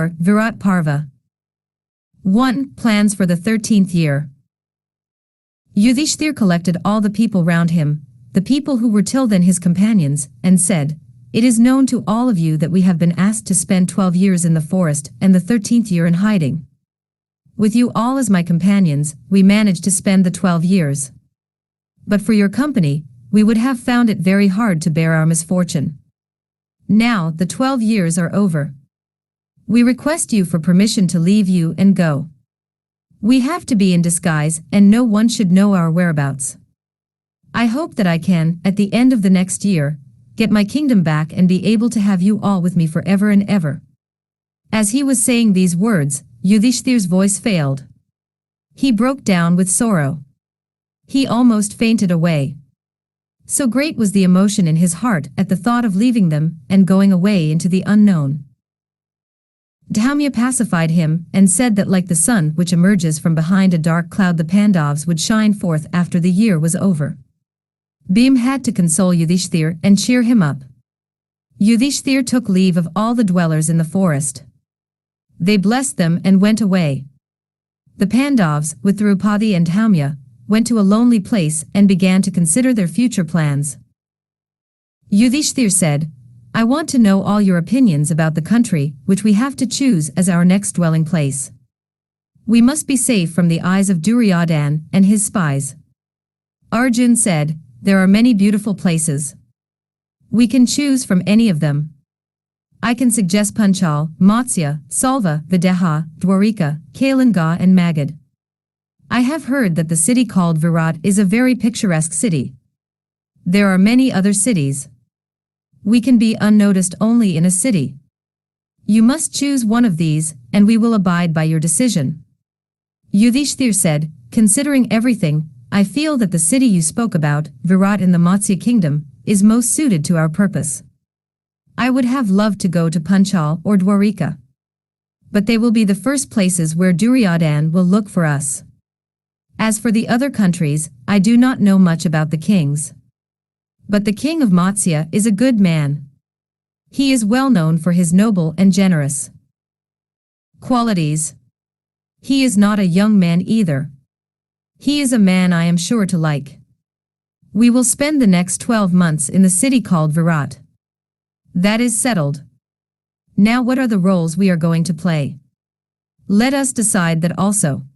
4. Vana Parva. 1. Plans for the 13th year. Yudhishthir collected all the people round him, the people who were till then his companions, and said, "It is known to all of you that we have been asked to spend 12 years in the forest and the 13th year in hiding. With you all as my companions, we managed to spend the 12 years. But for your company, we would have found it very hard to bear our misfortune. Now the 12 years are over. We request you for permission to leave you and go. We have to be in disguise and no one should know our whereabouts. I hope that I can, at the end of the next year, get my kingdom back and be able to have you all with me forever and ever." As he was saying these words, Yudhishthir's voice failed. He broke down with sorrow. He almost fainted away. So great was the emotion in his heart at the thought of leaving them and going away into the unknown. Kamyaka pacified him and said that like the sun which emerges from behind a dark cloud, the Pandavas would shine forth after the year was over. Bheem had to console Yudhishthir and cheer him up. Yudhishthir took leave of all the dwellers in the forest. They blessed them and went away. The Pandavas, with Draupadi and Kamyaka, went to a lonely place and began to consider their future plans. Yudhishthir said, "I want to know all your opinions about the country which we have to choose as our next dwelling place. We must be safe from the eyes of Duryodhan and his spies." Arjun said, "There are many beautiful places. We can choose from any of them. I can suggest Panchal, Matsya, Salva, Videha, Dwarika, Kalinga and Magad. I have heard that the city called Virat is a very picturesque city. There are many other cities. We can be unnoticed only in a city. You must choose one of these, and we will abide by your decision." Yudhishthir said, "Considering everything, I feel that the city you spoke about, Virat in the Matsya kingdom, is most suited to our purpose. I would have loved to go to Panchal or Dwarika. But they will be the first places where Duryodhan will look for us. As for the other countries, I do not know much about the kings. But the king of Matsya is a good man. He is well known for his noble and generous qualities. He is not a young man either. He is a man I am sure to like. We will spend the next 12 months in the city called Virat. That is settled. Now what are the roles we are going to play? Let us decide that also."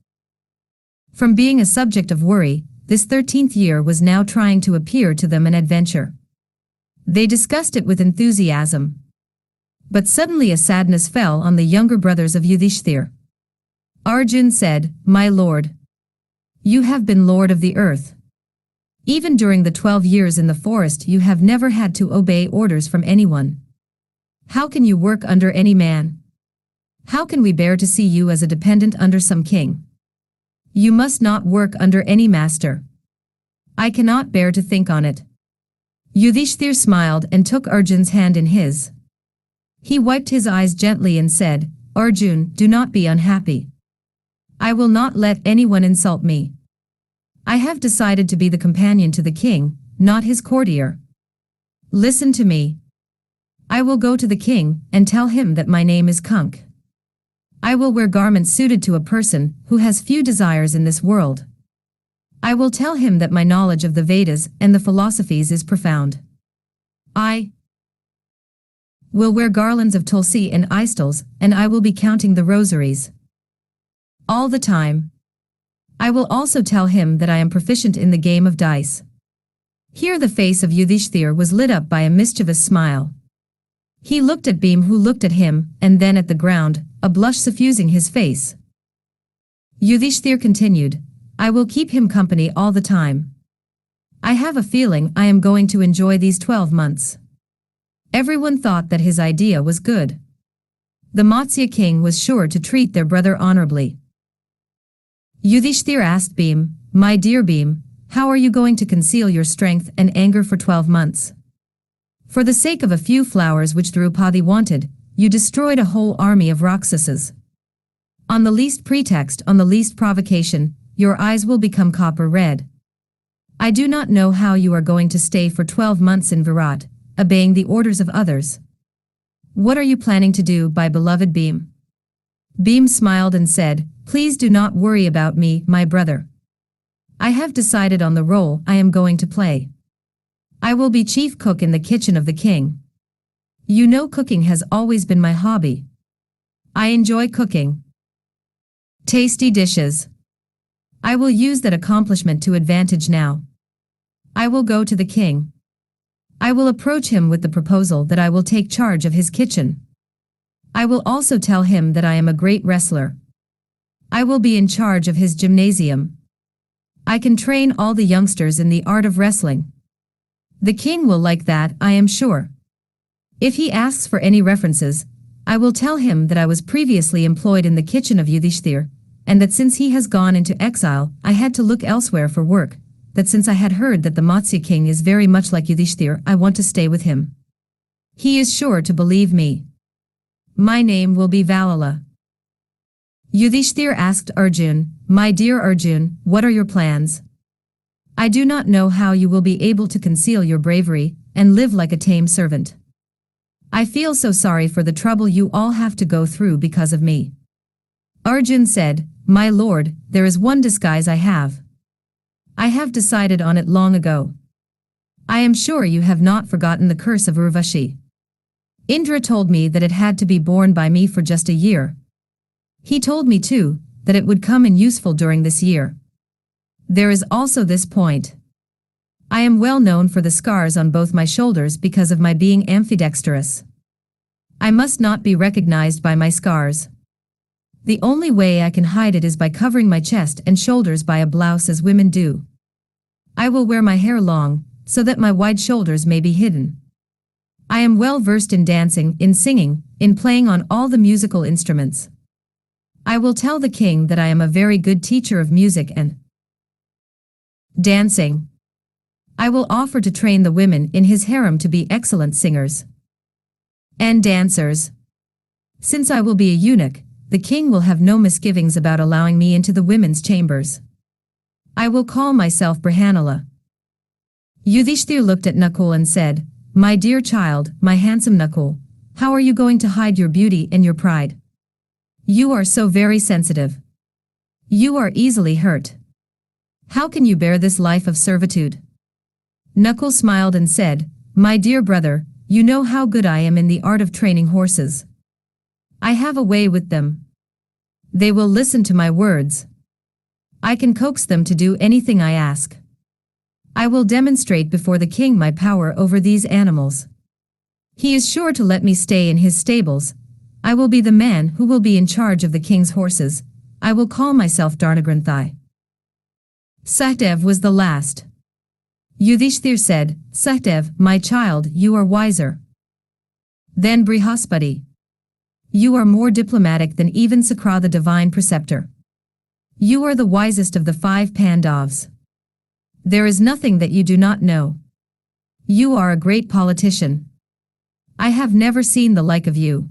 From being a subject of worry, this 13th year was now trying to appear to them an adventure. They discussed it with enthusiasm. But suddenly a sadness fell on the younger brothers of Yudhishthir. Arjun said, "My lord, you have been lord of the earth. Even during the 12 years in the forest you have never had to obey orders from anyone. How can you work under any man? How can we bear to see you as a dependent under some king? You must not work under any master. I cannot bear to think on it." Yudhishthir smiled and took Arjun's hand in his. He wiped his eyes gently and said, "Arjun, do not be unhappy. I will not let anyone insult me. I have decided to be the companion to the king, not his courtier. Listen to me. I will go to the king and tell him that my name is Kunk. I will wear garments suited to a person who has few desires in this world. I will tell him that my knowledge of the Vedas and the philosophies is profound. I will wear garlands of tulsi and istals, and I will be counting the rosaries all the time. I will also tell him that I am proficient in the game of dice." Here the face of Yudhishthir was lit up by a mischievous smile. He looked at Bheem, who looked at him, and then at the ground, a blush suffusing his face. Yudhishthir continued, "I will keep him company all the time. I have a feeling I am going to enjoy these 12 months." Everyone thought that his idea was good. The Matsya king was sure to treat their brother honorably. Yudhishthir asked Bheem, "My dear Bheem, how are you going to conceal your strength and anger for 12 months? For the sake of a few flowers which Draupadi wanted, you destroyed a whole army of Rakshasas. On the least pretext, on the least provocation, your eyes will become copper red. I do not know how you are going to stay for 12 months in Virat, obeying the orders of others. What are you planning to do, by beloved Bheem? Bheem smiled and said, "Please do not worry about me, my brother. I have decided on the role I am going to play. I will be chief cook in the kitchen of the king. You know, cooking has always been my hobby. I enjoy cooking tasty dishes. I will use that accomplishment to advantage now. I will go to the king. I will approach him with the proposal that I will take charge of his kitchen. I will also tell him that I am a great wrestler. I will be in charge of his gymnasium. I can train all the youngsters in the art of wrestling. The king will like that, I am sure. If he asks for any references, I will tell him that I was previously employed in the kitchen of Yudhishthir, and that since he has gone into exile, I had to look elsewhere for work, that since I had heard that the Matsya king is very much like Yudhishthir, I want to stay with him. He is sure to believe me. My name will be Valala." Yudhishthir asked Arjun, "My dear Arjun, what are your plans? I do not know how you will be able to conceal your bravery and live like a tame servant. I feel so sorry for the trouble you all have to go through because of me." Arjun said, "My lord, there is one disguise I have. I have decided on it long ago. I am sure you have not forgotten the curse of Urvashi. Indra told me that it had to be borne by me for just a year. He told me too, that it would come in useful during this year. There is also this point. I am well known for the scars on both my shoulders because of my being ambidextrous. I must not be recognized by my scars. The only way I can hide it is by covering my chest and shoulders by a blouse as women do. I will wear my hair long, so that my wide shoulders may be hidden. I am well versed in dancing, in singing, in playing on all the musical instruments. I will tell the king that I am a very good teacher of music and dancing. I will offer to train the women in his harem to be excellent singers and dancers. Since I will be a eunuch, the king will have no misgivings about allowing me into the women's chambers. I will call myself Brihanala." Yudhishthir looked at Nakul and said, "My dear child, my handsome Nakul, how are you going to hide your beauty and your pride? You are so very sensitive. You are easily hurt. How can you bear this life of servitude?" Nakul smiled and said, "My dear brother, you know how good I am in the art of training horses. I have a way with them. They will listen to my words. I can coax them to do anything I ask. I will demonstrate before the king my power over these animals. He is sure to let me stay in his stables. I will be the man who will be in charge of the king's horses. I will call myself Dharnagranthai." Sahdev was the last. Yudhishthir said, "Sahdev, my child, you are wiser than Brihaspati. You are more diplomatic than even Sakra the divine preceptor. You are the wisest of the 5 Pandavas. There is nothing that you do not know. You are a great politician. I have never seen the like of you.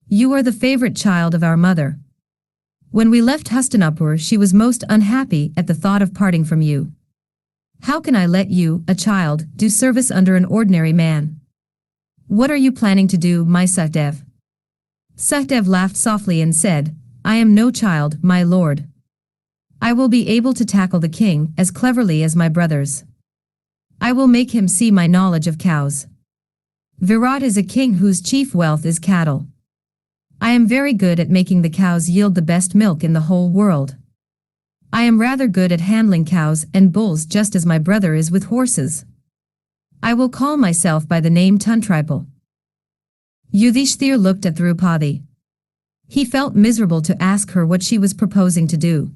You are the favorite child of our mother. When we left Hastinapur, she was most unhappy at the thought of parting from you. How can I let you, a child, do service under an ordinary man? What are you planning to do, my Sahdev?" Sahdev laughed softly and said, "I am no child, my lord. I will be able to tackle the king as cleverly as my brothers. I will make him see my knowledge of cows. Virat is a king whose chief wealth is cattle. I am very good at making the cows yield the best milk in the whole world. I am rather good at handling cows and bulls just as my brother is with horses. I will call myself by the name Tuntripal." Yudhishthir looked at Draupadi. He felt miserable to ask her what she was proposing to do.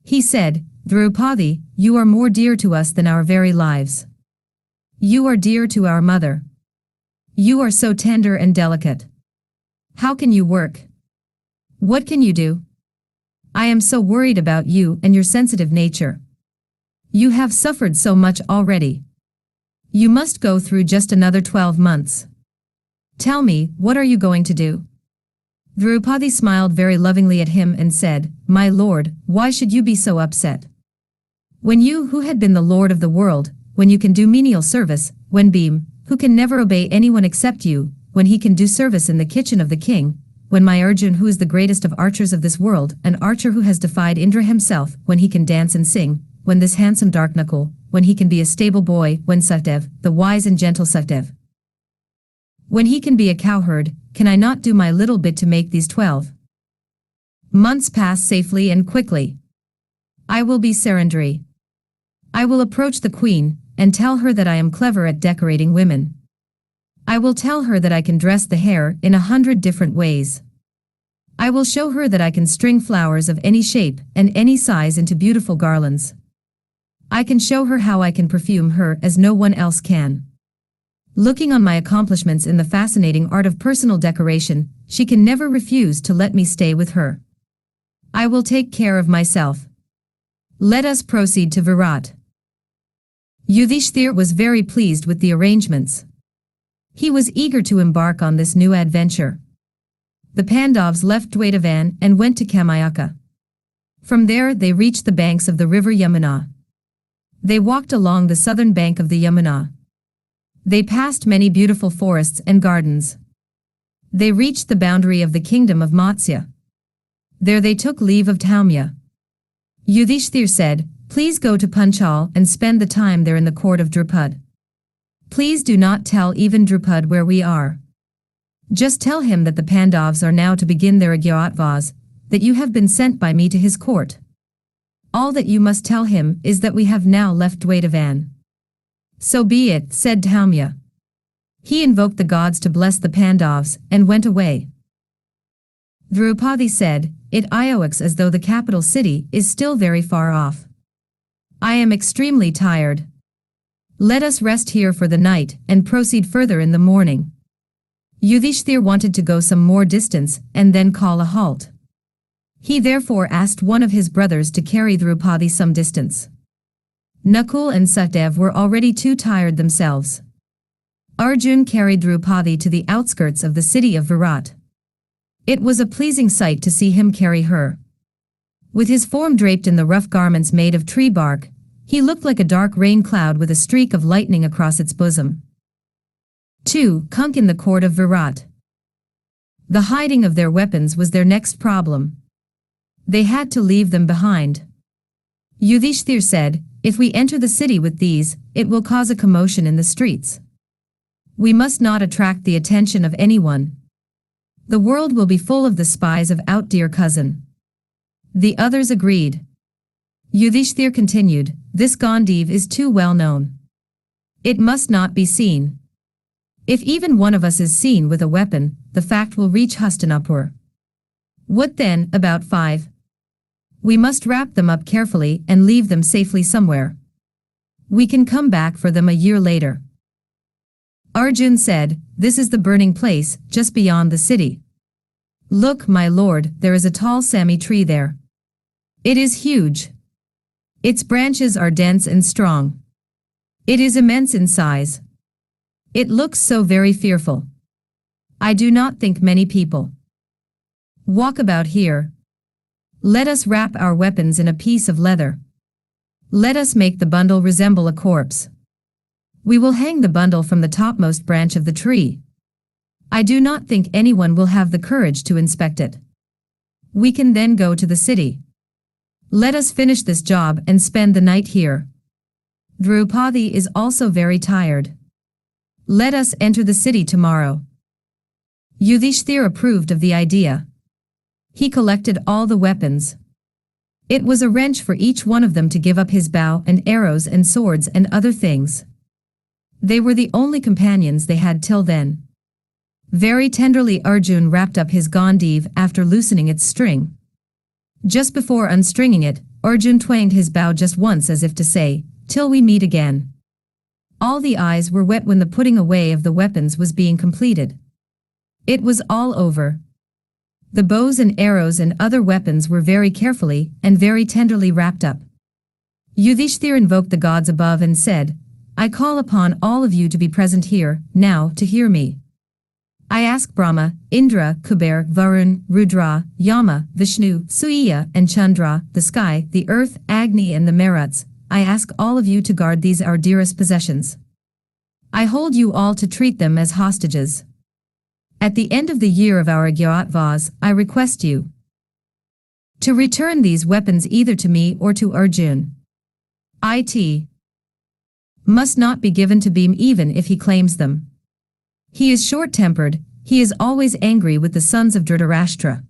He said, "Draupadi, you are more dear to us than our very lives. You are dear to our mother. You are so tender and delicate. How can you work? What can you do? I am so worried about you and your sensitive nature. You have suffered so much already. You must go through just another 12 months. Tell me, what are you going to do?" Draupadi smiled very lovingly at him and said, "My lord, why should you be so upset? When you who had been the lord of the world, when you can do menial service, when Bheem, who can never obey anyone except you, when he can do service in the kitchen of the king, when my Arjun, who is the greatest of archers of this world, an archer who has defied Indra himself, when he can dance and sing, when this handsome dark knuckle, when he can be a stable boy, when Sukhdev, the wise and gentle Sukhdev, when he can be a cowherd, can I not do my little bit to make these 12 months pass safely and quickly? I will be Sarandri. I will approach the queen, and tell her that I am clever at decorating women. I will tell her that I can dress the hair in 100 different ways. I will show her that I can string flowers of any shape and any size into beautiful garlands. I can show her how I can perfume her as no one else can. Looking on my accomplishments in the fascinating art of personal decoration, she can never refuse to let me stay with her. I will take care of myself. Let us proceed to Virat. Yudhishthir was very pleased with the arrangements. He was eager to embark on this new adventure. The Pandavas left Dwaitavan and went to Kamyaka. From there they reached the banks of the river Yamuna. They walked along the southern bank of the Yamuna. They passed many beautiful forests and gardens. They reached the boundary of the kingdom of Matsya. There they took leave of Kamyaka. Yudhishthir said, "Please go to Panchal and spend the time there in the court of Draupadi. Please do not tell even Draupadi where we are. Just tell him that the Pandavas are now to begin their Ajñātavās, that you have been sent by me to his court. All that you must tell him is that we have now left Dwaitavan." "So be it," said Kamyaka. He invoked the gods to bless the Pandavas and went away. Draupadi said, "It looks as though the capital city is still very far off. I am extremely tired. Let us rest here for the night and proceed further in the morning." Yudhishthir wanted to go some more distance and then call a halt. He therefore asked one of his brothers to carry Draupadi some distance. Nakul and Sukhdev were already too tired themselves. Arjun carried Draupadi to the outskirts of the city of Virat. It was a pleasing sight to see him carry her. With his form draped in the rough garments made of tree bark, he looked like a dark rain cloud with a streak of lightning across its bosom. 2. Kunk in the court of Virat. The hiding of their weapons was their next problem. They had to leave them behind. Yudhishthir said, "If we enter the city with these, it will cause a commotion in the streets. We must not attract the attention of anyone. The world will be full of the spies of our dear cousin." The others agreed. Yudhishthir continued, "This Gandiv is too well known. It must not be seen. If even one of us is seen with a weapon, the fact will reach Hastinapur. What then, about 5? We must wrap them up carefully and leave them safely somewhere. We can come back for them a year later." Arjun said, "This is the burning place, just beyond the city. Look, my lord, there is a tall sami tree there. It is huge. Its branches are dense and strong. It is immense in size. It looks so very fearful. I do not think many people walk about here. Let us wrap our weapons in a piece of leather. Let us make the bundle resemble a corpse. We will hang the bundle from the topmost branch of the tree. I do not think anyone will have the courage to inspect it. We can then go to the city. Let us finish this job and spend the night here. Draupadi is also very tired. Let us enter the city tomorrow." Yudhishthir approved of the idea. He collected all the weapons. It was a wrench for each one of them to give up his bow and arrows and swords and other things. They were the only companions they had till then. Very tenderly Arjun wrapped up his Gandiv after loosening its string. Just before unstringing it, Arjun twanged his bow just once as if to say, "Till we meet again." All the eyes were wet when the putting away of the weapons was being completed. It was all over. The bows and arrows and other weapons were very carefully and very tenderly wrapped up. Yudhishthir invoked the gods above and said, "I call upon all of you to be present here, now, to hear me. I ask Brahma, Indra, Kuber, Varun, Rudra, Yama, Vishnu, Surya, and Chandra, the sky, the earth, Agni and the Maruts. I ask all of you to guard these our dearest possessions. I hold you all to treat them as hostages. At the end of the year of our Gyotvas, I request you to return these weapons either to me or to Arjun. It must not be given to Bheem even if he claims them. He is short-tempered, he is always angry with the sons of Dhritarashtra.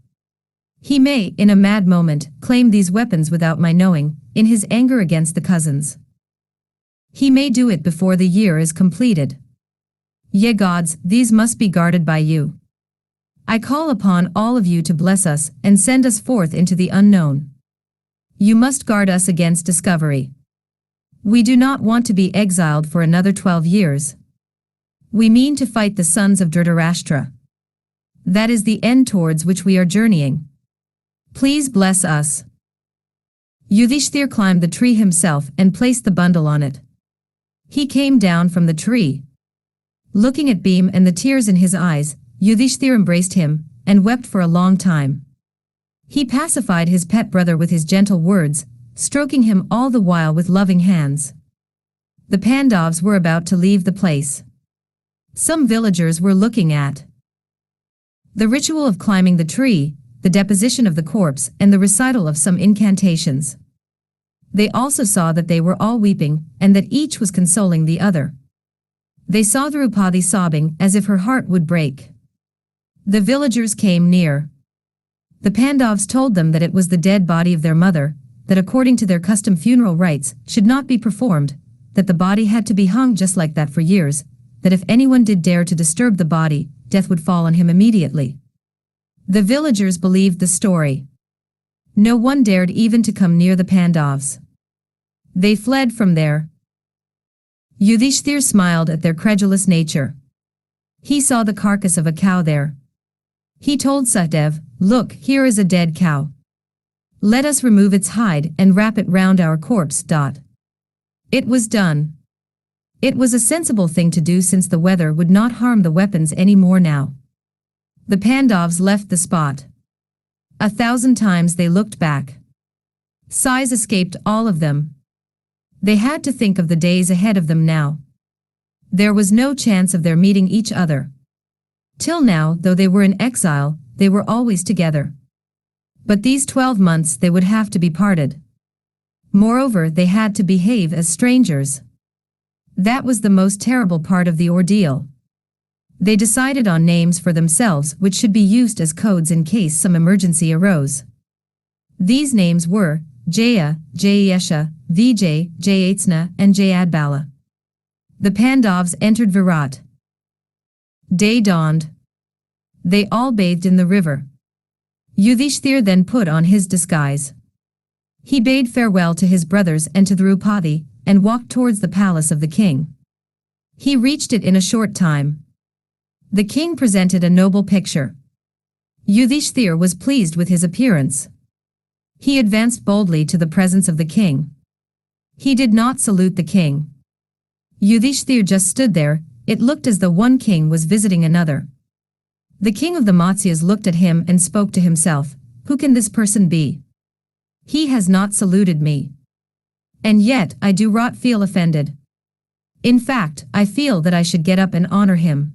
He may, in a mad moment, claim these weapons without my knowing, in his anger against the cousins. He may do it before the year is completed. Ye gods, these must be guarded by you. I call upon all of you to bless us and send us forth into the unknown. You must guard us against discovery. We do not want to be exiled for another 12 years. We mean to fight the sons of Dhritarashtra. That is the end towards which we are journeying. Please bless us. Yudhishthir climbed the tree himself and placed the bundle on it. He came down from the tree. Looking at Bheem and the tears in his eyes, Yudhishthir embraced him and wept for a long time. He pacified his pet brother with his gentle words, stroking him all the while with loving hands. The Pandavas were about to leave the place. Some villagers were looking at the ritual of climbing the tree, the deposition of the corpse, and the recital of some incantations. They also saw that they were all weeping, and that each was consoling the other. They saw Draupadi sobbing as if her heart would break. The villagers came near. The Pandavas told them that it was the dead body of their mother, that according to their custom funeral rites should not be performed, that the body had to be hung just like that for years, that if anyone did dare to disturb the body, death would fall on him immediately. The villagers believed the story. No one dared even to come near the Pandavas. They fled from there. Yudhishthir smiled at their credulous nature. He saw the carcass of a cow there. He told Sahdev, "Look, here is a dead cow. Let us remove its hide and wrap it round our corpse." It was done. It was a sensible thing to do since the weather would not harm the weapons any more now. The Pandavas left the spot. 1,000 times they looked back. Sighs escaped all of them. They had to think of the days ahead of them now. There was no chance of their meeting each other. Till now, though they were in exile, they were always together. But these 12 months they would have to be parted. Moreover, they had to behave as strangers. That was the most terrible part of the ordeal. They decided on names for themselves which should be used as codes in case some emergency arose. These names were Jaya, Jayesha, Vijay, Jayatsna, and Jayadbala. The Pandavas entered Virat. Day dawned. They all bathed in the river. Yudhishthir then put on his disguise. He bade farewell to his brothers and to Draupadi, and walked towards the palace of the king. He reached it in a short time. The king presented a noble picture. Yudhishthir was pleased with his appearance. He advanced boldly to the presence of the king. He did not salute the king. Yudhishthir just stood there. It looked as though one king was visiting another. The king of the Matsyas looked at him and spoke to himself, "Who can this person be? He has not saluted me. And yet I do not feel offended. In fact, I feel that I should get up and honor him.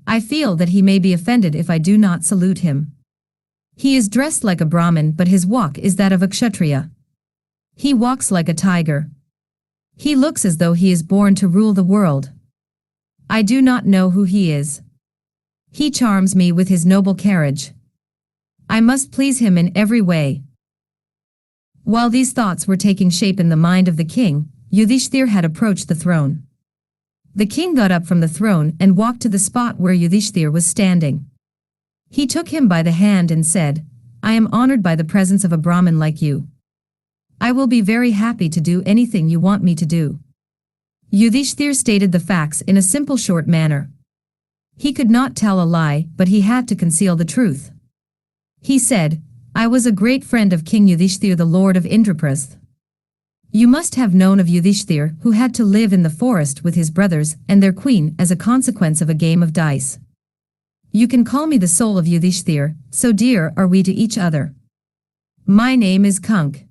I feel that he may be offended if I do not salute him. He is dressed like a Brahmin, but his walk is that of a Kshatriya. He walks like a tiger. He looks as though he is born to rule the world. I do not know who he is. He charms me with his noble carriage. I must please him in every way." While these thoughts were taking shape in the mind of the king, Yudhishthir had approached the throne. The king got up from the throne and walked to the spot where Yudhishthir was standing. He took him by the hand and said, "I am honored by the presence of a Brahmin like you. I will be very happy to do anything you want me to do." Yudhishthir stated the facts in a simple short manner. He could not tell a lie, but he had to conceal the truth. He said, "I was a great friend of King Yudhishthir, the lord of Indraprastha. You must have known of Yudhishthir, who had to live in the forest with his brothers and their queen as a consequence of a game of dice. You can call me the soul of Yudhishthir, so dear are we to each other. My name is Kunk.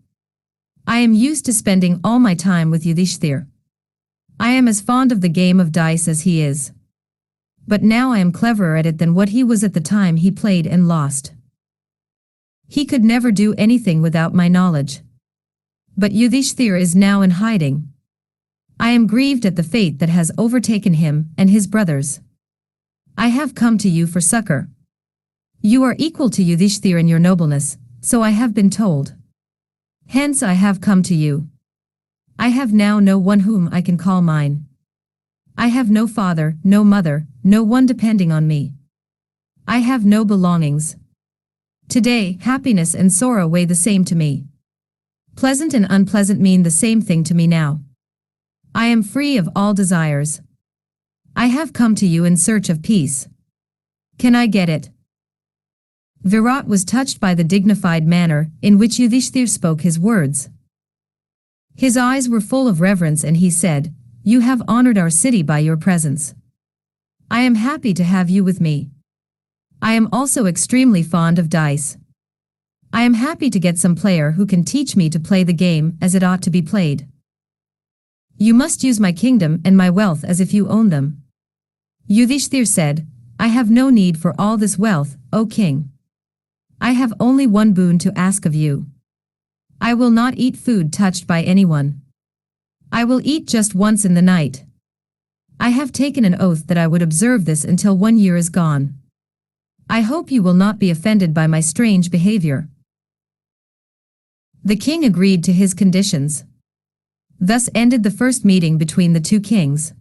I am used to spending all my time with Yudhishthir. I am as fond of the game of dice as he is. But now I am cleverer at it than what he was at the time he played and lost. He could never do anything without my knowledge. But Yudhishthir is now in hiding. I am grieved at the fate that has overtaken him and his brothers. I have come to you for succor. You are equal to Yudhishthir in your nobleness, so I have been told. Hence I have come to you. I have now no one whom I can call mine. I have no father, no mother, no one depending on me. I have no belongings. Today, happiness and sorrow weigh the same to me. Pleasant and unpleasant mean the same thing to me now. I am free of all desires. I have come to you in search of peace. Can I get it? Virat was touched by the dignified manner in which Yudhishthir spoke his words. His eyes were full of reverence and he said, "You have honored our city by your presence. I am happy to have you with me. I am also extremely fond of dice. I am happy to get some player who can teach me to play the game as it ought to be played. You must use my kingdom and my wealth as if you own them." Yudhishthir said, "I have no need for all this wealth, O king. I have only one boon to ask of you. I will not eat food touched by anyone. I will eat just once in the night. I have taken an oath that I would observe this until 1 year is gone. I hope you will not be offended by my strange behavior." The king agreed to his conditions. Thus ended the first meeting between the two kings.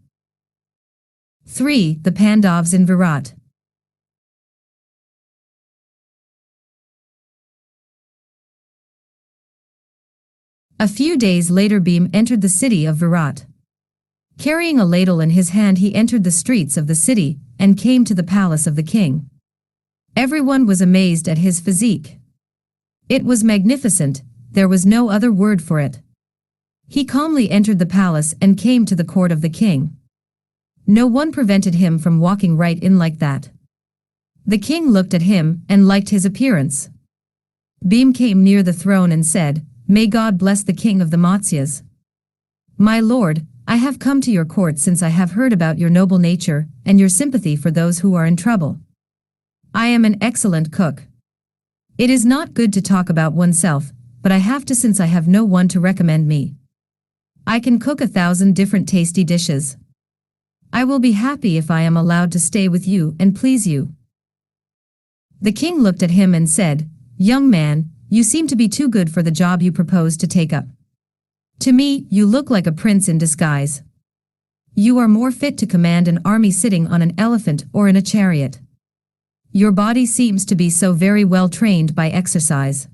3. The Pandavas in Virat. A few days later Bheem entered the city of Virat. Carrying a ladle in his hand he entered the streets of the city and came to the palace of the king. Everyone was amazed at his physique. It was magnificent, there was no other word for it. He calmly entered the palace and came to the court of the king. No one prevented him from walking right in like that. The king looked at him and liked his appearance. Bheem came near the throne and said, "May God bless the king of the Matsyas. My lord, I have come to your court since I have heard about your noble nature and your sympathy for those who are in trouble. I am an excellent cook. It is not good to talk about oneself, but I have to since I have no one to recommend me. I can cook 1,000 different tasty dishes. I will be happy if I am allowed to stay with you and please you." The king looked at him and said, "Young man, you seem to be too good for the job you propose to take up. To me, you look like a prince in disguise. You are more fit to command an army sitting on an elephant or in a chariot. Your body seems to be so very well trained by exercise.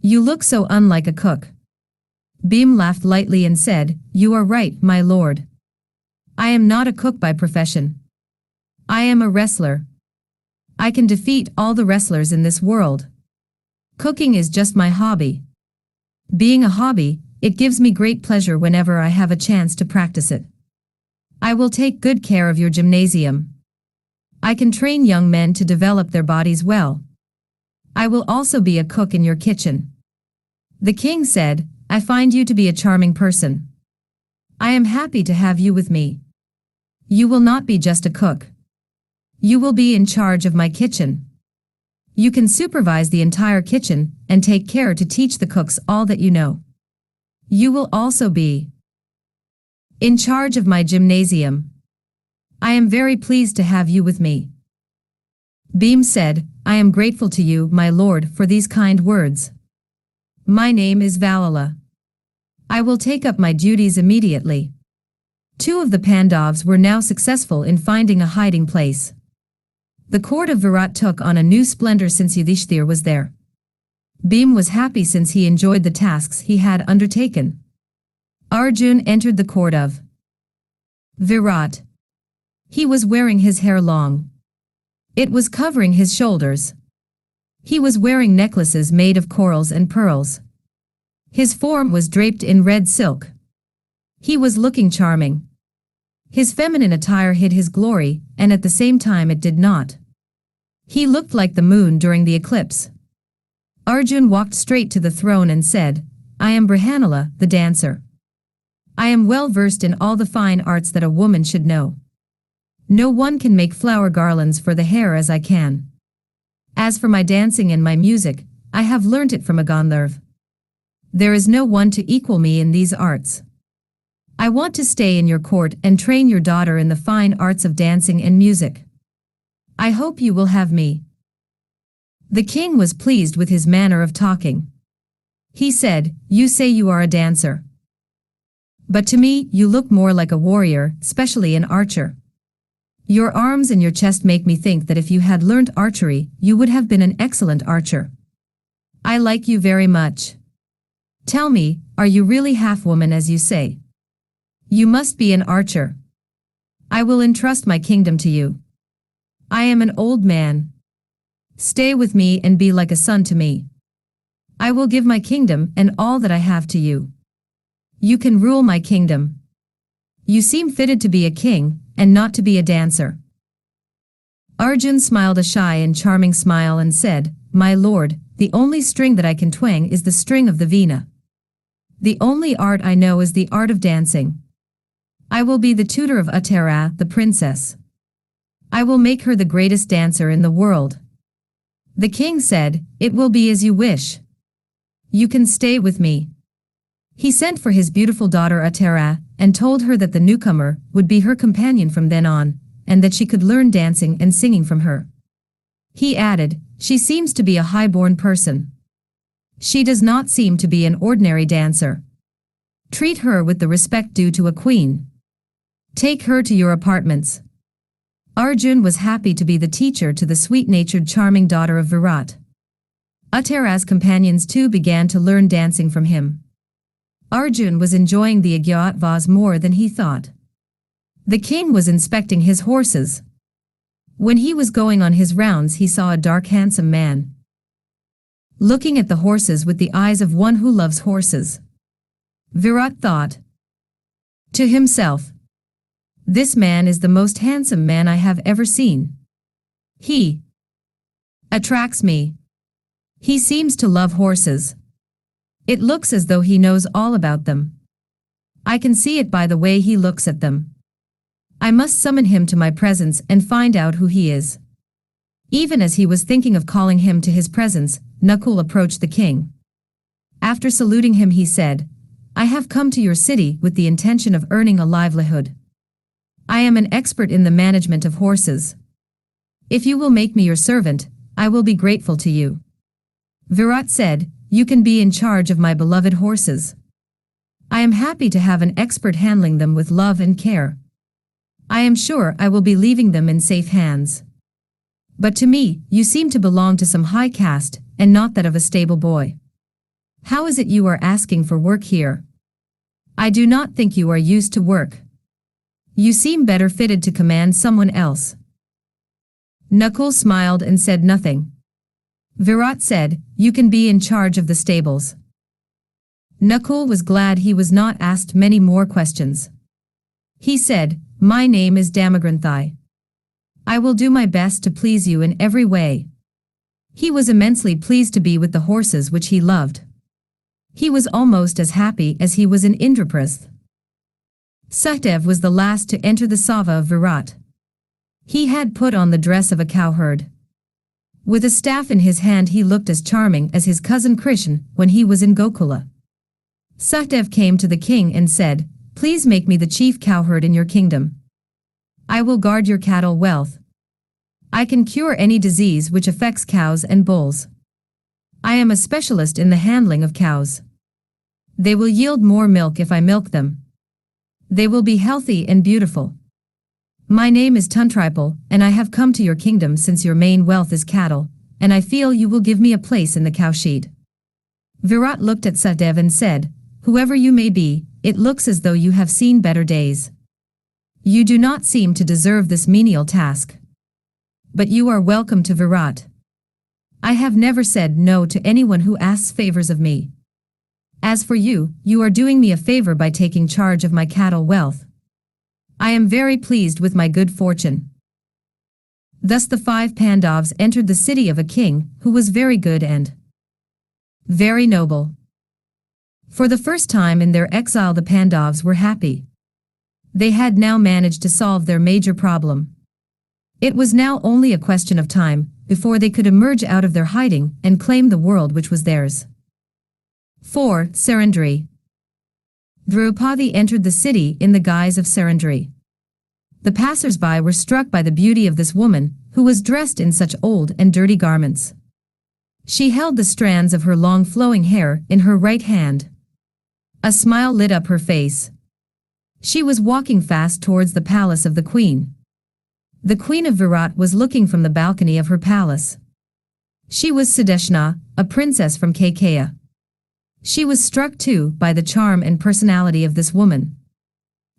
You look so unlike a cook." Bheem laughed lightly and said, "You are right, my lord. I am not a cook by profession. I am a wrestler. I can defeat all the wrestlers in this world. Cooking is just my hobby. Being a hobby, it gives me great pleasure whenever I have a chance to practice it. I will take good care of your gymnasium. I can train young men to develop their bodies well. I will also be a cook in your kitchen." The king said, "I find you to be a charming person. I am happy to have you with me. You will not be just a cook. You will be in charge of my kitchen. You can supervise the entire kitchen and take care to teach the cooks all that you know. You will also be in charge of my gymnasium. I am very pleased to have you with me." Bheem said, "I am grateful to you, my lord, for these kind words. My name is Valala. I will take up my duties immediately." 2 of the Pandavas were now successful in finding a hiding place. The court of Virat took on a new splendor since Yudhishthir was there. Bheem was happy since he enjoyed the tasks he had undertaken. Arjun entered the court of Virat. He was wearing his hair long. It was covering his shoulders. He was wearing necklaces made of corals and pearls. His form was draped in red silk. He was looking charming. His feminine attire hid his glory, and at the same time it did not. He looked like the moon during the eclipse. Arjun walked straight to the throne and said, "I am Brihanala, the dancer. I am well versed in all the fine arts that a woman should know. No one can make flower garlands for the hair as I can. As for my dancing and my music, I have learnt it from a Gandharv. There is no one to equal me in these arts. I want to stay in your court and train your daughter in the fine arts of dancing and music. I hope you will have me." The king was pleased with his manner of talking. He said, "You say you are a dancer. But to me, you look more like a warrior, especially an archer. Your arms and your chest make me think that if you had learnt archery, you would have been an excellent archer. I like you very much. Tell me, are you really half woman as you say? You must be an archer. I will entrust my kingdom to you. I am an old man. Stay with me and be like a son to me. I will give my kingdom and all that I have to you. You can rule my kingdom. You seem fitted to be a king, and not to be a dancer." Arjun smiled a shy and charming smile and said, "My lord, the only string that I can twang is the string of the Veena. The only art I know is the art of dancing. I will be the tutor of Uttara, the princess. I will make her the greatest dancer in the world." The king said, "It will be as you wish. You can stay with me." He sent for his beautiful daughter Uttara, and told her that the newcomer would be her companion from then on, and that she could learn dancing and singing from her. He added, "She seems to be a high-born person. She does not seem to be an ordinary dancer. Treat her with the respect due to a queen. Take her to your apartments." Arjun was happy to be the teacher to the sweet-natured charming daughter of Virat. Uttara's companions too began to learn dancing from him. Arjun was enjoying the Ajñātavās more than he thought. The king was inspecting his horses. When he was going on his rounds he saw a dark handsome man looking at the horses with the eyes of one who loves horses. Virat thought to himself, "This man is the most handsome man I have ever seen. He attracts me. He seems to love horses. It looks as though he knows all about them. I can see it by the way he looks at them. I must summon him to my presence and find out who he is." Even as he was thinking of calling him to his presence, Nakul approached the king. After saluting him he said, "I have come to your city with the intention of earning a livelihood. I am an expert in the management of horses. If you will make me your servant, I will be grateful to you." Virat said, "You can be in charge of my beloved horses. I am happy to have an expert handling them with love and care. I am sure I will be leaving them in safe hands. But to me, you seem to belong to some high caste, and not that of a stable boy. How is it you are asking for work here? I do not think you are used to work. You seem better fitted to command someone else." Nakul smiled and said nothing. Virat said, "You can be in charge of the stables." Nakul was glad he was not asked many more questions. He said, "My name is Damagranthai. I will do my best to please you in every way." He was immensely pleased to be with the horses which he loved. He was almost as happy as he was in Indraprastha. Sahdev was the last to enter the Sava of Virat. He had put on the dress of a cowherd. With a staff in his hand he looked as charming as his cousin Krishn when he was in Gokula. Sahdev came to the king and said, "Please make me the chief cowherd in your kingdom. I will guard your cattle wealth. I can cure any disease which affects cows and bulls. I am a specialist in the handling of cows. They will yield more milk if I milk them. They will be healthy and beautiful. My name is Tuntripal, and I have come to your kingdom since your main wealth is cattle, and I feel you will give me a place in the cowshed." Virat looked at Sahdev and said, "Whoever you may be, it looks as though you have seen better days. You do not seem to deserve this menial task. But you are welcome to Virat. I have never said no to anyone who asks favors of me. As for you, you are doing me a favor by taking charge of my cattle wealth. I am very pleased with my good fortune." Thus the 5 Pandavas entered the city of a king who was very good and very noble. For the first time in their exile the Pandavas were happy. They had now managed to solve their major problem. It was now only a question of time before they could emerge out of their hiding and claim the world which was theirs. 4. Surrendry. Draupadi entered the city in the guise of surrendry. The passers-by were struck by the beauty of this woman, who was dressed in such old and dirty garments. She held the strands of her long flowing hair in her right hand. A smile lit up her face. She was walking fast towards the palace of the queen. The queen of Virat was looking from the balcony of her palace. She was Sudeshna, a princess from Kaikeya. She was struck too by the charm and personality of this woman.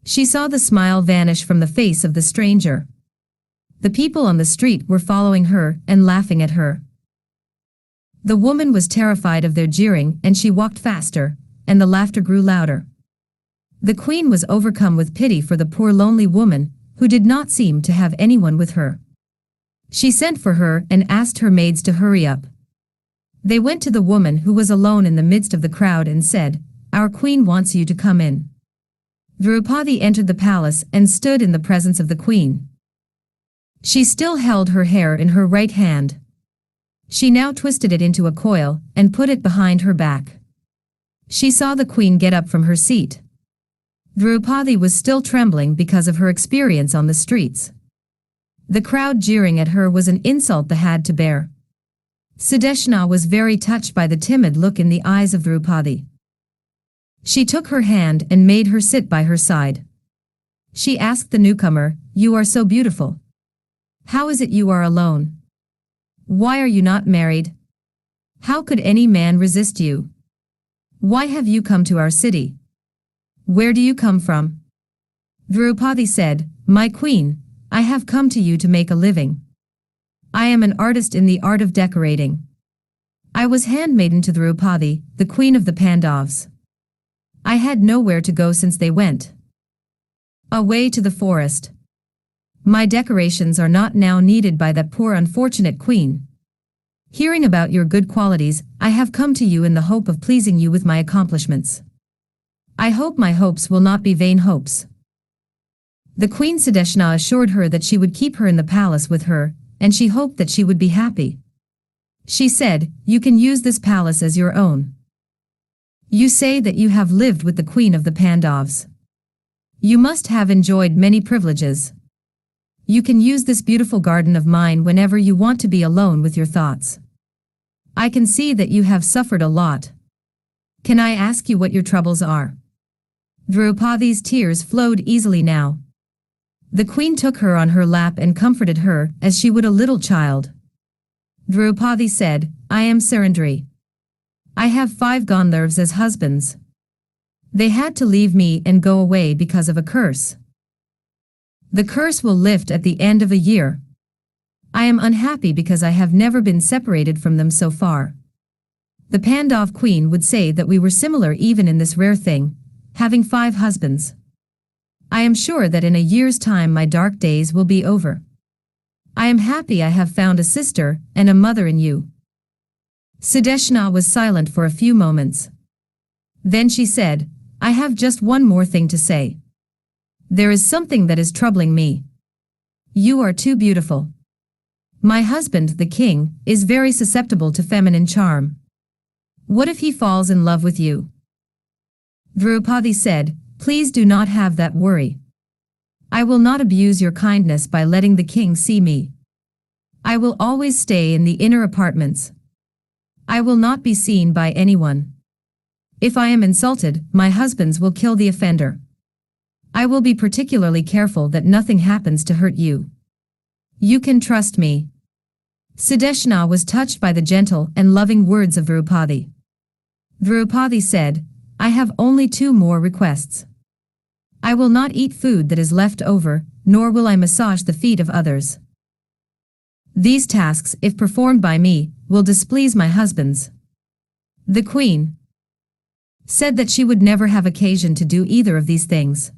She saw the smile vanish from the face of the stranger. The people on the street were following her and laughing at her. The woman was terrified of their jeering and she walked faster, and the laughter grew louder. The queen was overcome with pity for the poor lonely woman, who did not seem to have anyone with her. She sent for her and asked her maids to hurry up. They went to the woman who was alone in the midst of the crowd and said, "Our queen wants you to come in." Draupadi entered the palace and stood in the presence of the queen. She still held her hair in her right hand. She now twisted it into a coil and put it behind her back. She saw the queen get up from her seat. Draupadi was still trembling because of her experience on the streets. The crowd jeering at her was an insult they had to bear. Sudeshna was very touched by the timid look in the eyes of Draupadi. She took her hand and made her sit by her side. She asked the newcomer, "You are so beautiful. How is it you are alone? Why are you not married? How could any man resist you? Why have you come to our city? Where do you come from?" Draupadi said, "My queen, I have come to you to make a living. I am an artist in the art of decorating. I was handmaiden to Draupadi, the queen of the Pandavas. I had nowhere to go since they went away to the forest. My decorations are not now needed by that poor unfortunate queen. Hearing about your good qualities, I have come to you in the hope of pleasing you with my accomplishments. I hope my hopes will not be vain hopes." The queen Sudeshna assured her that she would keep her in the palace with her, and she hoped that she would be happy. She said, "You can use this palace as your own. You say that you have lived with the queen of the Pandavas. You must have enjoyed many privileges. You can use this beautiful garden of mine whenever you want to be alone with your thoughts. I can see that you have suffered a lot. Can I ask you what your troubles are?" Draupadi's tears flowed easily now. The queen took her on her lap and comforted her as she would a little child. Draupadi said, "I am Sarandri. I have 5 Gandharvas as husbands. They had to leave me and go away because of a curse. The curse will lift at the end of a year. I am unhappy because I have never been separated from them so far. The Pandav queen would say that we were similar even in this rare thing, having 5 husbands. I am sure that in a year's time my dark days will be over. I am happy I have found a sister and a mother in you." Sudeshna was silent for a few moments. Then she said, "I have just one more thing to say. There is something that is troubling me. You are too beautiful. My husband, the king, is very susceptible to feminine charm. What if he falls in love with you?" Draupadi said, "Please do not have that worry. I will not abuse your kindness by letting the king see me. I will always stay in the inner apartments. I will not be seen by anyone. If I am insulted, my husbands will kill the offender. I will be particularly careful that nothing happens to hurt you. You can trust me." Sudeshna was touched by the gentle and loving words of Draupadi. Draupadi said, "I have only 2 more requests. I will not eat food that is left over, nor will I massage the feet of others. These tasks, if performed by me, will displease my husbands." The queen said that she would never have occasion to do either of these things.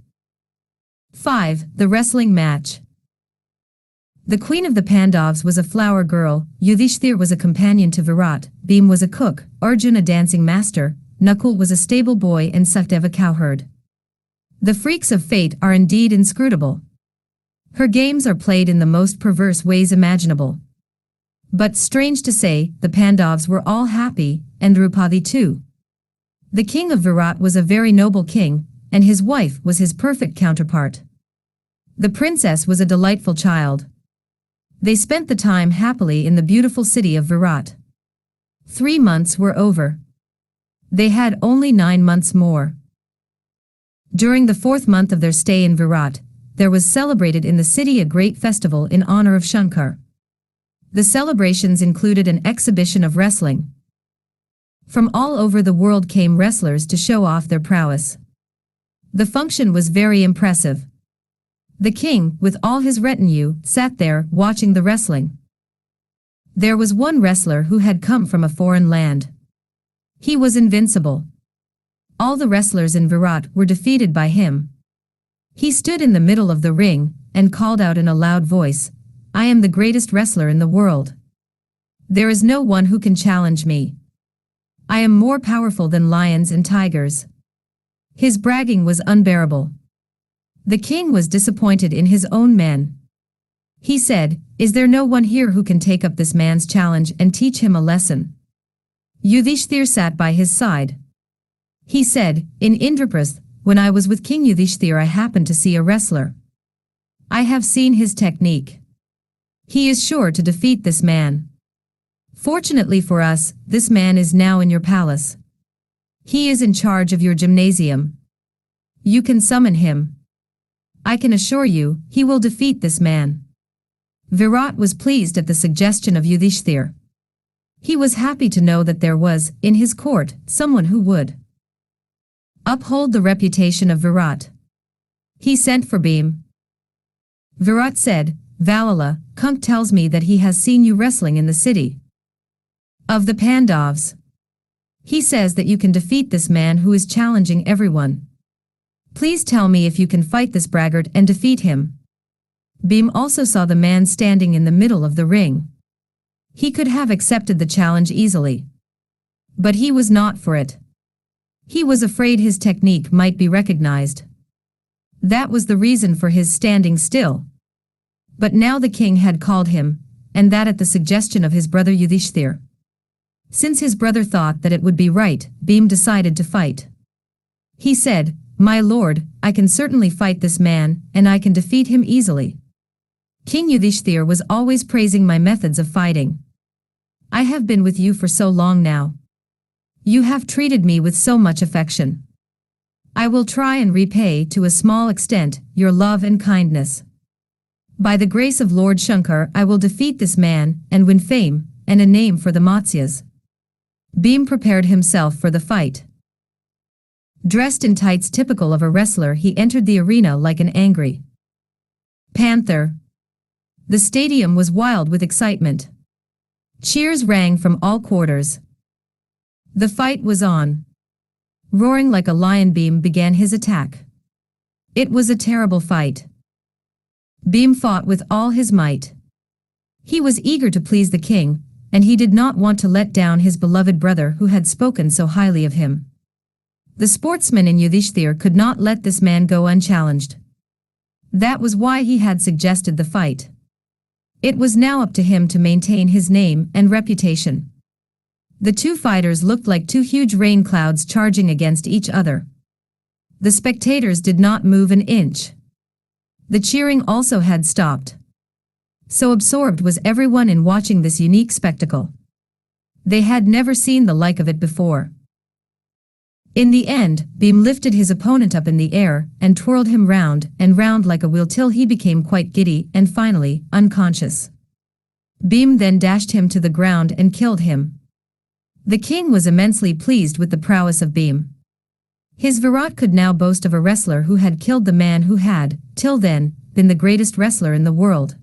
5. The wrestling match. The queen of the Pandavas was a flower girl, Yudhishthir was a companion to Virat, Bheem was a cook, Arjun a dancing master, Nakul was a stable boy and Satyava a cowherd. The freaks of fate are indeed inscrutable. Her games are played in the most perverse ways imaginable. But strange to say, the Pandavas were all happy, and Draupadi too. The king of Virat was a very noble king, and his wife was his perfect counterpart. The princess was a delightful child. They spent the time happily in the beautiful city of Virat. 3 months were over. They had only 9 months more. During the 4th month of their stay in Virat, there was celebrated in the city a great festival in honor of Shankar. The celebrations included an exhibition of wrestling. From all over the world came wrestlers to show off their prowess. The function was very impressive. The king, with all his retinue, sat there watching the wrestling. There was one wrestler who had come from a foreign land. He was invincible. All the wrestlers in Virat were defeated by him. He stood in the middle of the ring and called out in a loud voice, "I am the greatest wrestler in the world. There is no one who can challenge me. I am more powerful than lions and tigers." His bragging was unbearable. The king was disappointed in his own men. He said, "Is there no one here who can take up this man's challenge and teach him a lesson?" Yudhishthir sat by his side. He said, "In Indraprastha, when I was with King Yudhishthir, I happened to see a wrestler. I have seen his technique. He is sure to defeat this man. Fortunately for us, this man is now in your palace. He is in charge of your gymnasium. You can summon him. I can assure you, he will defeat this man." Virat was pleased at the suggestion of Yudhishthir. He was happy to know that there was, in his court, someone who would uphold the reputation of Virat. He sent for Bheem. Virat said, "Valala, Kunk tells me that he has seen you wrestling in the city of the Pandavas. He says that you can defeat this man who is challenging everyone. Please tell me if you can fight this braggart and defeat him." Bheem also saw the man standing in the middle of the ring. He could have accepted the challenge easily. But he was not for it. He was afraid his technique might be recognized. That was the reason for his standing still. But now the king had called him, and that at the suggestion of his brother Yudhishthir. Since his brother thought that it would be right, Bheem decided to fight. He said, "My lord, I can certainly fight this man, and I can defeat him easily. King Yudhishthir was always praising my methods of fighting. I have been with you for so long now. You have treated me with so much affection. I will try and repay to a small extent your love and kindness. By the grace of Lord Shankar, I will defeat this man and win fame and a name for the Matsyas." Bheem prepared himself for the fight. Dressed in tights typical of a wrestler, he entered the arena like an angry panther. The stadium was wild with excitement. Cheers rang from all quarters. The fight was on. Roaring like a lion, Bheem began his attack. It was a terrible fight. Bheem fought with all his might. He was eager to please the king, and he did not want to let down his beloved brother who had spoken so highly of him. The sportsman in Yudhishthir could not let this man go unchallenged. That was why he had suggested the fight. It was now up to him to maintain his name and reputation. The two fighters looked like two huge rain clouds charging against each other. The spectators did not move an inch. The cheering also had stopped. So absorbed was everyone in watching this unique spectacle. They had never seen the like of it before. In the end, Bheem lifted his opponent up in the air and twirled him round and round like a wheel till he became quite giddy and finally unconscious. Bheem then dashed him to the ground and killed him. The king was immensely pleased with the prowess of Bheem. His Virat could now boast of a wrestler who had killed the man who had, till then, been the greatest wrestler in the world.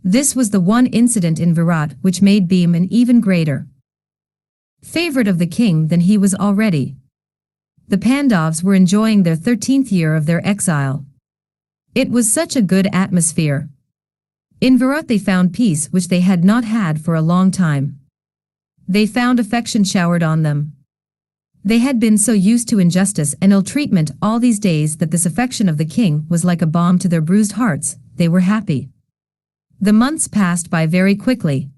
This was the one incident in Virat which made Bheem an even greater favorite of the king than he was already. The Pandavas were enjoying their 13th year of their exile. It was such a good atmosphere. In Virat they found peace which they had not had for a long time. They found affection showered on them. They had been so used to injustice and ill-treatment all these days that this affection of the king was like a balm to their bruised hearts. They were happy. The months passed by very quickly.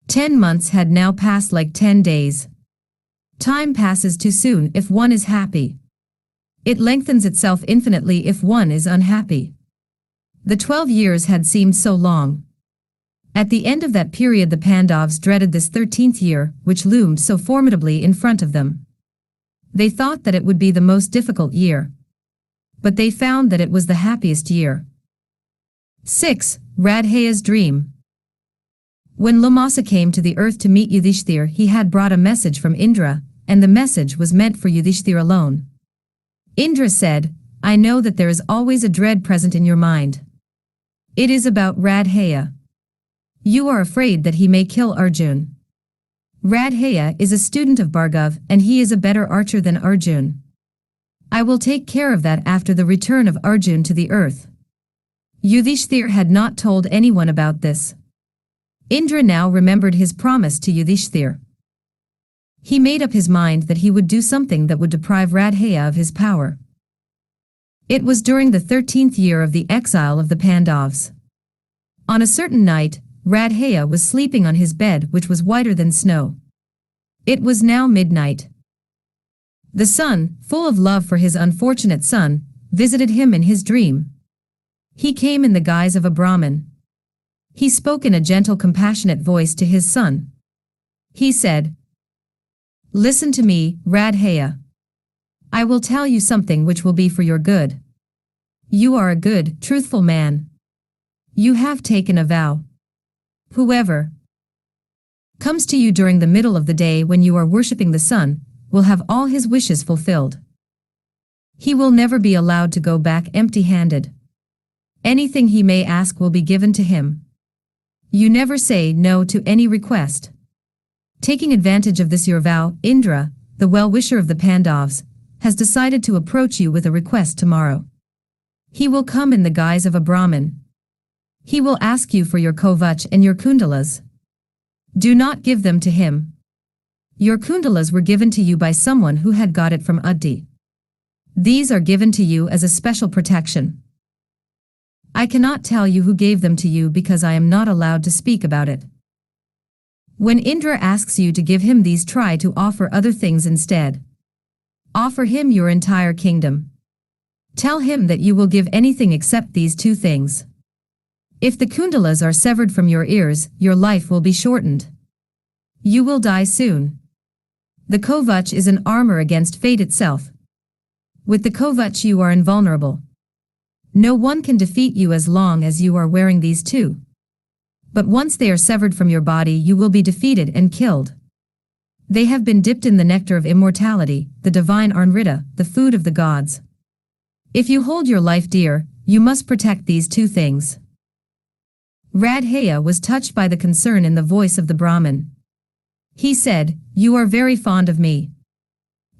10 months had now passed like 10 days. Time passes too soon if one is happy. It lengthens itself infinitely if one is unhappy. The 12 years had seemed so long. At the end of that period the Pandavas dreaded this 13th year, which loomed so formidably in front of them. They thought that it would be the most difficult year. But they found that it was the happiest year. 6. Radheya's dream. When Lomasa came to the earth to meet Yudhishthir, he had brought a message from Indra, and the message was meant for Yudhishthir alone. Indra said, "I know that there is always a dread present in your mind. It is about Radheya. You are afraid that he may kill Arjun. Radheya is a student of Bhargav and he is a better archer than Arjun. I will take care of that after the return of Arjun to the earth." Yudhishthir had not told anyone about this. Indra now remembered his promise to Yudhishthir. He made up his mind that he would do something that would deprive Radheya of his power. It was during the 13th year of the exile of the Pandavas. On a certain night, Radheya was sleeping on his bed which was whiter than snow. It was now midnight. The sun, full of love for his unfortunate son, visited him in his dream. He came in the guise of a Brahmin. He spoke in a gentle, compassionate voice to his son. He said, "Listen to me, Radheya. I will tell you something which will be for your good. You are a good, truthful man. You have taken a vow. Whoever comes to you during the middle of the day when you are worshipping the sun will have all his wishes fulfilled. He will never be allowed to go back empty-handed. Anything he may ask will be given to him. You never say no to any request." Taking advantage of this your vow, Indra, the well-wisher of the Pandavas, has decided to approach you with a request tomorrow. He will come in the guise of a Brahmin. He will ask you for your kovach and your kundalas. Do not give them to him. Your kundalas were given to you by someone who had got it from Uddi. These are given to you as a special protection. I cannot tell you who gave them to you because I am not allowed to speak about it. When Indra asks you to give him these, try to offer other things instead. Offer him your entire kingdom. Tell him that you will give anything except these two things. If the kundalas are severed from your ears, your life will be shortened. You will die soon. The kovach is an armor against fate itself. With the kovach you are invulnerable. No one can defeat you as long as you are wearing these two. But once they are severed from your body you will be defeated and killed. They have been dipped in the nectar of immortality, the divine Arnrita, the food of the gods. If you hold your life dear, you must protect these two things. Radheya was touched by the concern in the voice of the Brahmin. He said, "You are very fond of me.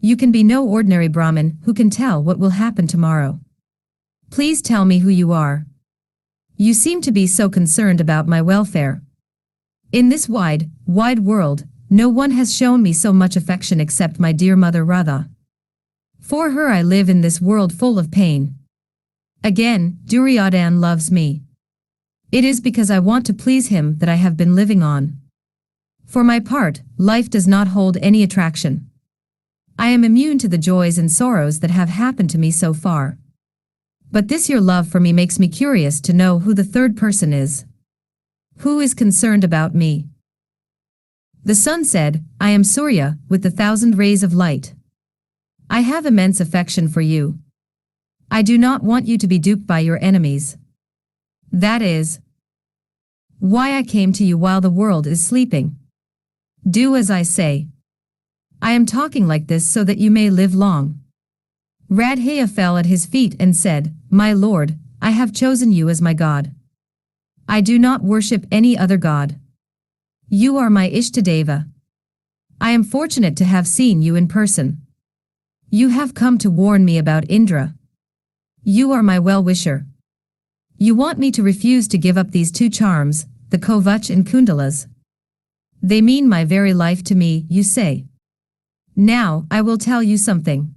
You can be no ordinary Brahmin who can tell what will happen tomorrow. Please tell me who you are. You seem to be so concerned about my welfare. In this wide, wide world, no one has shown me so much affection except my dear mother Radha. For her I live in this world full of pain. Again, Duryodhan loves me. It is because I want to please him that I have been living on. For my part, life does not hold any attraction. I am immune to the joys and sorrows that have happened to me so far. But this your love for me makes me curious to know who the third person is. Who is concerned about me?" The sun said, "I am Surya, with the 1,000 rays of light. I have immense affection for you. I do not want you to be duped by your enemies. That is why I came to you while the world is sleeping. Do as I say. I am talking like this so that you may live long." Radheya fell at his feet and said, "My lord, I have chosen you as my god. I do not worship any other god. You are my Ishtadeva. I am fortunate to have seen you in person. You have come to warn me about Indra. You are my well-wisher. You want me to refuse to give up these two charms, the kovach and kundalas. They mean my very life to me, you say. Now, I will tell you something.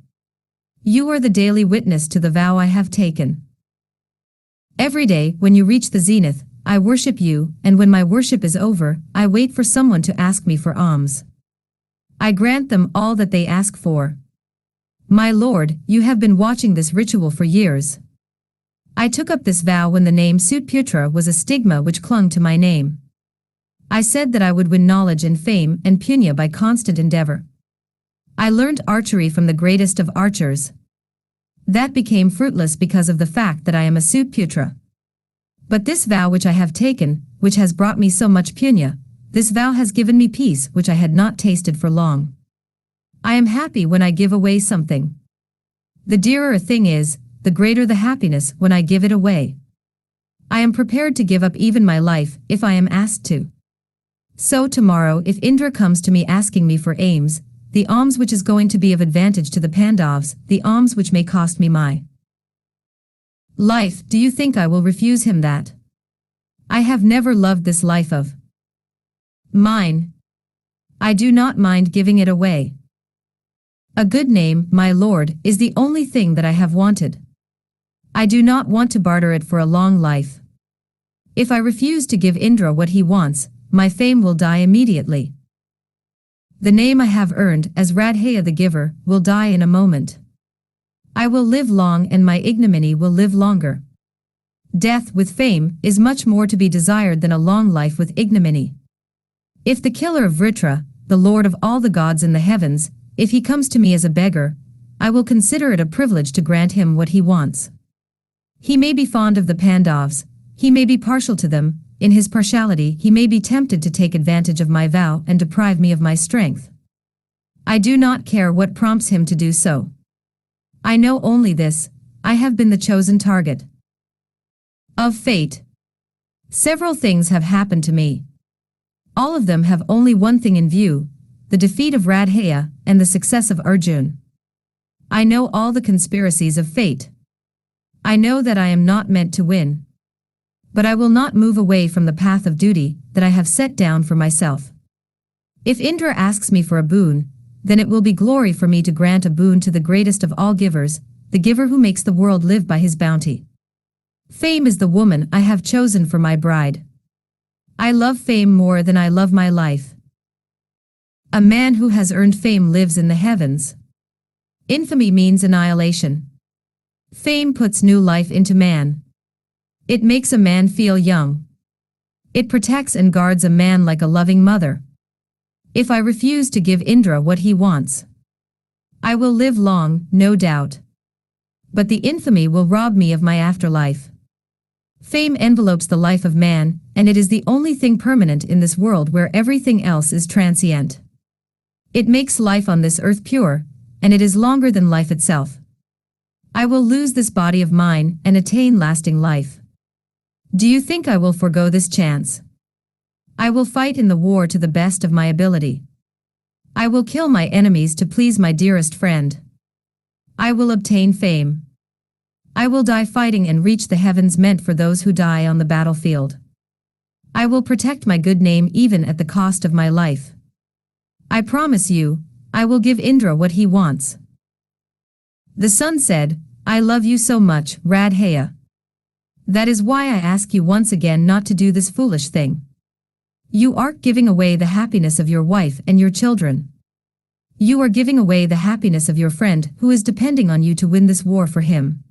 You are the daily witness to the vow I have taken. Every day, when you reach the zenith, I worship you, and when my worship is over, I wait for someone to ask me for alms. I grant them all that they ask for. My lord, you have been watching this ritual for years. I took up this vow when the name Teerthyatra was a stigma which clung to my name. I said that I would win knowledge and fame and punya by constant endeavor. I learned archery from the greatest of archers. That became fruitless because of the fact that I am a Teerthyatra. But this vow which I have taken, which has brought me so much punya, this vow has given me peace which I had not tasted for long. I am happy when I give away something. The dearer a thing is, the greater the happiness when I give it away. I am prepared to give up even my life if I am asked to. So tomorrow if Indra comes to me asking me for alms, the alms which is going to be of advantage to the Pandavas, the alms which may cost me my life, do you think I will refuse him that? I have never loved this life of mine. I do not mind giving it away. A good name, my lord, is the only thing that I have wanted. I do not want to barter it for a long life. If I refuse to give Indra what he wants, my fame will die immediately. The name I have earned as Radheya the giver will die in a moment. I will live long and my ignominy will live longer. Death with fame is much more to be desired than a long life with ignominy. If the killer of Vritra, the lord of all the gods in the heavens, if he comes to me as a beggar, I will consider it a privilege to grant him what he wants. He may be fond of the Pandavas, he may be partial to them, in his partiality he may be tempted to take advantage of my vow and deprive me of my strength. I do not care what prompts him to do so. I know only this, I have been the chosen target of fate. Several things have happened to me. All of them have only one thing in view, the defeat of Radheya and the success of Arjun. I know all the conspiracies of fate. I know that I am not meant to win. But I will not move away from the path of duty that I have set down for myself. If Indra asks me for a boon, then it will be glory for me to grant a boon to the greatest of all givers, the giver who makes the world live by his bounty. Fame is the woman I have chosen for my bride. I love fame more than I love my life. A man who has earned fame lives in the heavens. Infamy means annihilation. Fame puts new life into man. It makes a man feel young. It protects and guards a man like a loving mother. If I refuse to give Indra what he wants, I will live long, no doubt. But the infamy will rob me of my afterlife. Fame envelopes the life of man, and it is the only thing permanent in this world where everything else is transient. It makes life on this earth pure, and it is longer than life itself. I will lose this body of mine and attain lasting life. Do you think I will forego this chance? I will fight in the war to the best of my ability. I will kill my enemies to please my dearest friend. I will obtain fame. I will die fighting and reach the heavens meant for those who die on the battlefield. I will protect my good name even at the cost of my life. I promise you, I will give Indra what he wants. The sun said, I love you so much, Radheya. That is why I ask you once again not to do this foolish thing. You are giving away the happiness of your wife and your children. You are giving away the happiness of your friend who is depending on you to win this war for him.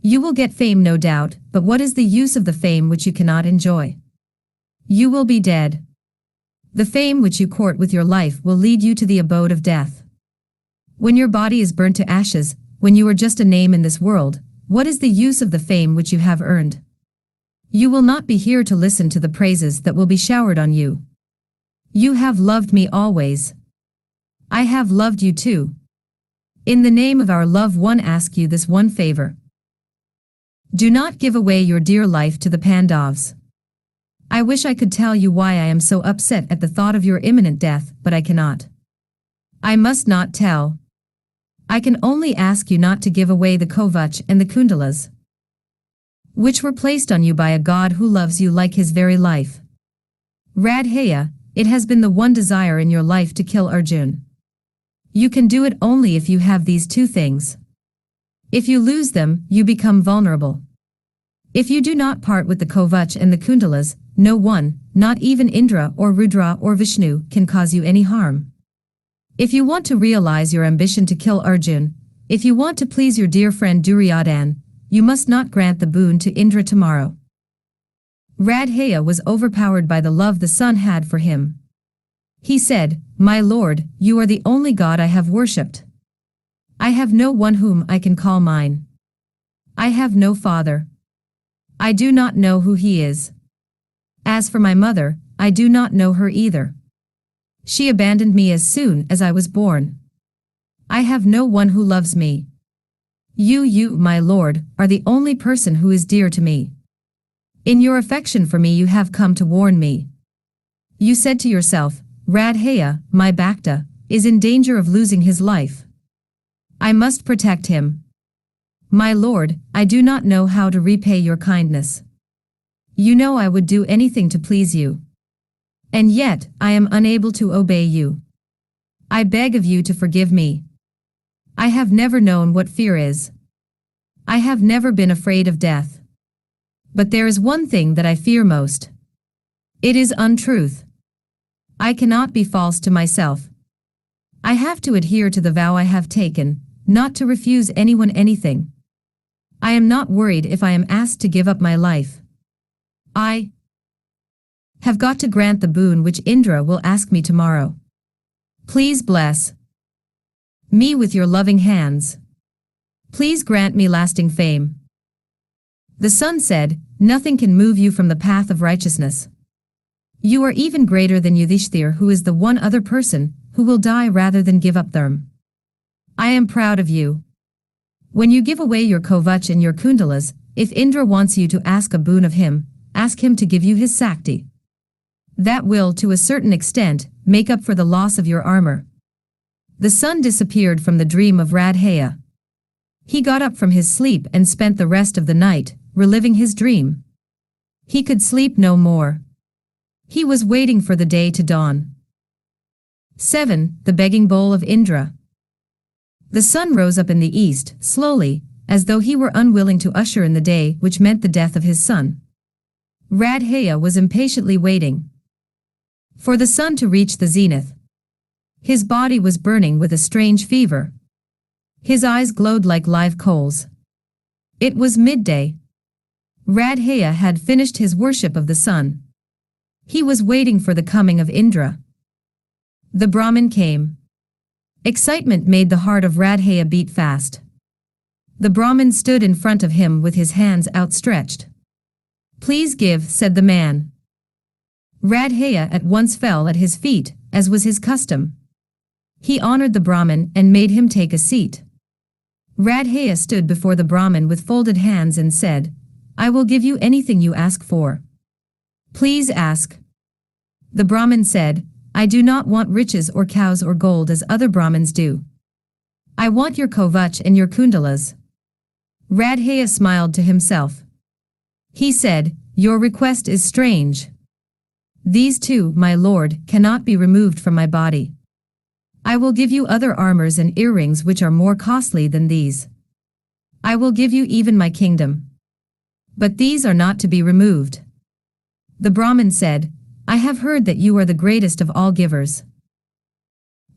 You will get fame no doubt, but what is the use of the fame which you cannot enjoy? You will be dead. The fame which you court with your life will lead you to the abode of death. When your body is burnt to ashes, when you are just a name in this world, what is the use of the fame which you have earned? You will not be here to listen to the praises that will be showered on you. You have loved me always. I have loved you too. In the name of our love, one ask you this one favor. Do not give away your dear life to the Pandavas. I wish I could tell you why I am so upset at the thought of your imminent death, but I cannot. I must not tell. I can only ask you not to give away the Kovach and the Kundalas, which were placed on you by a god who loves you like his very life. Radheya, it has been the one desire in your life to kill Arjun. You can do it only if you have these two things. If you lose them, you become vulnerable. If you do not part with the Kovach and the Kundalas, no one, not even Indra or Rudra or Vishnu, can cause you any harm. If you want to realize your ambition to kill Arjun, if you want to please your dear friend Duryodhan, you must not grant the boon to Indra tomorrow. Radheya was overpowered by the love the son had for him. He said, "My lord, you are the only god I have worshipped. I have no one whom I can call mine. I have no father. I do not know who he is. As for my mother, I do not know her either. She abandoned me as soon as I was born. I have no one who loves me. You, my lord, are the only person who is dear to me. In your affection for me you have come to warn me. You said to yourself, Radheya, my Bhakta, is in danger of losing his life. I must protect him. My lord, I do not know how to repay your kindness. You know I would do anything to please you. And yet, I am unable to obey you. I beg of you to forgive me. I have never known what fear is. I have never been afraid of death. But there is one thing that I fear most. It is untruth. I cannot be false to myself. I have to adhere to the vow I have taken, not to refuse anyone anything. I am not worried if I am asked to give up my life. I have got to grant the boon which Indra will ask me tomorrow. Please bless me with your loving hands. Please grant me lasting fame. The son said, nothing can move you from the path of righteousness. You are even greater than Yudhishthir, who is the one other person who will die rather than give up them. I am proud of you. When you give away your Kovach and your Kundalas, if Indra wants you to ask a boon of him, ask him to give you his Sakti. That will, to a certain extent, make up for the loss of your armor. The son disappeared from the dream of Radheya. He got up from his sleep and spent the rest of the night, reliving his dream. He could sleep no more. He was waiting for the day to dawn. 7. The begging bowl of Indra. The sun rose up in the east, slowly, as though he were unwilling to usher in the day which meant the death of his son. Radheya was impatiently waiting for the sun to reach the zenith. His body was burning with a strange fever. His eyes glowed like live coals. It was midday. Radheya had finished his worship of the sun. He was waiting for the coming of Indra. The Brahmin came. Excitement made the heart of Radheya beat fast. The Brahmin stood in front of him with his hands outstretched. Please give, said the man. Radheya at once fell at his feet, as was his custom. He honored the Brahmin and made him take a seat. Radheya stood before the Brahmin with folded hands and said, I will give you anything you ask for. Please ask. The Brahmin said, I do not want riches or cows or gold as other Brahmins do. I want your Kovach and your Kundalas. Radheya smiled to himself. He said, your request is strange. These two, my lord, cannot be removed from my body. I will give you other armors and earrings which are more costly than these. I will give you even my kingdom. But these are not to be removed. The Brahmin said, I have heard that you are the greatest of all givers.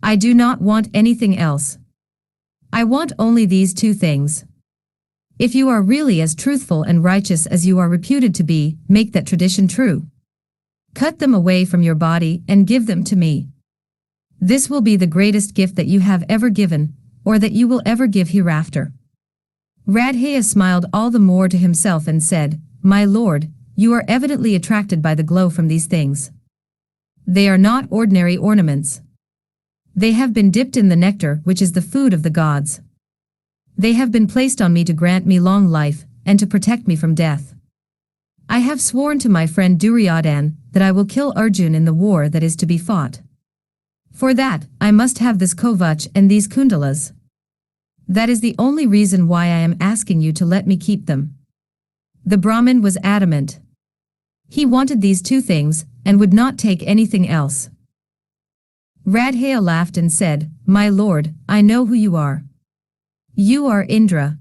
I do not want anything else. I want only these two things. If you are really as truthful and righteous as you are reputed to be, make that tradition true. Cut them away from your body and give them to me. This will be the greatest gift that you have ever given, or that you will ever give hereafter. Radheya smiled all the more to himself and said, My lord, you are evidently attracted by the glow from these things. They are not ordinary ornaments. They have been dipped in the nectar which is the food of the gods. They have been placed on me to grant me long life, and to protect me from death. I have sworn to my friend Duryodhan that I will kill Arjun in the war that is to be fought. For that, I must have this Kovach and these Kundalas. That is the only reason why I am asking you to let me keep them. The Brahmin was adamant. He wanted these two things, and would not take anything else. Radheya laughed and said, "My lord, I know who you are. You are Indra.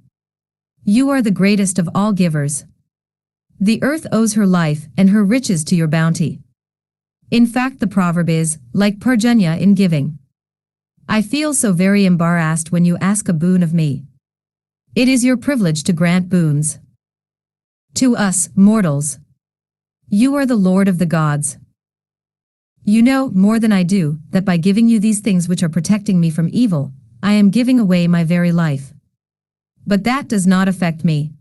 You are the greatest of all givers. The earth owes her life and her riches to your bounty. In fact, the proverb is, like Parjanya in giving. I feel so very embarrassed when you ask a boon of me. It is your privilege to grant boons to us, mortals. You are the lord of the gods. You know, more than I do, that by giving you these things which are protecting me from evil, I am giving away my very life. But that does not affect me.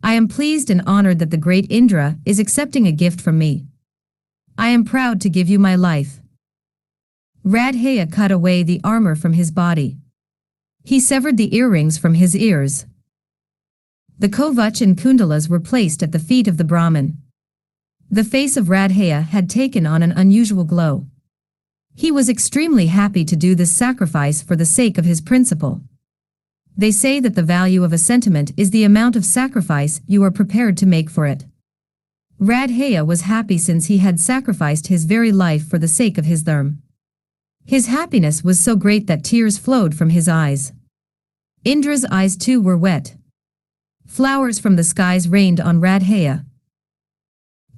I am pleased and honored that the great Indra is accepting a gift from me. I am proud to give you my life." Radheya cut away the armor from his body. He severed the earrings from his ears. The Kovach and Kundalas were placed at the feet of the Brahmin. The face of Radheya had taken on an unusual glow. He was extremely happy to do this sacrifice for the sake of his principle. They say that the value of a sentiment is the amount of sacrifice you are prepared to make for it. Radheya was happy since he had sacrificed his very life for the sake of his dharma. His happiness was so great that tears flowed from his eyes. Indra's eyes too were wet. Flowers from the skies rained on Radheya.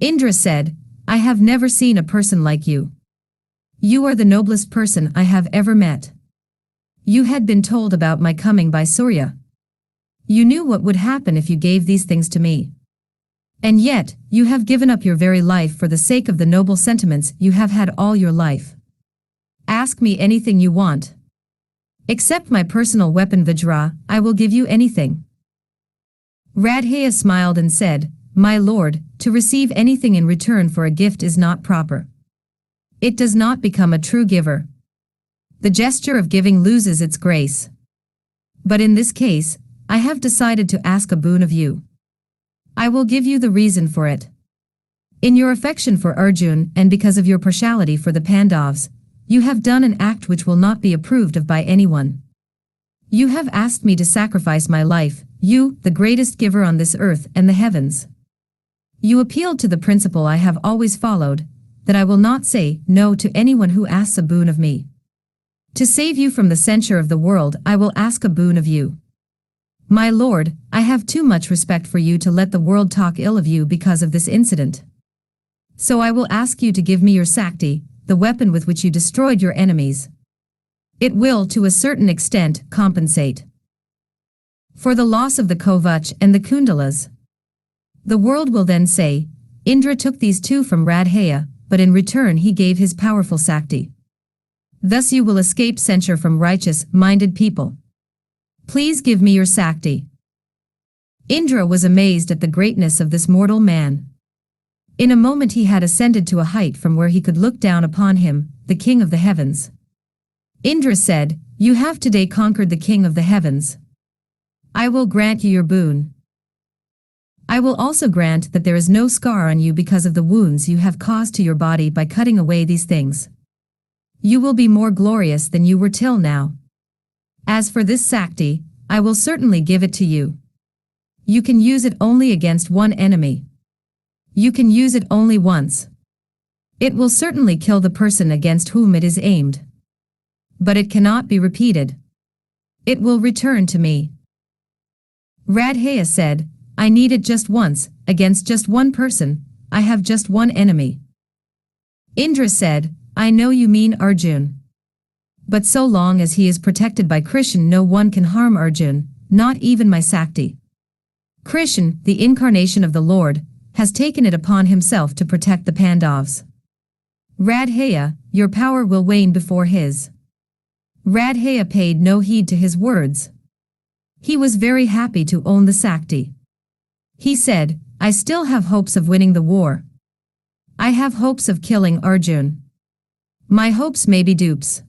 Indra said, "I have never seen a person like you. You are the noblest person I have ever met. You had been told about my coming by Surya. You knew what would happen if you gave these things to me. And yet, you have given up your very life for the sake of the noble sentiments you have had all your life. Ask me anything you want. Except my personal weapon Vajra, I will give you anything." Radheya smiled and said, "My lord, to receive anything in return for a gift is not proper. It does not become a true giver. The gesture of giving loses its grace. But in this case, I have decided to ask a boon of you. I will give you the reason for it. In your affection for Arjun and because of your partiality for the Pandavas, you have done an act which will not be approved of by anyone. You have asked me to sacrifice my life, you, the greatest giver on this earth and the heavens. You appealed to the principle I have always followed, that I will not say no to anyone who asks a boon of me. To save you from the censure of the world, I will ask a boon of you. My lord, I have too much respect for you to let the world talk ill of you because of this incident. So I will ask you to give me your Sakti, the weapon with which you destroyed your enemies. It will, to a certain extent, compensate for the loss of the Kovach and the Kundalas. The world will then say, Indra took these two from Radheya, but in return he gave his powerful Sakti. Thus you will escape censure from righteous-minded people. Please give me your Sakti." Indra was amazed at the greatness of this mortal man. In a moment he had ascended to a height from where he could look down upon him, the king of the heavens. Indra said, "You have today conquered the king of the heavens. I will grant you your boon. I will also grant that there is no scar on you because of the wounds you have caused to your body by cutting away these things. You will be more glorious than you were till now. As for this Sakti, I will certainly give it to you. You can use it only against one enemy. You can use it only once. It will certainly kill the person against whom it is aimed. But it cannot be repeated. It will return to me." Radheya said, "I need it just once, against just one person, I have just one enemy." Indra said, "I know you mean Arjun. But so long as he is protected by Krishn, no one can harm Arjun, not even my Sakti. Krishn, the incarnation of the Lord, has taken it upon himself to protect the Pandavas. Radheya, your power will wane before his." Radheya paid no heed to his words. He was very happy to own the Sakti. He said, "I still have hopes of winning the war. I have hopes of killing Arjun. My hopes may be dupes.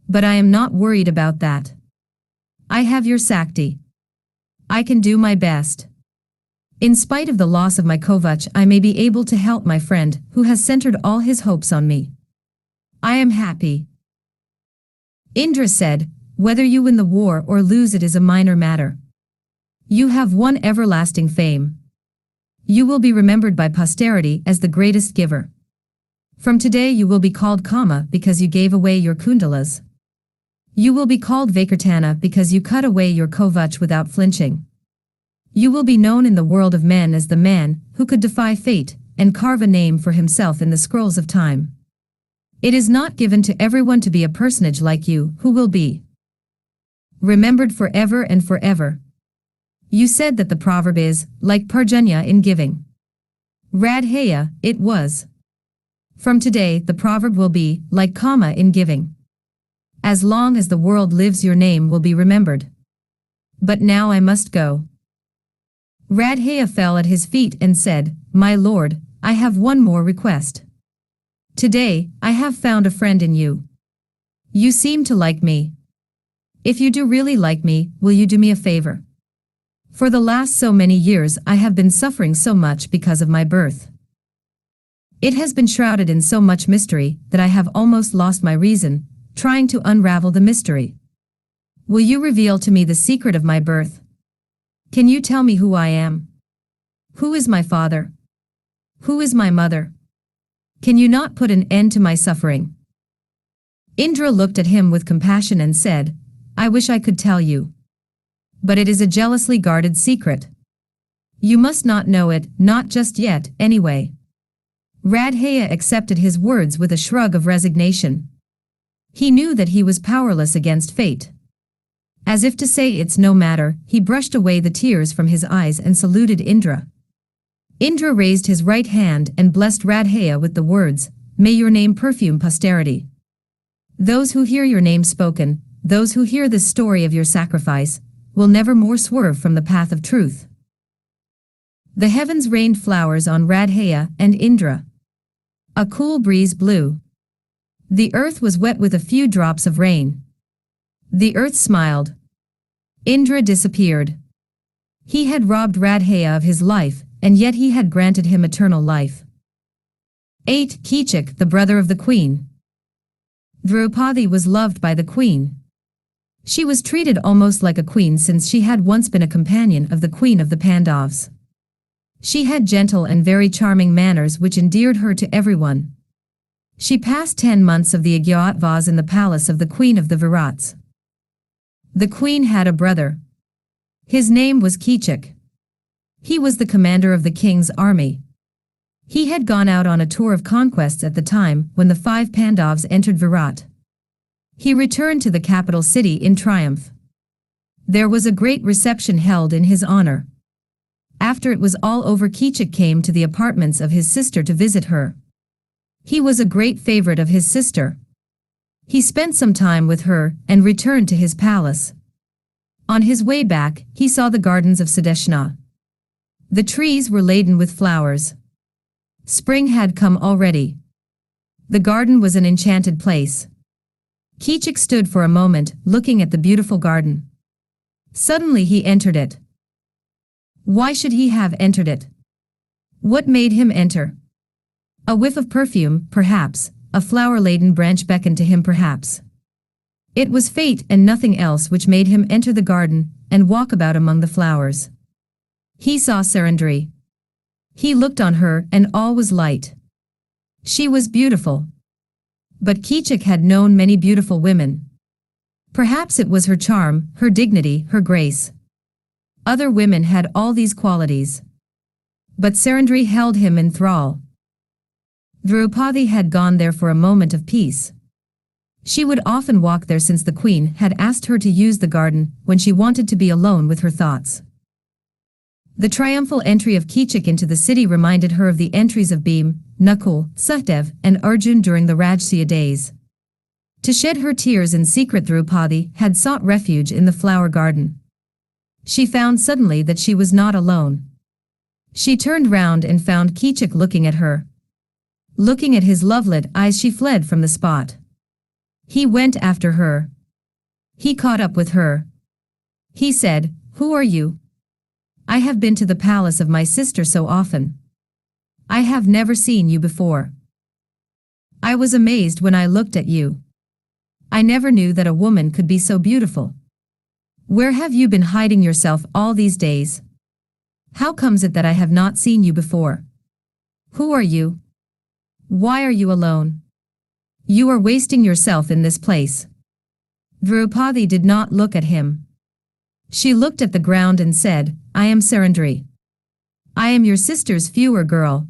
But I am not worried about that. I have your Sakti. I can do my best. In spite of the loss of my Kovach, I may be able to help my friend who has centered all his hopes on me. I am happy." Indra said, "Whether you win the war or lose it is a minor matter. You have won everlasting fame. You will be remembered by posterity as the greatest giver. From today you will be called Kama because you gave away your kundalas. You will be called Vaikartana because you cut away your kovach without flinching. You will be known in the world of men as the man who could defy fate and carve a name for himself in the scrolls of time. It is not given to everyone to be a personage like you who will be remembered forever and forever. You said that the proverb is like Parjanya in giving. Radheya, it was. From today the proverb will be like Kama in giving. As long as the world lives your name will be remembered. But now I must go. Radheya fell at his feet and said, My lord, I have one more request. Today, I have found a friend in you. You seem to like me. If you do really like me, will you do me a favor? For the last so many years I have been suffering so much because of my birth. It has been shrouded in so much mystery that I have almost lost my reason, trying to unravel the mystery. Will you reveal to me the secret of my birth? Can you tell me who I am? Who is my father? Who is my mother? Can you not put an end to my suffering? Indra looked at him with compassion and said, I wish I could tell you. But it is a jealously guarded secret. You must not know it, not just yet, anyway. Radheya accepted his words with a shrug of resignation. He knew that he was powerless against fate. As if to say it's no matter, he brushed away the tears from his eyes and saluted Indra. Indra raised his right hand and blessed Radheya with the words, May your name perfume posterity. Those who hear your name spoken, those who hear this story of your sacrifice, will never more swerve from the path of truth. The heavens rained flowers on Radheya and Indra. A cool breeze blew. The earth was wet with a few drops of rain. The earth smiled. Indra disappeared. He had robbed Radheya of his life, and yet he had granted him eternal life. 8. Kichik, the brother of the queen. Draupadi was loved by the queen. She was treated almost like a queen since she had once been a companion of the queen of the Pandavas. She had gentle and very charming manners which endeared her to everyone. She passed 10 months of the Ajñātavās in the palace of the queen of the Virats. The queen had a brother. His name was Kichik. He was the commander of the king's army. He had gone out on a tour of conquests at the time when the 5 Pandavas entered Virat. He returned to the capital city in triumph. There was a great reception held in his honor. After it was all over, Kichik came to the apartments of his sister to visit her. He was a great favorite of his sister. He spent some time with her and returned to his palace. On his way back, he saw the gardens of Sadeshna. The trees were laden with flowers. Spring had come already. The garden was an enchanted place. Kichik stood for a moment, looking at the beautiful garden. Suddenly he entered it. Why should he have entered it? What made him enter? A whiff of perfume, perhaps, a flower-laden branch beckoned to him perhaps. It was fate and nothing else which made him enter the garden and walk about among the flowers. He saw Sarandri. He looked on her and all was light. She was beautiful. But Kichik had known many beautiful women. Perhaps it was her charm, her dignity, her grace. Other women had all these qualities. But Sarandri held him in thrall. Draupadi had gone there for a moment of peace. She would often walk there since the queen had asked her to use the garden when she wanted to be alone with her thoughts. The triumphal entry of Kichik into the city reminded her of the entries of Bheem, Nakul, Sahdev, and Arjun during the Rajsuya days. To shed her tears in secret, Draupadi had sought refuge in the flower garden. She found suddenly that she was not alone. She turned round and found Kichik looking at her. Looking at his love-lit eyes, she fled from the spot. He went after her. He caught up with her. He said, "Who are you? I have been to the palace of my sister so often. I have never seen you before. I was amazed when I looked at you. I never knew that a woman could be so beautiful. Where have you been hiding yourself all these days? How comes it that I have not seen you before? Who are you? Why are you alone? You are wasting yourself in this place. Draupadi did not look at him. She looked at the ground and said, I am Sarandri. I am your sister's viewer girl.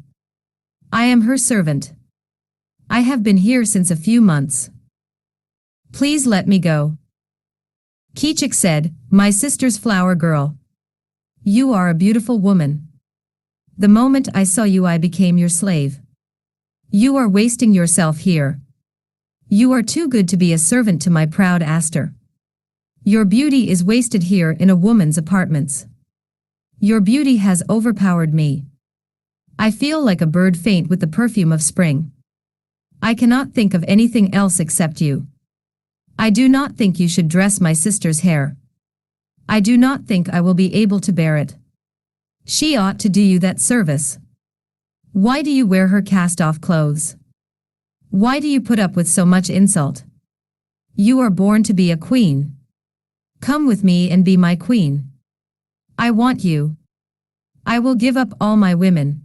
I am her servant. I have been here since a few months. Please let me go. Kichik said, my sister's flower girl. You are a beautiful woman. The moment I saw you I became your slave. You are wasting yourself here. You are too good to be a servant to my proud Astur. Your beauty is wasted here in a woman's apartments. Your beauty has overpowered me. I feel like a bird faint with the perfume of spring. I cannot think of anything else except you. I do not think you should dress my sister's hair. I do not think I will be able to bear it. She ought to do you that service. Why do you wear her cast-off clothes? Why do you put up with so much insult? You are born to be a queen. Come with me and be my queen. I want you. I will give up all my women.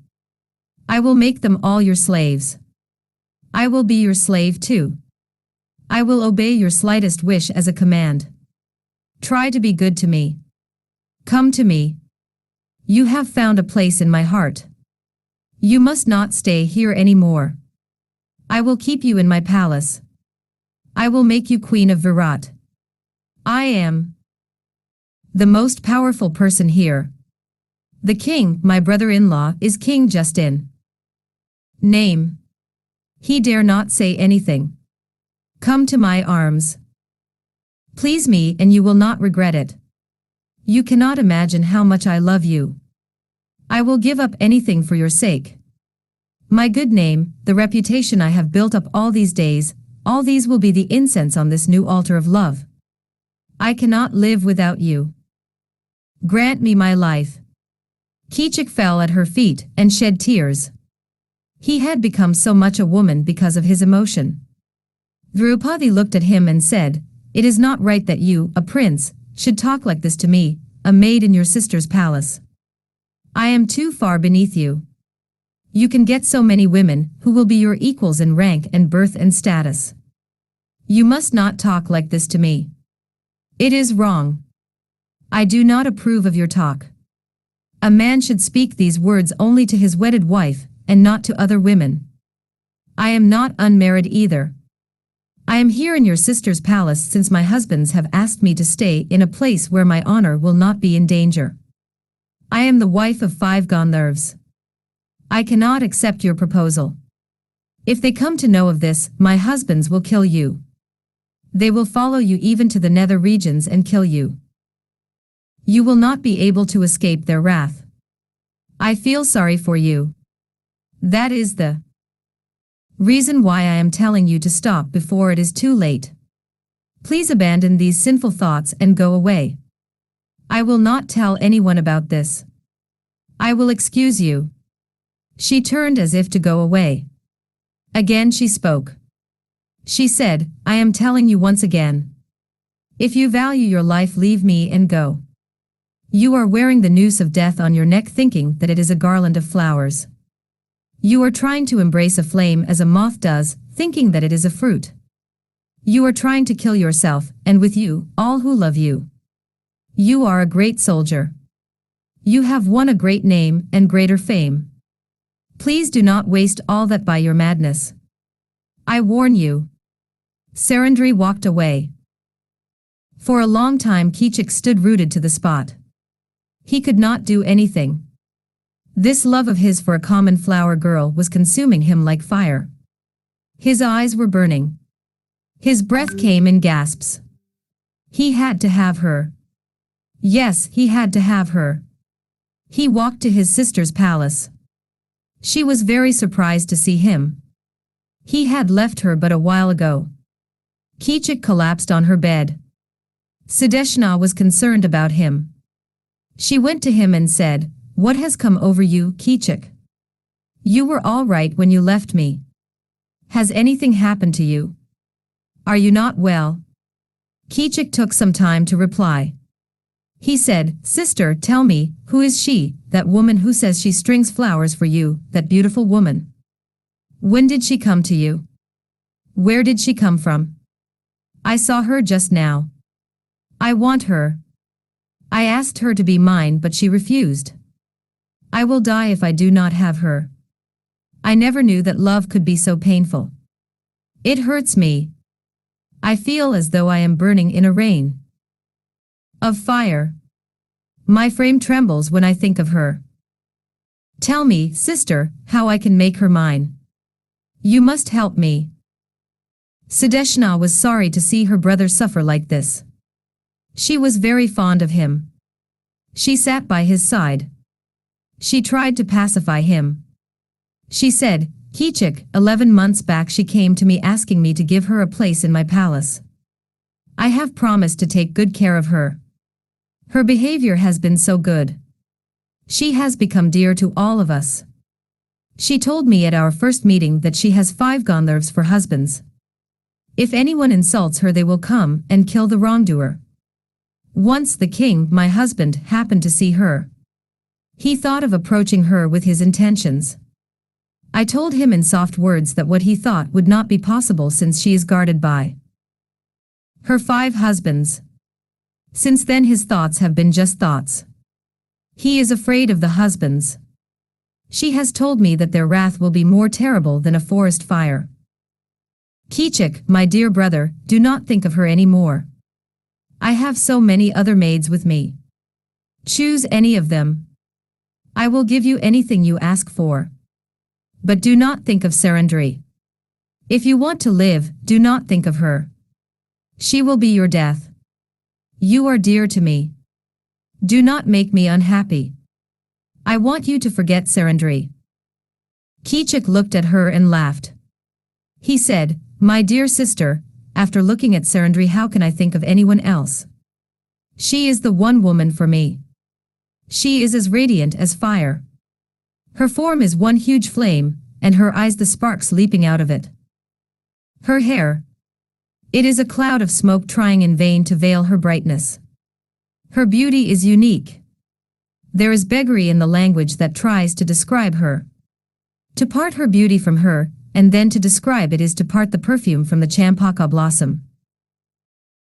I will make them all your slaves. I will be your slave too. I will obey your slightest wish as a command. Try to be good to me. Come to me. You have found a place in my heart. You must not stay here anymore. I will keep you in my palace. I will make you queen of Virat. I am the most powerful person here. The king, my brother-in-law, is King Justin. Name. He dare not say anything. Come to my arms. Please me and you will not regret it. You cannot imagine how much I love you. I will give up anything for your sake. My good name, the reputation I have built up all these days, all these will be the incense on this new altar of love. I cannot live without you. Grant me my life. Kichik fell at her feet and shed tears. He had become so much a woman because of his emotion. Draupadi looked at him and said, It is not right that you, a prince, should talk like this to me, a maid in your sister's palace. I am too far beneath you. You can get so many women who will be your equals in rank and birth and status. You must not talk like this to me. It is wrong. I do not approve of your talk. A man should speak these words only to his wedded wife and not to other women. I am not unmarried either. I am here in your sister's palace since my husbands have asked me to stay in a place where my honor will not be in danger. I am the wife of 5 Gandharvas. I cannot accept your proposal. If they come to know of this, my husbands will kill you. They will follow you even to the nether regions and kill you. You will not be able to escape their wrath. I feel sorry for you. That is the reason why I am telling you to stop before it is too late. Please abandon these sinful thoughts and go away. I will not tell anyone about this. I will excuse you. She turned as if to go away. Again she spoke. She said, I am telling you once again. If you value your life, leave me and go. You are wearing the noose of death on your neck thinking that it is a garland of flowers. You are trying to embrace a flame as a moth does, thinking that it is a fruit. You are trying to kill yourself, and with you, all who love you. You are a great soldier. You have won a great name and greater fame. Please do not waste all that by your madness. I warn you. Sarandri walked away. For a long time Kichik stood rooted to the spot. He could not do anything. This love of his for a common flower girl was consuming him like fire. His eyes were burning. His breath came in gasps. He had to have her. Yes, he had to have her. He walked to his sister's palace. She was very surprised to see him. He had left her but a while ago. Kichik collapsed on her bed. Sudeshna was concerned about him. She went to him and said, What has come over you, Kichik? You were all right when you left me. Has anything happened to you? Are you not well? Kichik took some time to reply. He said, Sister, tell me, who is she, that woman who says she strings flowers for you, that beautiful woman? When did she come to you? Where did she come from? I saw her just now. I want her. I asked her to be mine, but she refused. I will die if I do not have her. I never knew that love could be so painful. It hurts me. I feel as though I am burning in a rain of fire. My frame trembles when I think of her. Tell me, sister, how I can make her mine. You must help me. Sudesh was sorry to see her brother suffer like this. She was very fond of him. She sat by his side. She tried to pacify him. She said, Kichik, 11 months back she came to me asking me to give her a place in my palace. I have promised to take good care of her. Her behavior has been so good. She has become dear to all of us. She told me at our first meeting that she has 5 Gandharvas for husbands. If anyone insults her, they will come and kill the wrongdoer. Once the king, my husband, happened to see her. He thought of approaching her with his intentions. I told him in soft words that what he thought would not be possible since she is guarded by her 5 husbands. Since then his thoughts have been just thoughts. He is afraid of the husbands. She has told me that their wrath will be more terrible than a forest fire. Kichik, my dear brother, do not think of her any more. I have so many other maids with me. Choose any of them. I will give you anything you ask for. But do not think of Sarandri. If you want to live, do not think of her. She will be your death. You are dear to me. Do not make me unhappy. I want you to forget Sarandri. Kichik looked at her and laughed. He said, My dear sister, after looking at Sarandri, how can I think of anyone else? She is the one woman for me. She is as radiant as fire. Her form is one huge flame, and her eyes the sparks leaping out of it. Her hair. It is a cloud of smoke trying in vain to veil her brightness. Her beauty is unique. There is beggary in the language that tries to describe her. To part her beauty from her, and then to describe it, is to part the perfume from the champaka blossom.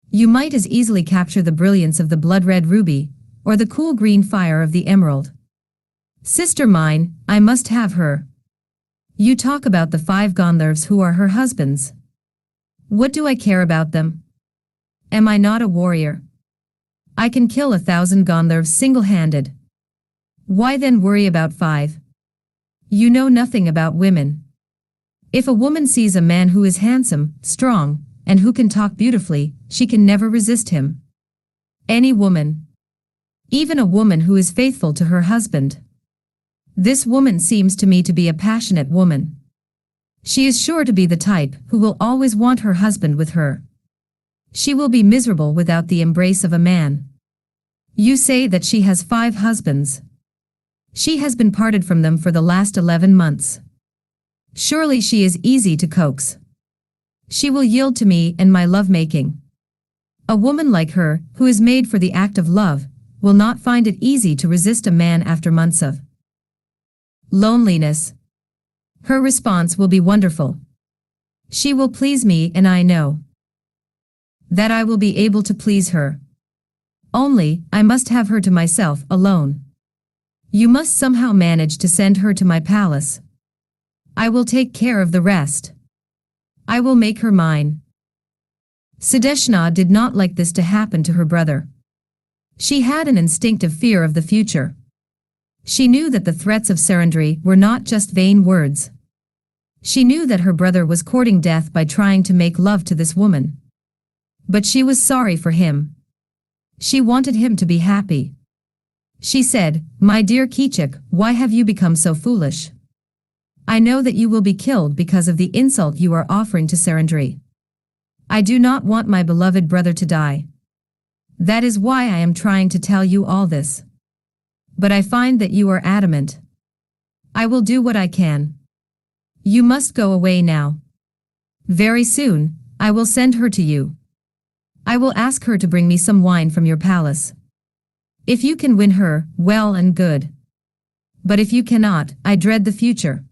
You might as easily capture the brilliance of the blood-red ruby, or the cool green fire of the emerald. Sister mine, I must have her. You talk about the 5 Gandharvas who are her husbands. What do I care about them? Am I not a warrior? I can kill 1,000 Gandharvas single-handed. Why then worry about 5? You know nothing about women. If a woman sees a man who is handsome, strong, and who can talk beautifully, she can never resist him. Any woman. Even a woman who is faithful to her husband. This woman seems to me to be a passionate woman. She is sure to be the type who will always want her husband with her. She will be miserable without the embrace of a man. You say that she has 5 husbands. She has been parted from them for the last 11 months. Surely she is easy to coax. She will yield to me and my love-making. A woman like her, who is made for the act of love, will not find it easy to resist a man after months of loneliness. Her response will be wonderful. She will please me, and I know that I will be able to please her. Only, I must have her to myself alone. You must somehow manage to send her to my palace. I will take care of the rest. I will make her mine. Sudeshna did not like this to happen to her brother. She had an instinctive fear of the future. She knew that the threats of Sarandri were not just vain words. She knew that her brother was courting death by trying to make love to this woman. But she was sorry for him. She wanted him to be happy. She said, My dear Kichik, why have you become so foolish? I know that you will be killed because of the insult you are offering to Sarandri. I do not want my beloved brother to die. That is why I am trying to tell you all this. But I find that you are adamant. I will do what I can. You must go away now. Very soon, I will send her to you. I will ask her to bring me some wine from your palace. If you can win her, well and good. But if you cannot, I dread the future.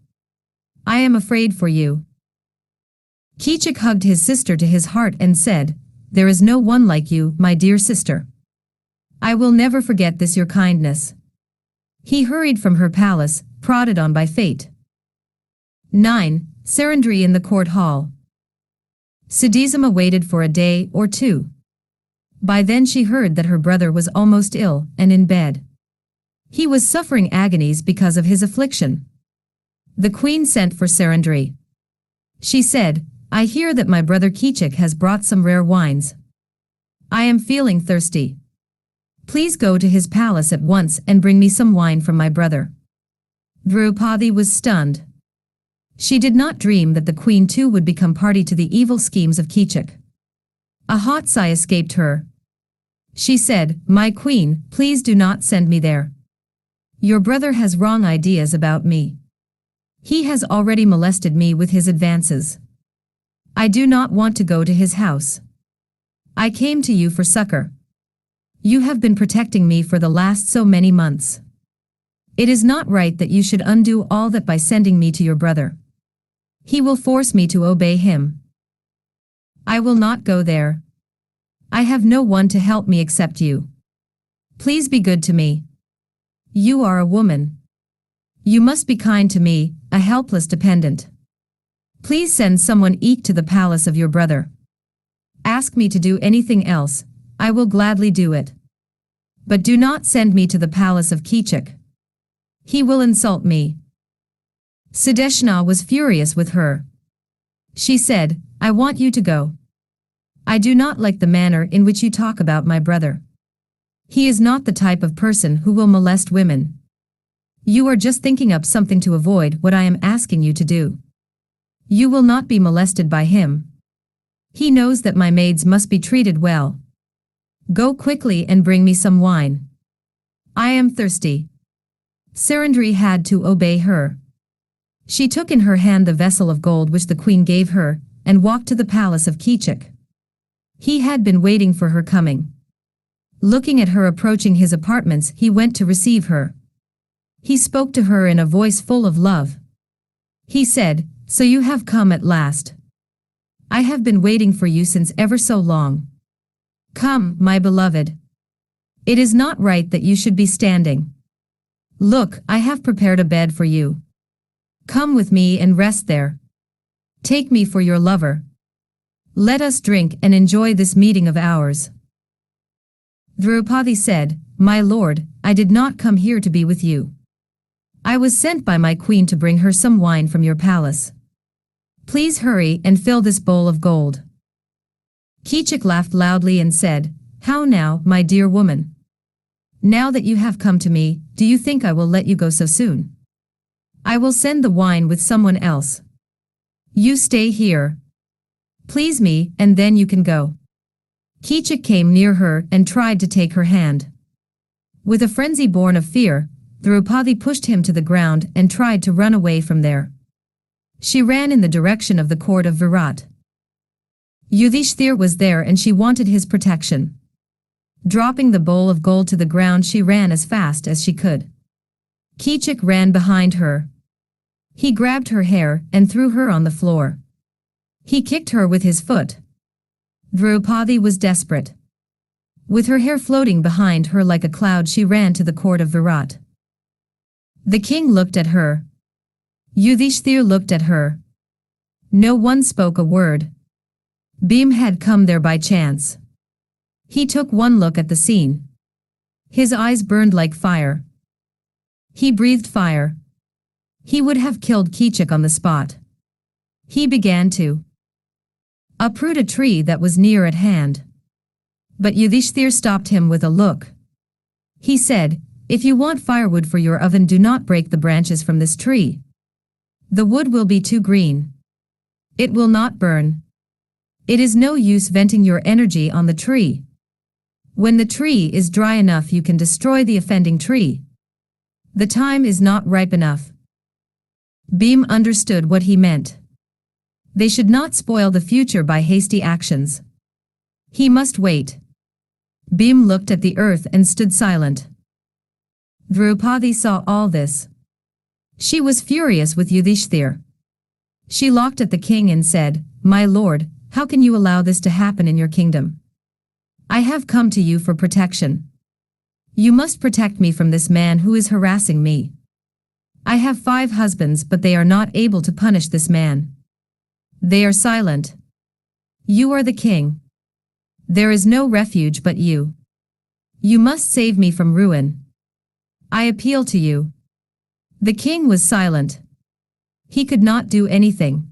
I am afraid for you." Kichik hugged his sister to his heart and said, "There is no one like you, my dear sister. I will never forget this your kindness." He hurried from her palace, prodded on by fate. 9. Sarandri in the court hall. Siddhisama waited for a day or two. By then she heard that her brother was almost ill and in bed. He was suffering agonies because of his affliction. The queen sent for Sarandri. She said, "I hear that my brother Kichik has brought some rare wines. I am feeling thirsty. Please go to his palace at once and bring me some wine from my brother." Draupadi was stunned. She did not dream that the queen too would become party to the evil schemes of Kichik. A hot sigh escaped her. She said, "My queen, please do not send me there. Your brother has wrong ideas about me. He has already molested me with his advances. I do not want to go to his house. I came to you for succor. You have been protecting me for the last so many months. It is not right that you should undo all that by sending me to your brother. He will force me to obey him. I will not go there. I have no one to help me except you. Please be good to me. You are a woman. You must be kind to me, a helpless dependent. Please send someone eke to the palace of your brother. Ask me to do anything else, I will gladly do it. But do not send me to the palace of Kichik. He will insult me." Siddeshna was furious with her. She said, "I want you to go. I do not like the manner in which you talk about my brother. He is not the type of person who will molest women. You are just thinking up something to avoid what I am asking you to do. You will not be molested by him. He knows that my maids must be treated well. Go quickly and bring me some wine. I am thirsty." Sarandri had to obey her. She took in her hand the vessel of gold which the queen gave her, and walked to the palace of Kichik. He had been waiting for her coming. Looking at her approaching his apartments, he went to receive her. He spoke to her in a voice full of love. He said, "So you have come at last. I have been waiting for you since ever so long. Come, my beloved. It is not right that you should be standing. Look, I have prepared a bed for you. Come with me and rest there. Take me for your lover. Let us drink and enjoy this meeting of ours." Draupadi said, "My lord, I did not come here to be with you. I was sent by my queen to bring her some wine from your palace. Please hurry and fill this bowl of gold." Kichik laughed loudly and said, "How now, my dear woman? Now that you have come to me, do you think I will let you go so soon? I will send the wine with someone else. You stay here. Please me, and then you can go." Kichik came near her and tried to take her hand. With a frenzy born of fear, Draupadi pushed him to the ground and tried to run away from there. She ran in the direction of the court of Virat. Yudhishthir was there and she wanted his protection. Dropping the bowl of gold to the ground, she ran as fast as she could. Kichik ran behind her. He grabbed her hair and threw her on the floor. He kicked her with his foot. Draupadi was desperate. With her hair floating behind her like a cloud, she ran to the court of Virat. The king looked at her. Yudhishthir looked at her. No one spoke a word. Bheem had come there by chance. He took one look at the scene. His eyes burned like fire. He breathed fire. He would have killed Kichik on the spot. He began to uproot a tree that was near at hand. But Yudhishthir stopped him with a look. He said, "If you want firewood for your oven, do not break the branches from this tree. The wood will be too green. It will not burn. It is no use venting your energy on the tree. When the tree is dry enough, you can destroy the offending tree. The time is not ripe enough." Bheem understood what he meant. They should not spoil the future by hasty actions. He must wait. Bheem looked at the earth and stood silent. Draupadi saw all this. She was furious with Yudhishthir. She looked at the king and said, "My lord, how can you allow this to happen in your kingdom? I have come to you for protection. You must protect me from this man who is harassing me. I have 5 husbands, but they are not able to punish this man. They are silent. You are the king. There is no refuge but you. You must save me from ruin. I appeal to you." The king was silent. He could not do anything.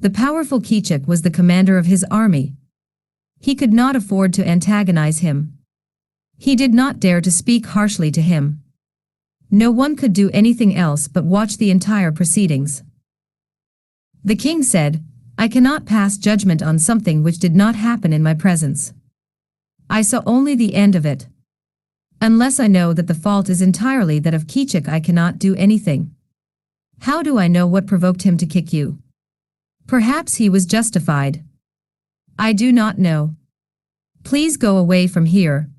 The powerful Kichik was the commander of his army. He could not afford to antagonize him. He did not dare to speak harshly to him. No one could do anything else but watch the entire proceedings. The king said, "I cannot pass judgment on something which did not happen in my presence. I saw only the end of it. Unless I know that the fault is entirely that of Kichik, I cannot do anything. How do I know what provoked him to kick you? Perhaps he was justified. I do not know. Please go away from here."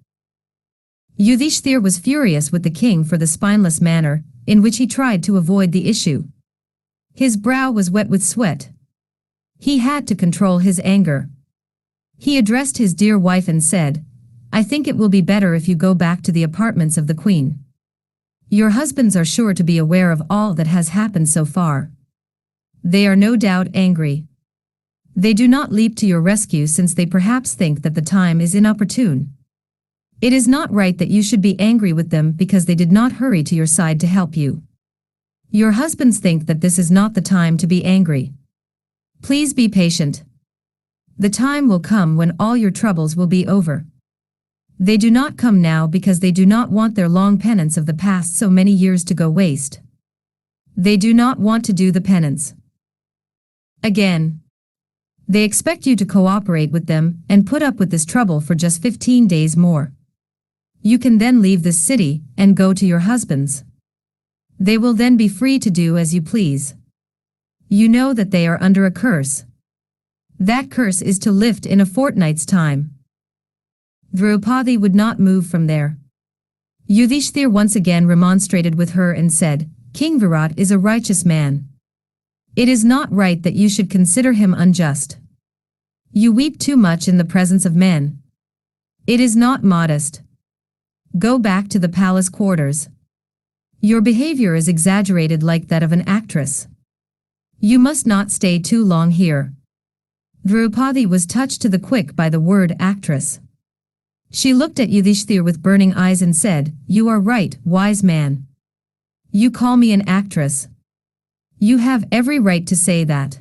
Yudhishthir was furious with the king for the spineless manner in which he tried to avoid the issue. His brow was wet with sweat. He had to control his anger. He addressed his dear wife and said, "I think it will be better if you go back to the apartments of the queen. Your husbands are sure to be aware of all that has happened so far. They are no doubt angry. They do not leap to your rescue since they perhaps think that the time is inopportune. It is not right that you should be angry with them because they did not hurry to your side to help you. Your husbands think that this is not the time to be angry. Please be patient. The time will come when all your troubles will be over. They do not come now because they do not want their long penance of the past so many years to go waste. They do not want to do the penance again. They expect you to cooperate with them and put up with this trouble for just 15 days more. You can then leave this city and go to your husbands. They will then be free to do as you please. You know that they are under a curse. That curse is to lift in a fortnight's time." Draupadi would not move from there. Yudhishthir once again remonstrated with her and said, "King Virat is a righteous man. It is not right that you should consider him unjust. You weep too much in the presence of men. It is not modest. Go back to the palace quarters. Your behavior is exaggerated like that of an actress. You must not stay too long here." Draupadi was touched to the quick by the word actress. She looked at Yudhishthir with burning eyes and said, "You are right, wise man. You call me an actress. You have every right to say that.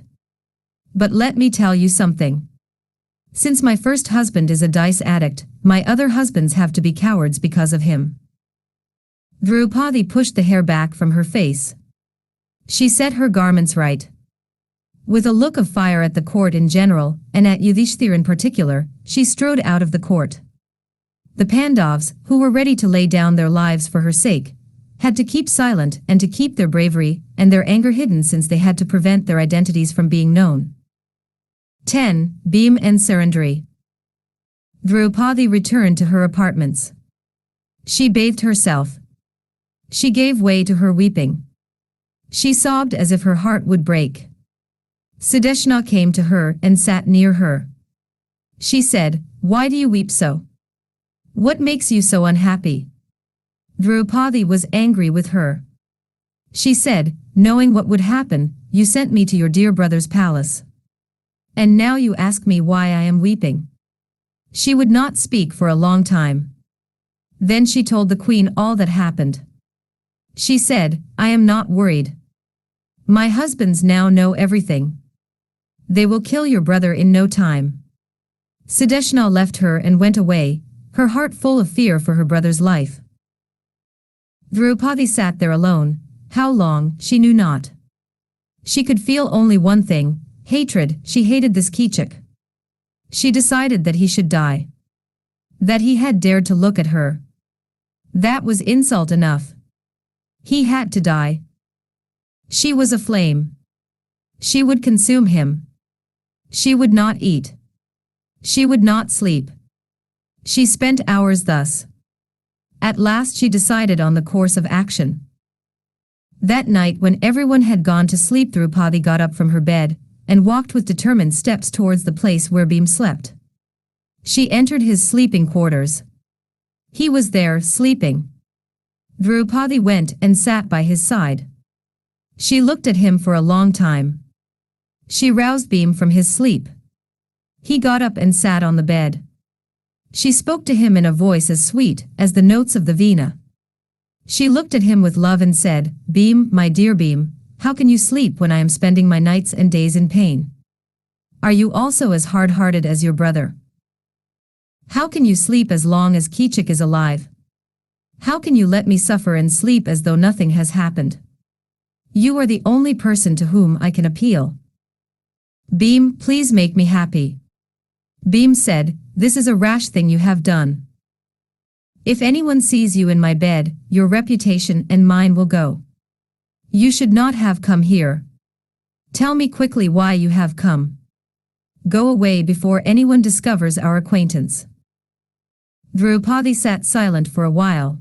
But let me tell you something. Since my first husband is a dice addict, my other husbands have to be cowards because of him." Draupadi pushed the hair back from her face. She set her garments right. With a look of fire at the court in general, and at Yudhishthir in particular, she strode out of the court. The Pandavas, who were ready to lay down their lives for her sake, had to keep silent and to keep their bravery and their anger hidden since they had to prevent their identities from being known. 10. Bheem and Surrendry. Draupadi returned to her apartments. She bathed herself. She gave way to her weeping. She sobbed as if her heart would break. Sudeshna came to her and sat near her. She said, "Why do you weep so? What makes you so unhappy?" Draupadi was angry with her. She said, "Knowing what would happen, you sent me to your dear brother's palace. And now you ask me why I am weeping." She would not speak for a long time. Then she told the queen all that happened. She said, "I am not worried. My husbands now know everything. They will kill your brother in no time." Sudeshna left her and went away, her heart full of fear for her brother's life. Draupadi sat there alone. How long, she knew not. She could feel only one thing, hatred. She hated this Kichik. She decided that he should die. That he had dared to look at her. That was insult enough. He had to die. She was a flame. She would consume him. She would not eat. She would not sleep. She spent hours thus. At last she decided on the course of action. That night when everyone had gone to sleep, Draupadi got up from her bed and walked with determined steps towards the place where Bheem slept. She entered his sleeping quarters. He was there, sleeping. Draupadi went and sat by his side. She looked at him for a long time. She roused Bheem from his sleep. He got up and sat on the bed. She spoke to him in a voice as sweet as the notes of the Veena. She looked at him with love and said, "Bheem, my dear Bheem, how can you sleep when I am spending my nights and days in pain? Are you also as hard-hearted as your brother? How can you sleep as long as Kichik is alive? How can you let me suffer and sleep as though nothing has happened? You are the only person to whom I can appeal. Bheem, please make me happy." Bheem said, "This is a rash thing you have done. If anyone sees you in my bed, your reputation and mine will go. You should not have come here. Tell me quickly why you have come. Go away before anyone discovers our acquaintance." Draupadi sat silent for a while.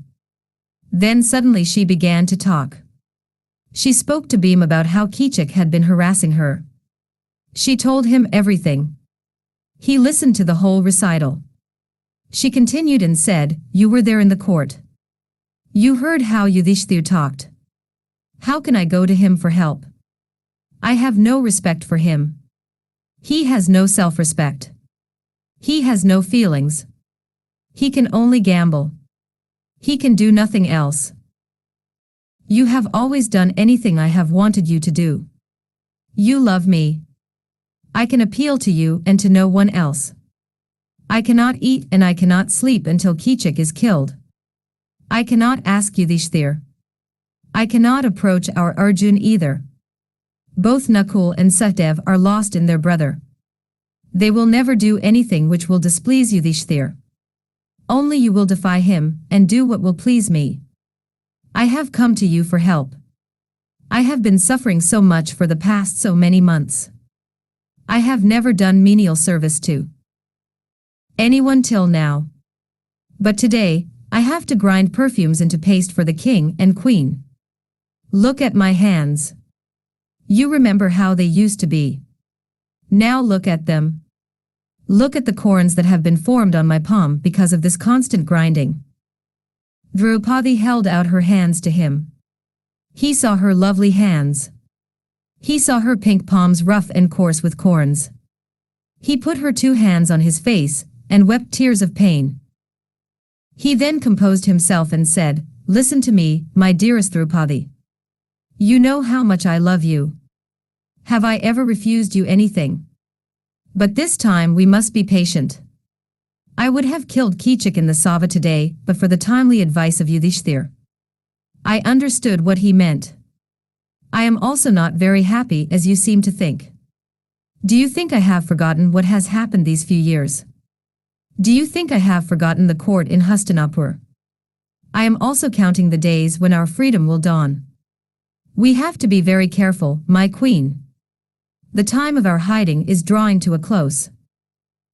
Then suddenly she began to talk. She spoke to Bheem about how Kichik had been harassing her. She told him everything. He listened to the whole recital. She continued and said, "You were there in the court. You heard how Yudhishthir talked. How can I go to him for help? I have no respect for him. He has no self-respect. He has no feelings. He can only gamble. He can do nothing else. You have always done anything I have wanted you to do. You love me. I can appeal to you and to no one else. I cannot eat and I cannot sleep until Kichik is killed. I cannot ask Yudhishthir. I cannot approach our Arjun either. Both Nakul and Sahdev are lost in their brother. They will never do anything which will displease Yudhishthir. Only you will defy him and do what will please me. I have come to you for help. I have been suffering so much for the past so many months. I have never done menial service to anyone till now. But today, I have to grind perfumes into paste for the king and queen. Look at my hands. You remember how they used to be. Now look at them. Look at the corns that have been formed on my palm because of this constant grinding." Draupadi held out her hands to him. He saw her lovely hands. He saw her pink palms rough and coarse with corns. He put her 2 hands on his face and wept tears of pain. He then composed himself and said, "Listen to me, my dearest Draupadi. You know how much I love you. Have I ever refused you anything? But this time we must be patient. I would have killed Kichik in the Sava today, but for the timely advice of Yudhishthir. I understood what he meant. I am also not very happy as you seem to think. Do you think I have forgotten what has happened these few years? Do you think I have forgotten the court in Hastinapur? I am also counting the days when our freedom will dawn. We have to be very careful, my queen. The time of our hiding is drawing to a close.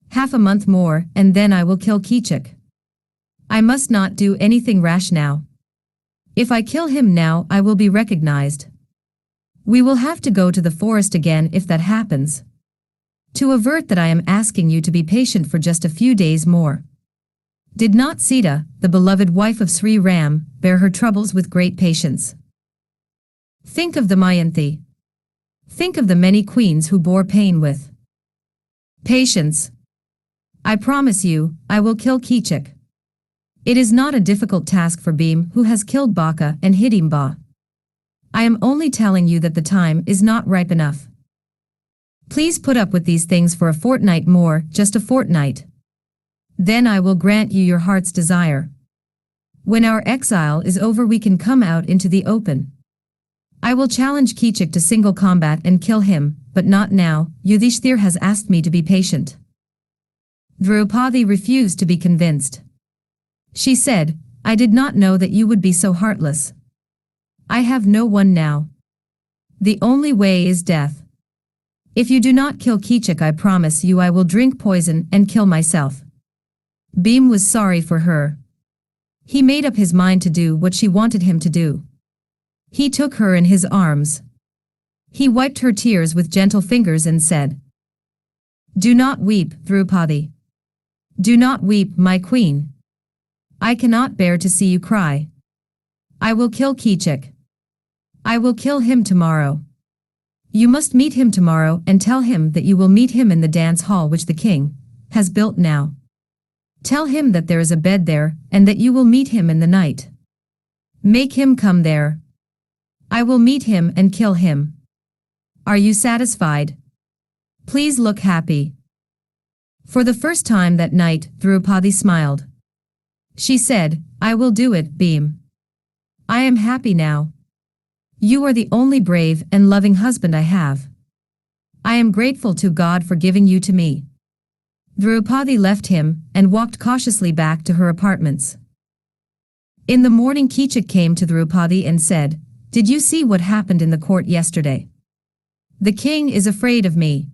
Half a month more, and then I will kill Kichik. I must not do anything rash now. If I kill him now, I will be recognized. We will have to go to the forest again if that happens. To avert that, I am asking you to be patient for just a few days more. Did not Sita, the beloved wife of Sri Ram, bear her troubles with great patience? Think of the Mayanthi. Think of the many queens who bore pain with patience. I promise you, I will kill Kichik. It is not a difficult task for Bheem, who has killed Baka and Hidimba. I am only telling you that the time is not ripe enough. Please put up with these things for a fortnight more, just a fortnight. Then I will grant you your heart's desire. When our exile is over, we can come out into the open. I will challenge Kichik to single combat and kill him, but not now. Yudhishthir has asked me to be patient." Draupadi refused to be convinced. She said, "I did not know that you would be so heartless. I have no one now. The only way is death. If you do not kill Kichik, I promise you I will drink poison and kill myself." Bheem was sorry for her. He made up his mind to do what she wanted him to do. He took her in his arms. He wiped her tears with gentle fingers and said, "Do not weep, Draupadi. Do not weep, my queen. I cannot bear to see you cry. I will kill Kichik. I will kill him tomorrow. You must meet him tomorrow and tell him that you will meet him in the dance hall which the king has built now. Tell him that there is a bed there and that you will meet him in the night. Make him come there. I will meet him and kill him. Are you satisfied? Please look happy." For the first time that night, Draupadi smiled. She said, "I will do it, Bheem. I am happy now. You are the only brave and loving husband I have. I am grateful to God for giving you to me." Draupadi left him and walked cautiously back to her apartments. In the morning, Kichik came to Draupadi and said, "Did you see what happened in the court yesterday? The king is afraid of me.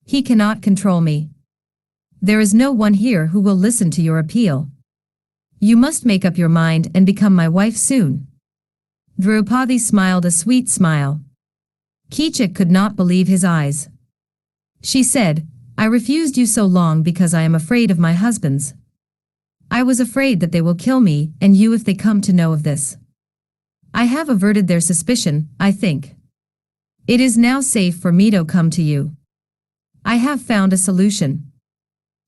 He cannot control me. There is no one here who will listen to your appeal. You must make up your mind and become my wife soon." Draupadi smiled a sweet smile. Kichik could not believe his eyes. She said, "I refused you so long because I am afraid of my husbands. I was afraid that they will kill me and you if they come to know of this. I have averted their suspicion, I think. It is now safe for me to come to you. I have found a solution.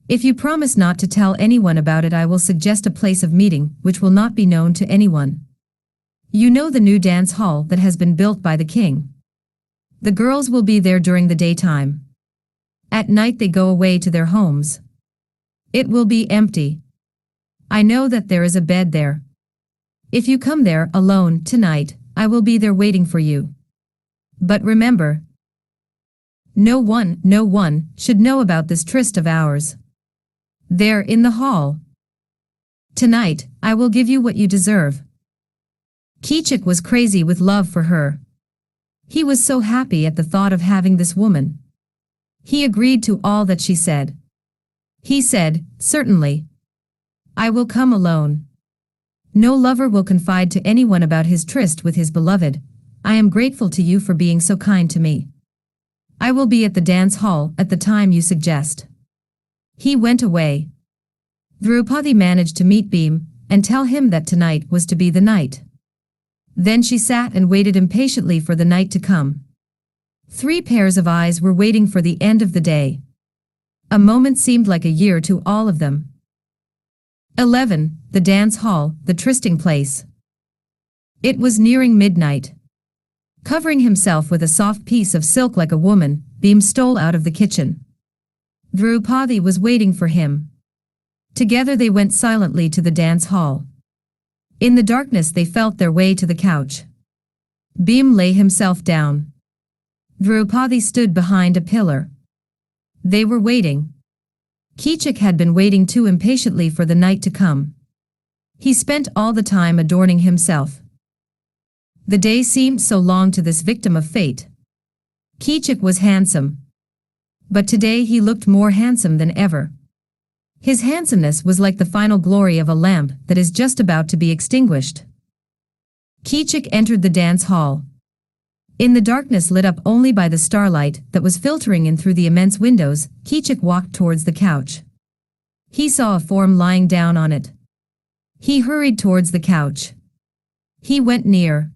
If you promise not to tell anyone about it, I will suggest a place of meeting which will not be known to anyone. You know the new dance hall that has been built by the king. The girls will be there during the daytime. At night they go away to their homes. It will be empty. I know that there is a bed there. If you come there alone tonight, I will be there waiting for you. But remember, no one should know about this tryst of ours. There in the hall. Tonight, I will give you what you deserve." Kichik was crazy with love for her. He was so happy at the thought of having this woman. He agreed to all that she said. He said, "Certainly. I will come alone. No lover will confide to anyone about his tryst with his beloved. I am grateful to you for being so kind to me. I will be at the dance hall at the time you suggest." He went away. Draupadi managed to meet Bheem and tell him that tonight was to be the night. Then she sat and waited impatiently for the night to come. 3 pairs of eyes were waiting for the end of the day. A moment seemed like a year to all of them. 11. The dance hall, the trysting place. It was nearing midnight. Covering himself with a soft piece of silk like a woman, Bheem stole out of the kitchen. Draupadi was waiting for him. Together they went silently to the dance hall. In the darkness they felt their way to the couch. Bheem lay himself down. Draupadi stood behind a pillar. They were waiting. Kichik had been waiting too impatiently for the night to come. He spent all the time adorning himself. The day seemed so long to this victim of fate. Kichik was handsome. But today he looked more handsome than ever. His handsomeness was like the final glory of a lamp that is just about to be extinguished. Kichik entered the dance hall. In the darkness lit up only by the starlight that was filtering in through the immense windows, Kichik walked towards the couch. He saw a form lying down on it. He hurried towards the couch. He went near.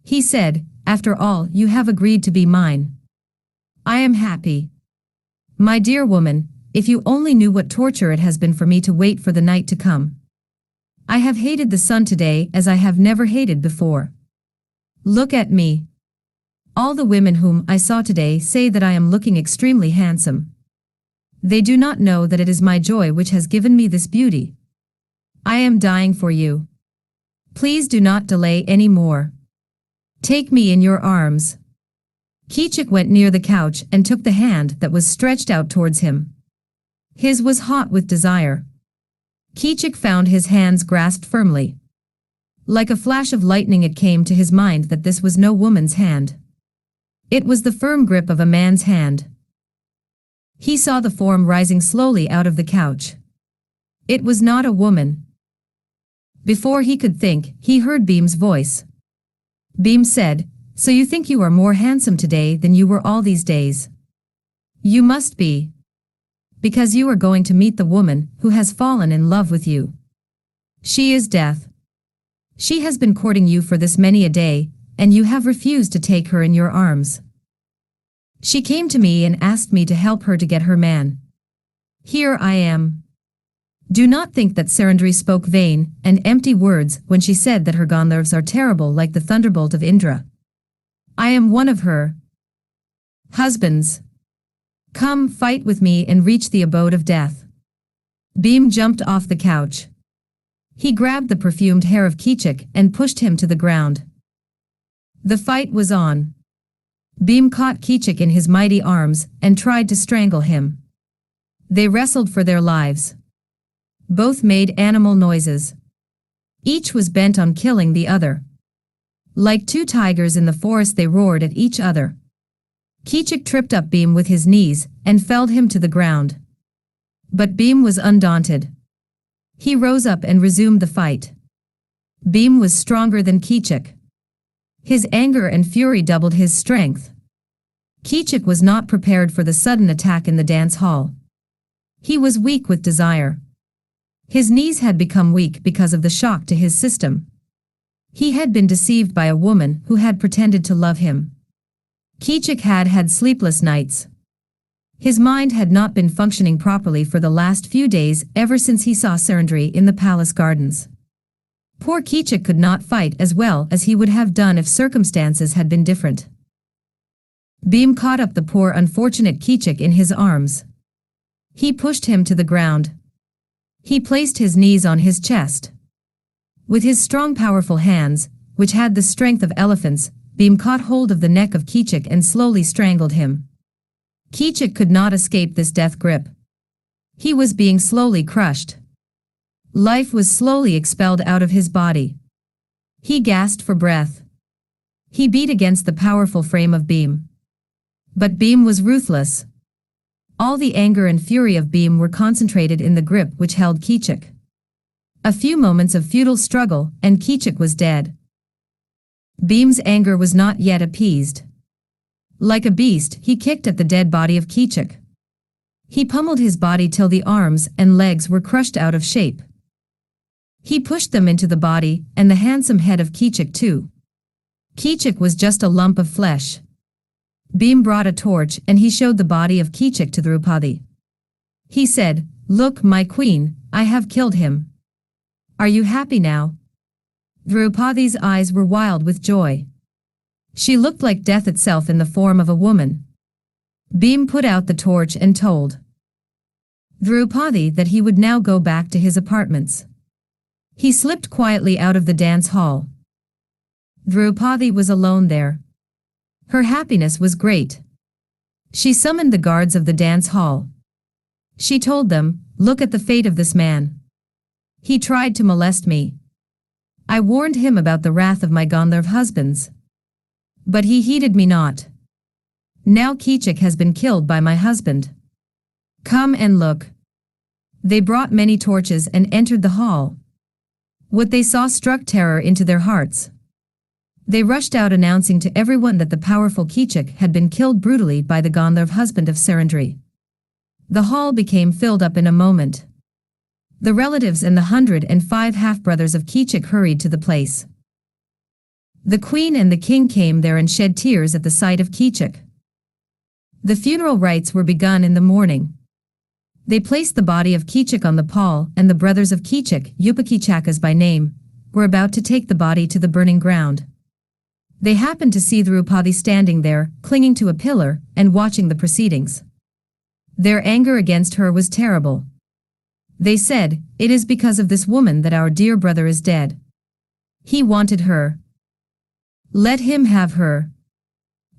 He said, "After all, you have agreed to be mine. I am happy. My dear woman, if you only knew what torture it has been for me to wait for the night to come. I have hated the sun today as I have never hated before. Look at me. All the women whom I saw today say that I am looking extremely handsome. They do not know that it is my joy which has given me this beauty. I am dying for you. Please do not delay any more. Take me in your arms." Kichik went near the couch and took the hand that was stretched out towards him. His was hot with desire. Kichik found his hands grasped firmly. Like a flash of lightning it came to his mind that this was no woman's hand. It was the firm grip of a man's hand. He saw the form rising slowly out of the couch. It was not a woman. Before he could think, he heard Bheem's voice. Bheem said, "So you think you are more handsome today than you were all these days? You must be. Because you are going to meet the woman who has fallen in love with you. She is Death. She has been courting you for this many a day, and you have refused to take her in your arms. She came to me and asked me to help her to get her man. Here I am." Do not think that Sarandri spoke vain and empty words when she said that her Gandharvas are terrible like the thunderbolt of Indra. I am one of her husbands. Come, fight with me and reach the abode of death. Bheem jumped off the couch. He grabbed the perfumed hair of Kichik and pushed him to the ground. The fight was on. Bheem caught Kichik in his mighty arms and tried to strangle him. They wrestled for their lives. Both made animal noises. Each was bent on killing the other. Like two tigers in the forest, they roared at each other. Kichik tripped up Bheem with his knees and felled him to the ground. But Bheem was undaunted. He rose up and resumed the fight. Bheem was stronger than Kichik. His anger and fury doubled his strength. Kichik was not prepared for the sudden attack in the dance hall. He was weak with desire. His knees had become weak because of the shock to his system. He had been deceived by a woman who had pretended to love him. Kichik had had sleepless nights. His mind had not been functioning properly for the last few days ever since he saw Sarandri in the palace gardens. Poor Kichik could not fight as well as he would have done if circumstances had been different. Bheem caught up the poor unfortunate Kichik in his arms. He pushed him to the ground. He placed his knees on his chest. With his strong powerful hands, which had the strength of elephants, Bheem caught hold of the neck of Kichik and slowly strangled him. Kichik could not escape this death grip. He was being slowly crushed. Life was slowly expelled out of his body. He gasped for breath. He beat against the powerful frame of Bheem. But Bheem was ruthless. All the anger and fury of Bheem were concentrated in the grip which held Kichik. A few moments of futile struggle and Kichik was dead. Bheem's anger was not yet appeased. Like a beast, he kicked at the dead body of Kichik. He pummeled his body till the arms and legs were crushed out of shape. He pushed them into the body and the handsome head of Kichik too. Kichik was just a lump of flesh. Bheem brought a torch and he showed the body of Kichik to Draupadi. He said, "Look, my queen, I have killed him. Are you happy now?" Draupadi's eyes were wild with joy. She looked like death itself in the form of a woman. Bheem put out the torch and told Draupadi that he would now go back to his apartments. He slipped quietly out of the dance hall. Draupadi was alone there. Her happiness was great. She summoned the guards of the dance hall. She told them, "Look at the fate of this man. He tried to molest me. I warned him about the wrath of my Gandharv husbands. But he heeded me not. Now Kichik has been killed by my husband. Come and look." They brought many torches and entered the hall. What they saw struck terror into their hearts. They rushed out announcing to everyone that the powerful Kichik had been killed brutally by the Gandharv husband of Sarandri. The hall became filled up in a moment. The relatives and the 105 half-brothers of Kichik hurried to the place. The queen and the king came there and shed tears at the sight of Kichik. The funeral rites were begun in the morning. They placed the body of Kichik on the pall and the brothers of Kichik, Upakichakas by name, were about to take the body to the burning ground. They happened to see Draupadi standing there, clinging to a pillar, and watching the proceedings. Their anger against her was terrible. They said, "It is because of this woman that our dear brother is dead. He wanted her. Let him have her.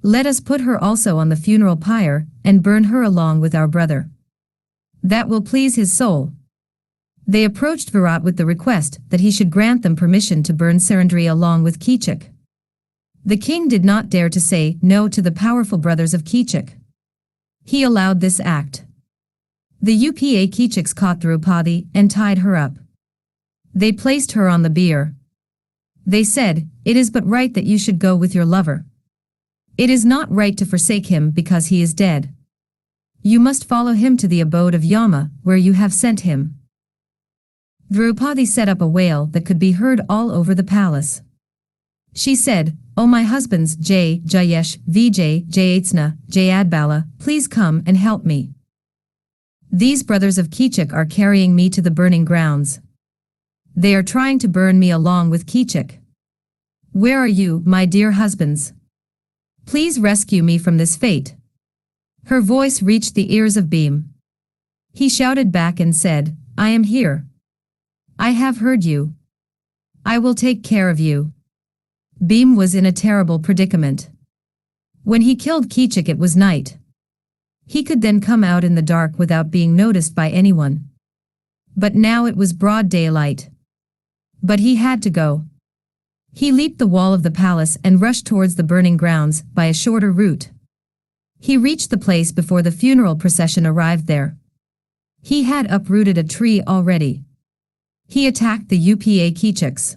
Let us put her also on the funeral pyre and burn her along with our brother. That will please his soul." They approached Virat with the request that he should grant them permission to burn Sarandri along with Kichik. The king did not dare to say no to the powerful brothers of Kichik. He allowed this act. The Upa Kichiks caught Draupadi and tied her up. They placed her on the bier. They said, "It is but right that you should go with your lover. It is not right to forsake him because he is dead. You must follow him to the abode of Yama, where you have sent him." Draupadi set up a wail that could be heard all over the palace. She said, "O my husbands Jayesh, Vijay, Jayatsna, Jayadbala, please come and help me. These brothers of Kichik are carrying me to the burning grounds. They are trying to burn me along with Kichik. Where are you, my dear husbands? Please rescue me from this fate." Her voice reached the ears of Bheem. He shouted back and said, "I am here. I have heard you. I will take care of you." Bheem was in a terrible predicament. When he killed Kichik it was night. He could then come out in the dark without being noticed by anyone. But now it was broad daylight. But he had to go. He leaped the wall of the palace and rushed towards the burning grounds by a shorter route. He reached the place before the funeral procession arrived there. He had uprooted a tree already. He attacked the Upa Kichiks.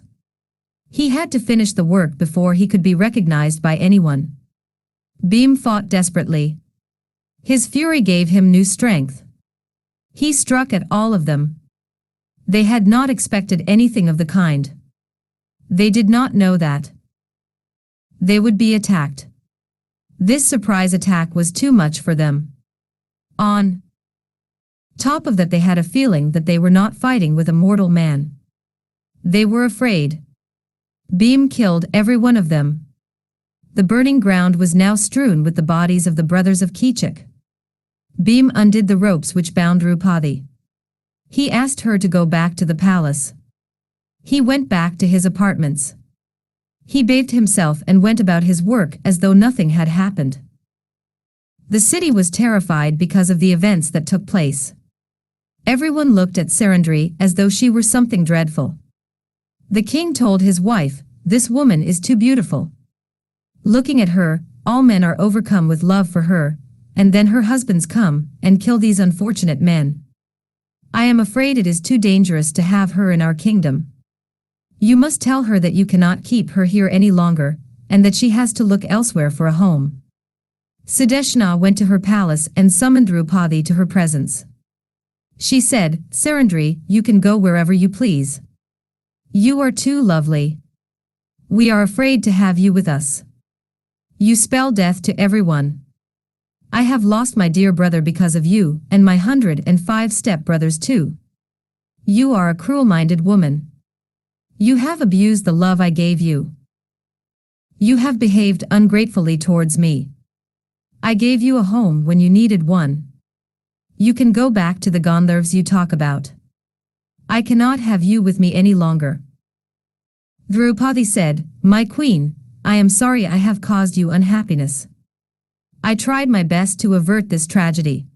He had to finish the work before he could be recognized by anyone. Bheem fought desperately. His fury gave him new strength. He struck at all of them. They had not expected anything of the kind. They did not know that they would be attacked. This surprise attack was too much for them. On top of that, they had a feeling that they were not fighting with a mortal man. They were afraid. Bheem killed every one of them. The burning ground was now strewn with the bodies of the brothers of Kichik. Bheem undid the ropes which bound Draupadi. He asked her to go back to the palace. He went back to his apartments. He bathed himself and went about his work as though nothing had happened. The city was terrified because of the events that took place. Everyone looked at Sarandri as though she were something dreadful. The king told his wife, "This woman is too beautiful. Looking at her, all men are overcome with love for her, and then her husbands come and kill these unfortunate men. I am afraid it is too dangerous to have her in our kingdom. You must tell her that you cannot keep her here any longer, and that she has to look elsewhere for a home." Sudeshna went to her palace and summoned Draupadi to her presence. She said, "Sarandri, you can go wherever you please. You are too lovely. We are afraid to have you with us. You spell death to everyone. I have lost my dear brother because of you, and my 105 step-brothers too. You are a cruel-minded woman. You have abused the love I gave you. You have behaved ungratefully towards me. I gave you a home when you needed one. You can go back to the Gandharvas you talk about. I cannot have you with me any longer." Draupadi said, "My queen, I am sorry I have caused you unhappiness. I tried my best to avert this tragedy.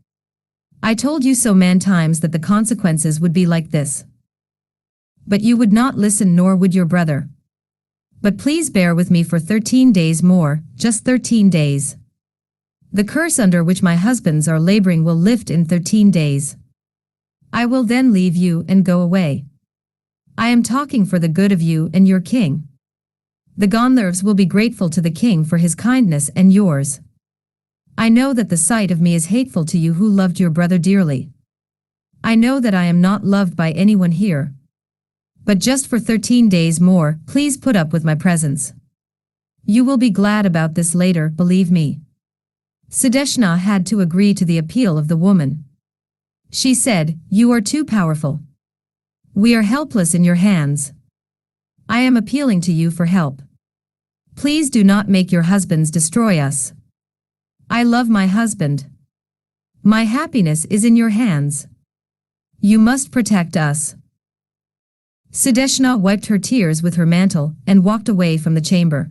I told you so many times that the consequences would be like this. But you would not listen, nor would your brother. But please bear with me for 13 days more, just 13 days. The curse under which my husbands are laboring will lift in 13 days. I will then leave you and go away. I am talking for the good of you and your king. The Gandharvas will be grateful to the king for his kindness and yours. I know that the sight of me is hateful to you who loved your brother dearly. I know that I am not loved by anyone here. But just for 13 days more, please put up with my presence. You will be glad about this later, believe me." Sudeshna had to agree to the appeal of the woman. She said, "You are too powerful. We are helpless in your hands. I am appealing to you for help. Please do not make your husbands destroy us. I love my husband. My happiness is in your hands. You must protect us." Sudeshna wiped her tears with her mantle and walked away from the chamber.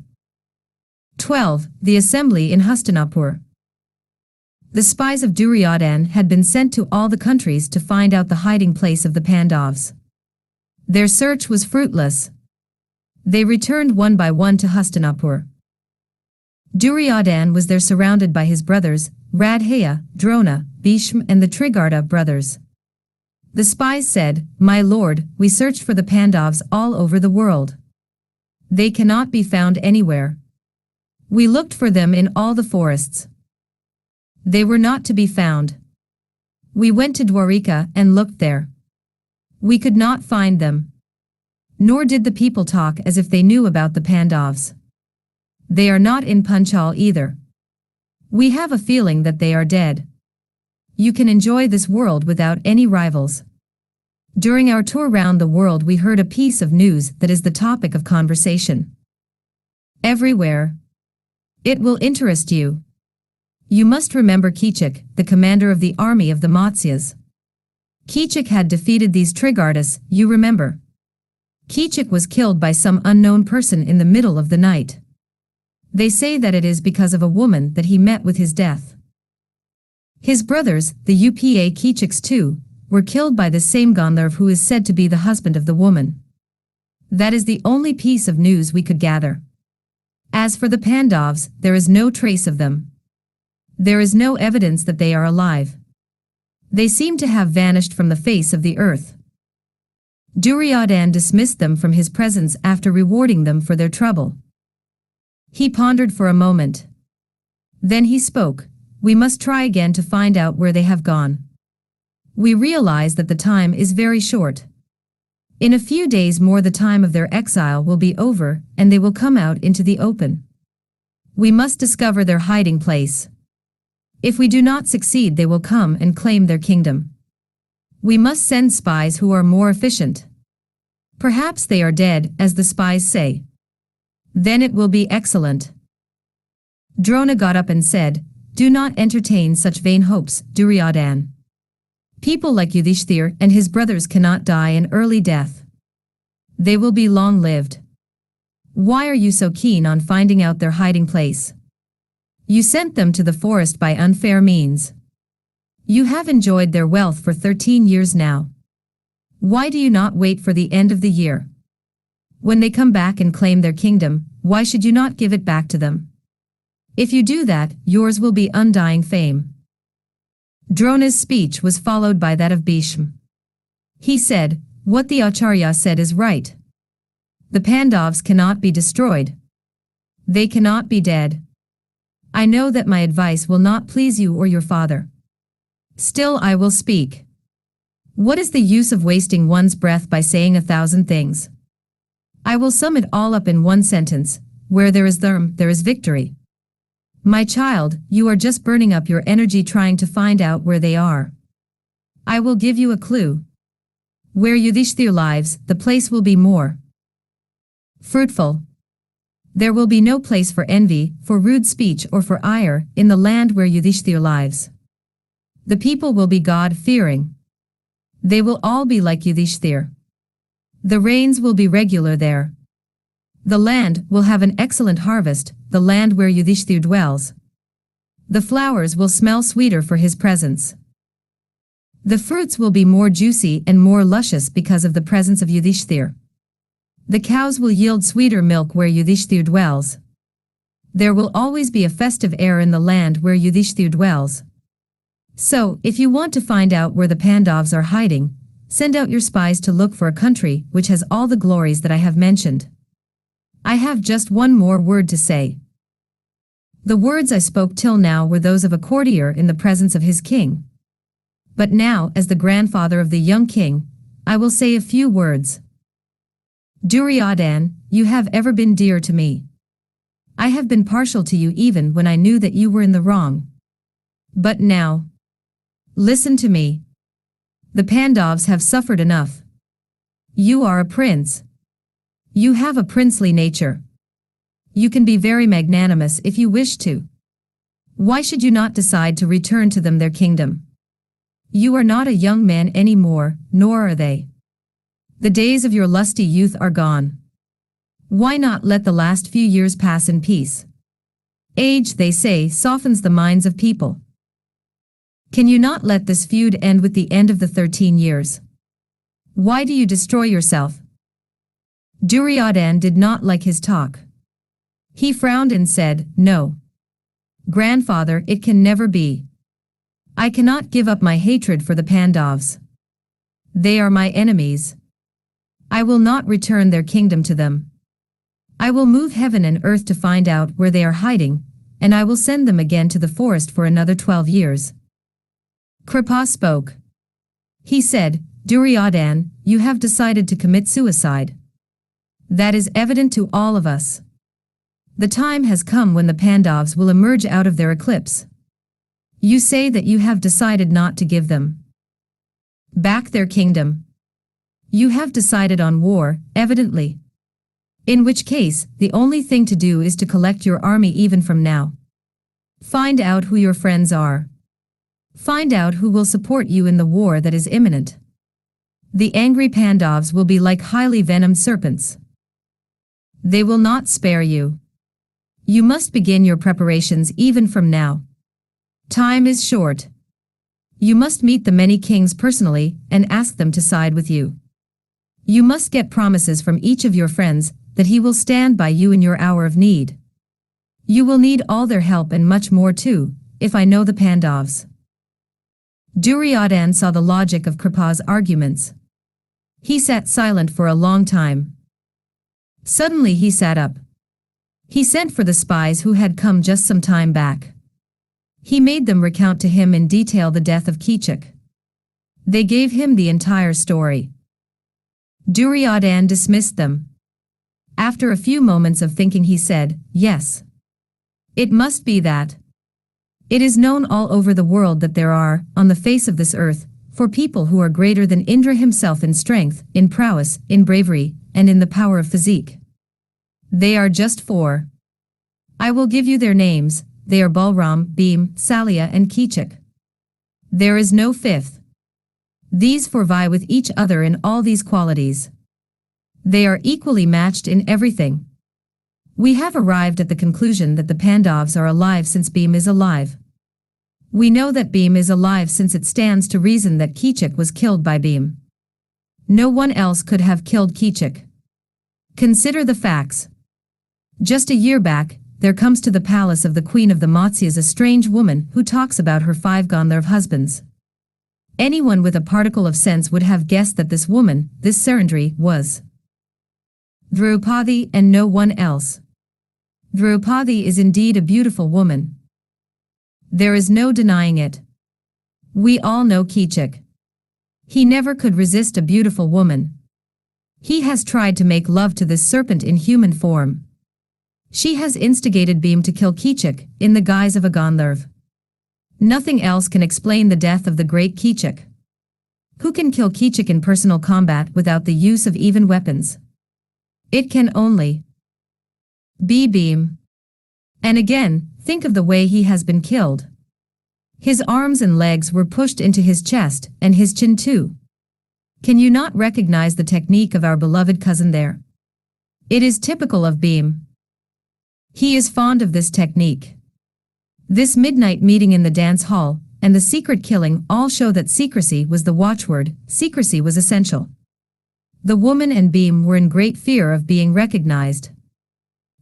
12. The assembly in Hastinapur. The spies of Duryodhan had been sent to all the countries to find out the hiding place of the Pandavas. Their search was fruitless. They returned one by one to Hastinapur. Duryodhan was there surrounded by his brothers, Radheya, Drona, Bhishma and the Trigarta brothers. The spies said, "My lord, we searched for the Pandavas all over the world. They cannot be found anywhere. We looked for them in all the forests. They were not to be found. We went to Dwarika and looked there. We could not find them. Nor did the people talk as if they knew about the Pandavas. They are not in Panchal either. We have a feeling that they are dead. You can enjoy this world without any rivals. During our tour round the world we heard a piece of news that is the topic of conversation. Everywhere. It will interest you. You must remember Kichik, the commander of the army of the Matsyas. Kichik had defeated these Trigardas, you remember. Kichik was killed by some unknown person in the middle of the night. They say that it is because of a woman that he met with his death. His brothers, the Upa Kichiks too, were killed by the same Gandharv who is said to be the husband of the woman. That is the only piece of news we could gather. As for the Pandavas, there is no trace of them. There is no evidence that they are alive. They seem to have vanished from the face of the earth. Duryodhan dismissed them from his presence after rewarding them for their trouble. He pondered for a moment. Then he spoke, "We must try again to find out where they have gone. We realize that the time is very short. In a few days more the time of their exile will be over and they will come out into the open. We must discover their hiding place. If we do not succeed they will come and claim their kingdom. We must send spies who are more efficient. Perhaps they are dead, as the spies say. Then it will be excellent." Drona got up and said, "Do not entertain such vain hopes, Duryodhan. People like Yudhishthir and his brothers cannot die an early death. They will be long-lived. Why are you so keen on finding out their hiding place? You sent them to the forest by unfair means. You have enjoyed their wealth for 13 years now. Why do you not wait for the end of the year? When they come back and claim their kingdom, why should you not give it back to them? If you do that, yours will be undying fame." Drona's speech was followed by that of Bhishma. He said, "What the Acharya said is right. The Pandavas cannot be destroyed. They cannot be dead. I know that my advice will not please you or your father. Still I will speak. What is the use of wasting one's breath by saying 1,000 things? I will sum it all up in one sentence: where there is dharma, there is victory. My child, you are just burning up your energy trying to find out where they are. I will give you a clue. Where Yudhishthir lives, the place will be more fruitful. There will be no place for envy, for rude speech or for ire, in the land where Yudhishthir lives. The people will be God-fearing. They will all be like Yudhishthir. The rains will be regular there. The land will have an excellent harvest, the land where Yudhishthir dwells. The flowers will smell sweeter for his presence. The fruits will be more juicy and more luscious because of the presence of Yudhishthir. The cows will yield sweeter milk where Yudhishthir dwells. There will always be a festive air in the land where Yudhishthir dwells. So, if you want to find out where the Pandavas are hiding, send out your spies to look for a country which has all the glories that I have mentioned. I have just one more word to say." The words I spoke till now were those of a courtier in the presence of his king. But now, as the grandfather of the young king, I will say a few words. Duryodhan, you have ever been dear to me. I have been partial to you even when I knew that you were in the wrong. But now, listen to me. The Pandavas have suffered enough. You are a prince. You have a princely nature. You can be very magnanimous if you wish to. Why should you not decide to return to them their kingdom? You are not a young man any more, nor are they. The days of your lusty youth are gone. Why not let the last few years pass in peace? Age, they say, softens the minds of people. Can you not let this feud end with the end of the 13 years? Why do you destroy yourself? Duryodhan did not like his talk. He frowned and said, "No. Grandfather, it can never be. I cannot give up my hatred for the Pandavas. They are my enemies. I will not return their kingdom to them. I will move heaven and earth to find out where they are hiding, and I will send them again to the forest for another 12 years. Kripa spoke. He said, Duryodhan, you have decided to commit suicide. That is evident to all of us. The time has come when the Pandavas will emerge out of their eclipse. You say that you have decided not to give them back their kingdom. You have decided on war, evidently. In which case, the only thing to do is to collect your army even from now. Find out who your friends are. Find out who will support you in the war that is imminent. The angry Pandavas will be like highly venomed serpents. They will not spare you. You must begin your preparations even from now. Time is short. You must meet the many kings personally and ask them to side with you. You must get promises from each of your friends that he will stand by you in your hour of need. You will need all their help and much more too, if I know the Pandavas. Duryodhan saw the logic of Kripa's arguments. He sat silent for a long time. Suddenly he sat up. He sent for the spies who had come just some time back. He made them recount to him in detail the death of Kichik. They gave him the entire story. Duryodhan dismissed them. After a few moments of thinking he said, yes. It must be that. It is known all over the world that there are, on the face of this earth, 4 people who are greater than Indra himself in strength, in prowess, in bravery, and in the power of physique. They are just 4. I will give you their names. They are Balram, Bheem, Salya and Kichik. There is no 5th. These 4 vie with each other in all these qualities. They are equally matched in everything. We have arrived at the conclusion that the Pandavas are alive since Bheem is alive. We know that Bheem is alive since it stands to reason that Kichik was killed by Bheem. No one else could have killed Kichik. Consider the facts. Just a year back, there comes to the palace of the queen of the Matsyas a strange woman who talks about her 5 Gandharv husbands. Anyone with a particle of sense would have guessed that this woman, this Sarandri, was Draupadi and no one else. Draupadi is indeed a beautiful woman. There is no denying it. We all know Kichik. He never could resist a beautiful woman. He has tried to make love to this serpent in human form. She has instigated Bheem to kill Kichik in the guise of a Gandharv. Nothing else can explain the death of the great Kichik. Who can kill Kichik in personal combat without the use of even weapons? It can only be Bheem. And again, think of the way he has been killed. His arms and legs were pushed into his chest, and his chin too. Can you not recognize the technique of our beloved cousin there? It is typical of Bheem. He is fond of this technique. This midnight meeting in the dance hall, and the secret killing all show that secrecy was the watchword, secrecy was essential. The woman and Bheem were in great fear of being recognized.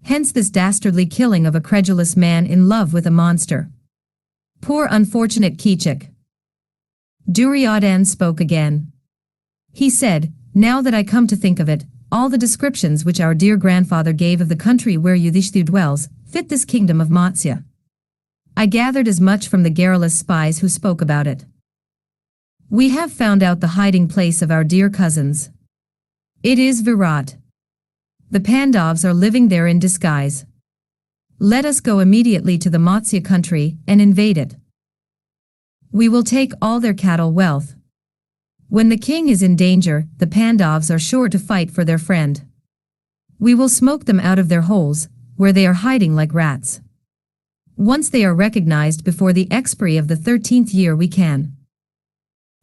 Hence this dastardly killing of a credulous man in love with a monster. Poor unfortunate Kichik. Duryodhan spoke again. He said, now that I come to think of it, all the descriptions which our dear grandfather gave of the country where Yudhishthir dwells, fit this kingdom of Matsya. I gathered as much from the garrulous spies who spoke about it. We have found out the hiding place of our dear cousins. It is Virat. The Pandavas are living there in disguise. Let us go immediately to the Matsya country and invade it. We will take all their cattle wealth. When the king is in danger, the Pandavas are sure to fight for their friend. We will smoke them out of their holes, where they are hiding like rats. Once they are recognized before the expiry of the 13th year we can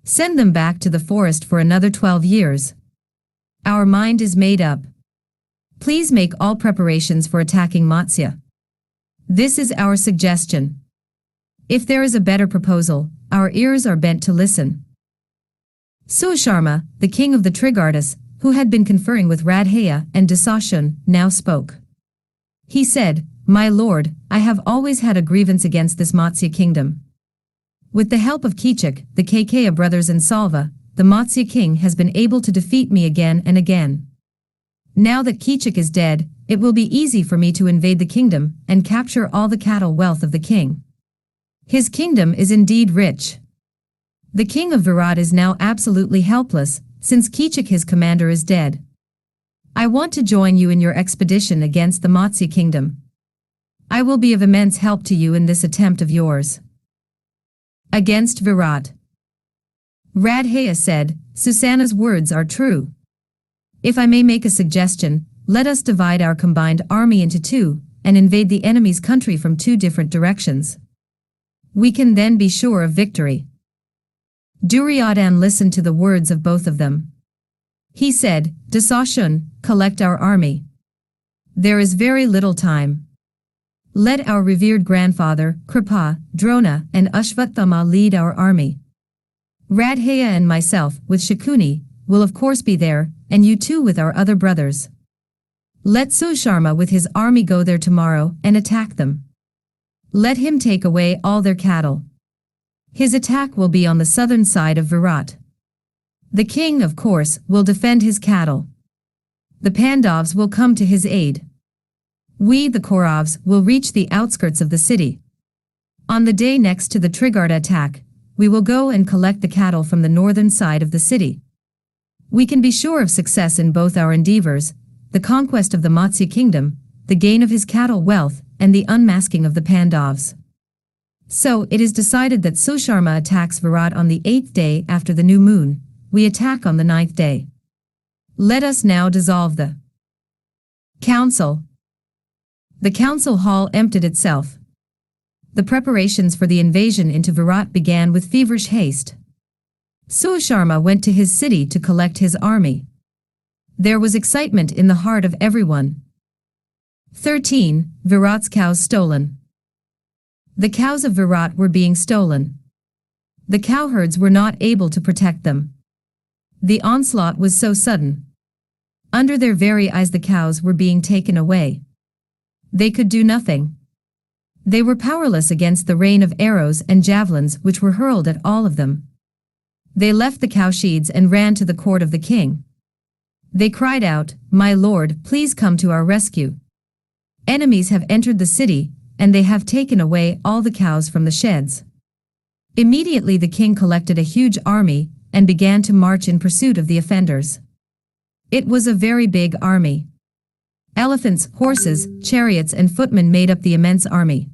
send them back to the forest for another 12 years. Our mind is made up. Please make all preparations for attacking Matsya. This is our suggestion. If there is a better proposal, our ears are bent to listen. Suasharma, the king of the Trigardas, who had been conferring with Radheya and Dasashun, now spoke. He said, my lord, I have always had a grievance against this Matsya kingdom. With the help of Kichik, the Kakaya brothers and Salva, the Matsya king has been able to defeat me again and again. Now that Kichik is dead, it will be easy for me to invade the kingdom and capture all the cattle wealth of the king. His kingdom is indeed rich. The king of Virat is now absolutely helpless, since Kichik his commander is dead. I want to join you in your expedition against the Matsya kingdom. I will be of immense help to you in this attempt of yours. Against Virat. Radheya said, Susanna's words are true. If I may make a suggestion, let us divide our combined army into two, and invade the enemy's country from two different directions. We can then be sure of victory. Duryodhan listened to the words of both of them. He said, Dasashun, collect our army. There is very little time. Let our revered grandfather, Kripa, Drona, and Ashvathama lead our army. Radheya and myself, with Shakuni, will of course be there, and you too with our other brothers. Let Susharma with his army go there tomorrow and attack them. Let him take away all their cattle. His attack will be on the southern side of Virat. The king, of course, will defend his cattle. The Pandavas will come to his aid. We, the Kauravas, will reach the outskirts of the city. On the day next to the Trigarda attack, we will go and collect the cattle from the northern side of the city. We can be sure of success in both our endeavors, the conquest of the Matsya kingdom, the gain of his cattle wealth, and the unmasking of the Pandavas. So, it is decided that Susharma attacks Virat on the 8th day after the new moon. We attack on the 9th day. Let us now dissolve the council. The council hall emptied itself. The preparations for the invasion into Virat began with feverish haste. Susharma went to his city to collect his army. There was excitement in the heart of everyone. 13. Virat's cows stolen. The cows of Virat were being stolen. The cowherds were not able to protect them. The onslaught was so sudden. Under their very eyes the cows were being taken away. They could do nothing. They were powerless against the rain of arrows and javelins which were hurled at all of them. They left the cowsheds and ran to the court of the king. They cried out, My lord, please come to our rescue. Enemies have entered the city, and they have taken away all the cows from the sheds. Immediately the king collected a huge army, and began to march in pursuit of the offenders. It was a very big army. Elephants, horses, chariots and footmen made up the immense army.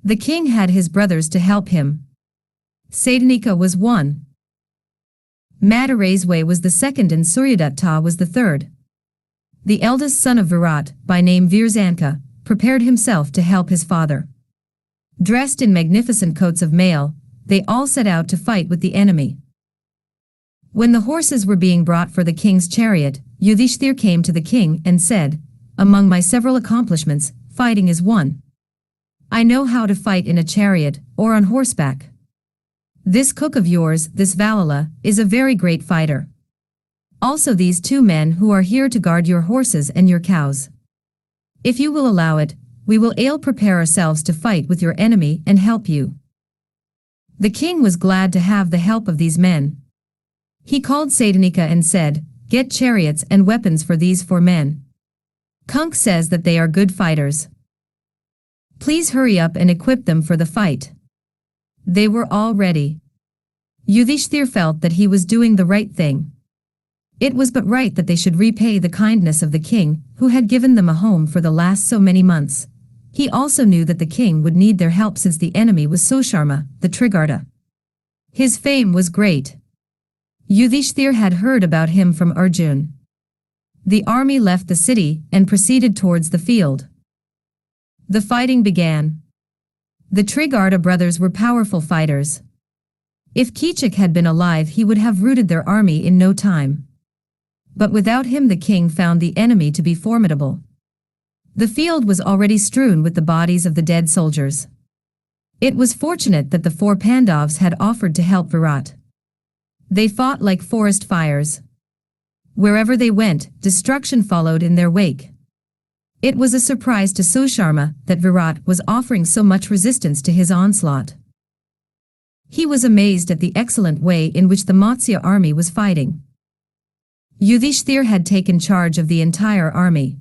The king had his brothers to help him. Sadanika was one. Madarayzwe was the second and Suryadatta was the third. The eldest son of Virat, by name Virzanka, prepared himself to help his father. Dressed in magnificent coats of mail, they all set out to fight with the enemy. When the horses were being brought for the king's chariot, Yudhishthir came to the king and said, Among my several accomplishments, fighting is one. I know how to fight in a chariot, or on horseback. This cook of yours, this Valala, is a very great fighter. Also these two men who are here to guard your horses and your cows. If you will allow it, we will prepare ourselves to fight with your enemy and help you. The king was glad to have the help of these men. He called Sadanika and said, Get chariots and weapons for these 4 men. Kunk says that they are good fighters. Please hurry up and equip them for the fight. They were all ready. Yudhishthir felt that he was doing the right thing. It was but right that they should repay the kindness of the king, who had given them a home for the last so many months. He also knew that the king would need their help since the enemy was Susharma, the Trigarda. His fame was great. Yudhishthir had heard about him from Arjun. The army left the city and proceeded towards the field. The fighting began. The Trigarda brothers were powerful fighters. If Kichik had been alive he would have routed their army in no time. But without him the king found the enemy to be formidable. The field was already strewn with the bodies of the dead soldiers. It was fortunate that the 4 Pandavas had offered to help Virat. They fought like forest fires. Wherever they went, destruction followed in their wake. It was a surprise to Susharma that Virat was offering so much resistance to his onslaught. He was amazed at the excellent way in which the Matsya army was fighting. Yudhishthir had taken charge of the entire army.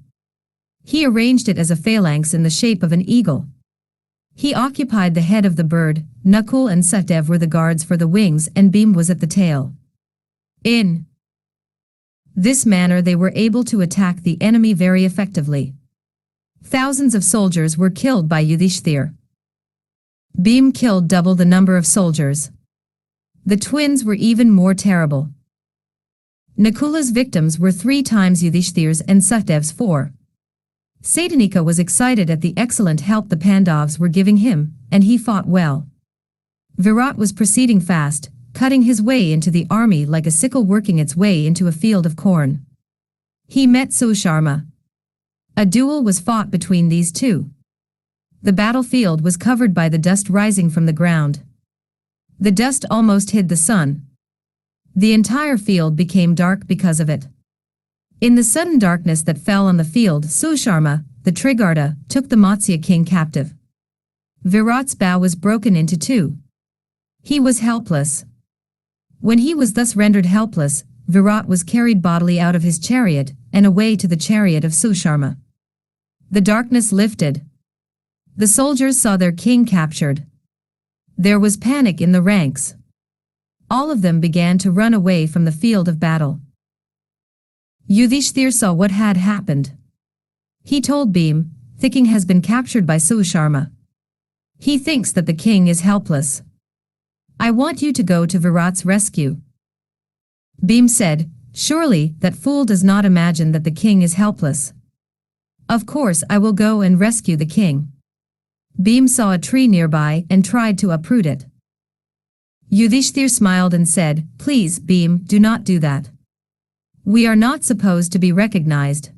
He arranged it as a phalanx in the shape of an eagle. He occupied the head of the bird, Nakul and Sahdev were the guards for the wings, and Bheem was at the tail. In this manner they were able to attack the enemy very effectively. Thousands of soldiers were killed by Yudhishthir. Bheem killed double the number of soldiers. The twins were even more terrible. Nakula's victims were 3 times Yudhishthir's and Sahdev's 4. Satanika was excited at the excellent help the Pandavas were giving him, and he fought well. Virat was proceeding fast, cutting his way into the army like a sickle working its way into a field of corn. He met Susharma. A duel was fought between these two. The battlefield was covered by the dust rising from the ground. The dust almost hid the sun. The entire field became dark because of it. In the sudden darkness that fell on the field, Susharma, the Trigarta, took the Matsya king captive. Virat's bow was broken into 2. He was helpless. When he was thus rendered helpless, Virat was carried bodily out of his chariot and away to the chariot of Susharma. The darkness lifted. The soldiers saw their king captured. There was panic in the ranks. All of them began to run away from the field of battle. Yudhishthir saw what had happened. He told Bheem, "The king has been captured by Susharma. He thinks that the king is helpless. I want you to go to Virat's rescue." Bheem said, "Surely that fool does not imagine that the king is helpless. Of course I will go and rescue the king." Bheem saw a tree nearby and tried to uproot it. Yudhishthir smiled and said, "Please, Bheem, do not do that. We are not supposed to be recognized.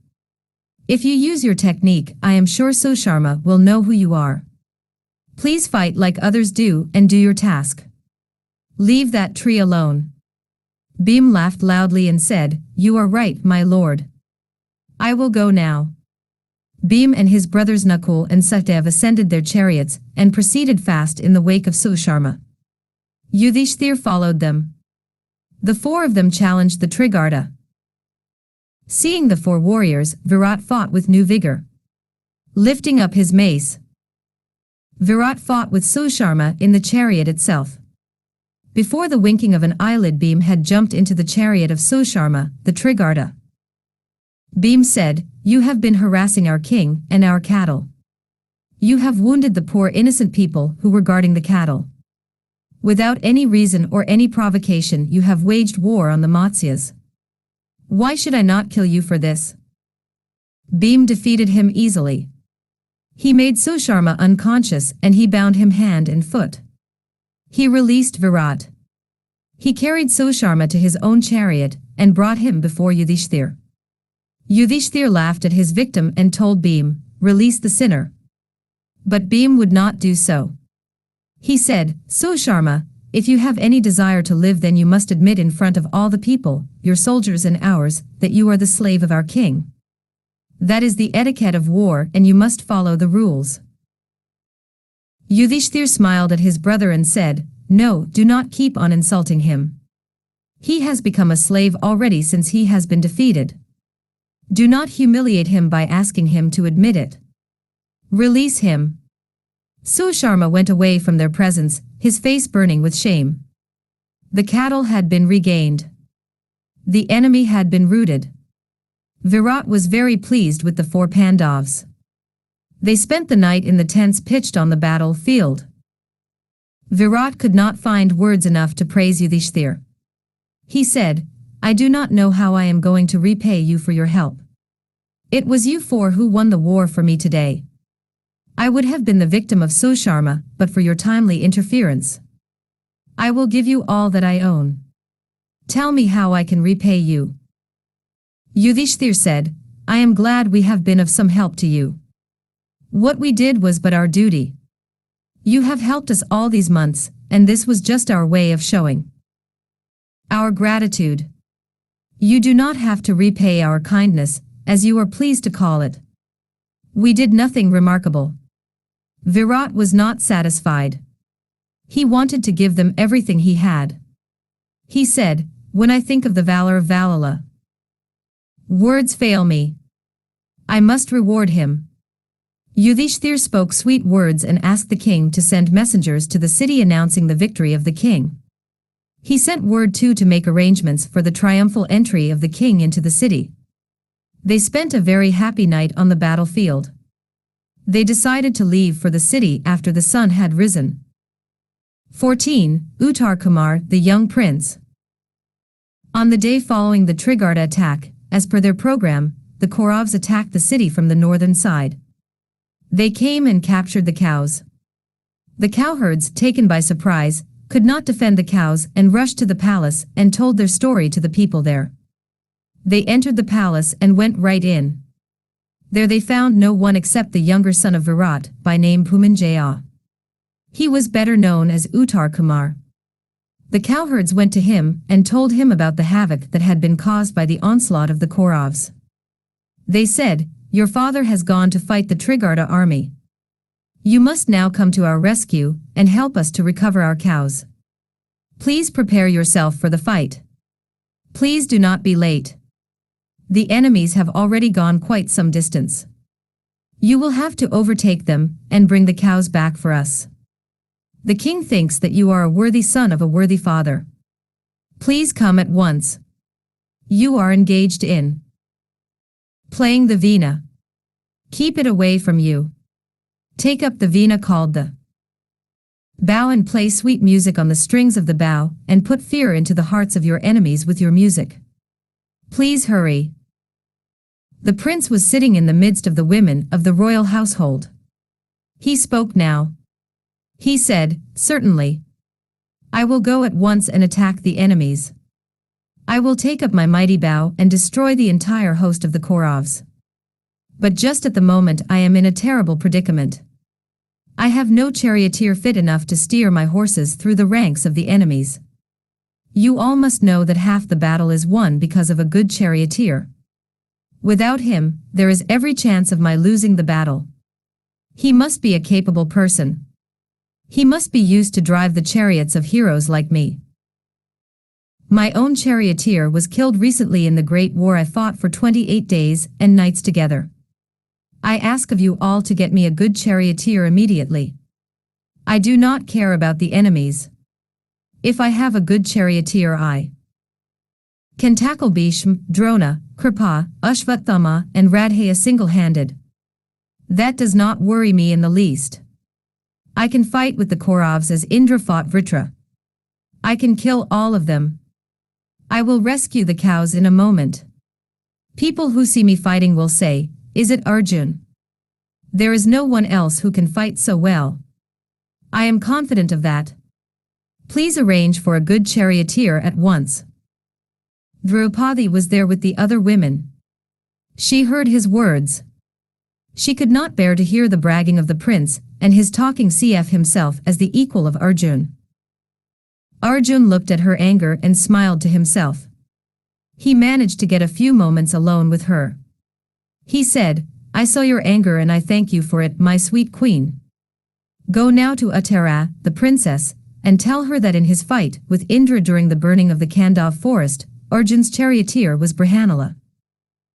If you use your technique, I am sure Susharma will know who you are. Please fight like others do and do your task. Leave that tree alone." Bheem laughed loudly and said, "You are right, my lord. I will go now." Bheem and his brothers Nakul and Sahdev ascended their chariots and proceeded fast in the wake of Susharma. Yudhishthir followed them. The 4 of them challenged the Trigarta. Seeing the 4 warriors, Virat fought with new vigor. Lifting up his mace, Virat fought with Susharma in the chariot itself. Before the winking of an eyelid, Bheem had jumped into the chariot of Susharma, the Trigarta. Bheem said, "You have been harassing our king and our cattle. You have wounded the poor innocent people who were guarding the cattle. Without any reason or any provocation you have waged war on the Matsyas. Why should I not kill you for this?" Bheem defeated him easily. He made Susharma unconscious and he bound him hand and foot. He released Virat. He carried Susharma to his own chariot and brought him before Yudhishthir. Yudhishthir laughed at his victim and told Bheem, "Release the sinner." But Bheem would not do so. He said, "Susharma, if you have any desire to live, then you must admit in front of all the people, your soldiers and ours, that you are the slave of our king. That is the etiquette of war and you must follow the rules." Yudhishthir smiled at his brother and said, "No, do not keep on insulting him. He has become a slave already since he has been defeated. Do not humiliate him by asking him to admit it. Release him." Susharma went away from their presence, his face burning with shame. The cattle had been regained. The enemy had been routed. Virat was very pleased with the 4 Pandavas. They spent the night in the tents pitched on the battlefield. Virat could not find words enough to praise Yudhishthir. He said, "I do not know how I am going to repay you for your help. It was you 4 who won the war for me today. I would have been the victim of Susharma, but for your timely interference. I will give you all that I own. Tell me how I can repay you." Yudhishthir said, "I am glad we have been of some help to you. What we did was but our duty. You have helped us all these months, and this was just our way of showing our gratitude. You do not have to repay our kindness, as you are pleased to call it. We did nothing remarkable." Virat was not satisfied. He wanted to give them everything he had. He said, "When I think of the valor of Valala, words fail me. I must reward him." Yudhishthir spoke sweet words and asked the king to send messengers to the city announcing the victory of the king. He sent word too to make arrangements for the triumphal entry of the king into the city. They spent a very happy night on the battlefield. They decided to leave for the city after the sun had risen. 14. Uttar Kumar, the young prince. On the day following the Trigarta attack, as per their program, the Kauravas attacked the city from the northern side. They came and captured the cows. The cowherds, taken by surprise, could not defend the cows and rushed to the palace and told their story to the people there. They entered the palace and went right in. There they found no one except the younger son of Virat, by name Bhumanjaya. He was better known as Uttar Kumar. The cowherds went to him and told him about the havoc that had been caused by the onslaught of the Kauravas. They said, "Your father has gone to fight the Trigarta army. You must now come to our rescue and help us to recover our cows. Please prepare yourself for the fight. Please do not be late. The enemies have already gone quite some distance. You will have to overtake them and bring the cows back for us. The king thinks that you are a worthy son of a worthy father. Please come at once. You are engaged in playing the veena. Keep it away from you. Take up the veena called the bow and play sweet music on the strings of the bow and put fear into the hearts of your enemies with your music. Please hurry." The prince was sitting in the midst of the women of the royal household. He spoke now. He said, "Certainly. I will go at once and attack the enemies. I will take up my mighty bow and destroy the entire host of the Kauravas. But just at the moment I am in a terrible predicament. I have no charioteer fit enough to steer my horses through the ranks of the enemies. You all must know that half the battle is won because of a good charioteer. Without him, there is every chance of my losing the battle. He must be a capable person. He must be used to drive the chariots of heroes like me. My own charioteer was killed recently in the great war I fought for 28 days and nights together. I ask of you all to get me a good charioteer immediately. I do not care about the enemies. If I have a good charioteer I can tackle Bhishma, Drona, Kripa, Ashvathama and Radheya single-handed. That does not worry me in the least. I can fight with the Kauravas as Indra fought Vritra. I can kill all of them. I will rescue the cows in a moment. People who see me fighting will say, 'Is it Arjun?' There is no one else who can fight so well. I am confident of that. Please arrange for a good charioteer at once." Draupadi was there with the other women. She heard his words. She could not bear to hear the bragging of the prince and his talking CF himself as the equal of Arjun. Arjun looked at her anger and smiled to himself. He managed to get a few moments alone with her. He said, "I saw your anger and I thank you for it, my sweet queen. Go now to Uttara, the princess, and tell her that in his fight with Indra during the burning of the Kandav forest, Arjun's charioteer was Brihanala.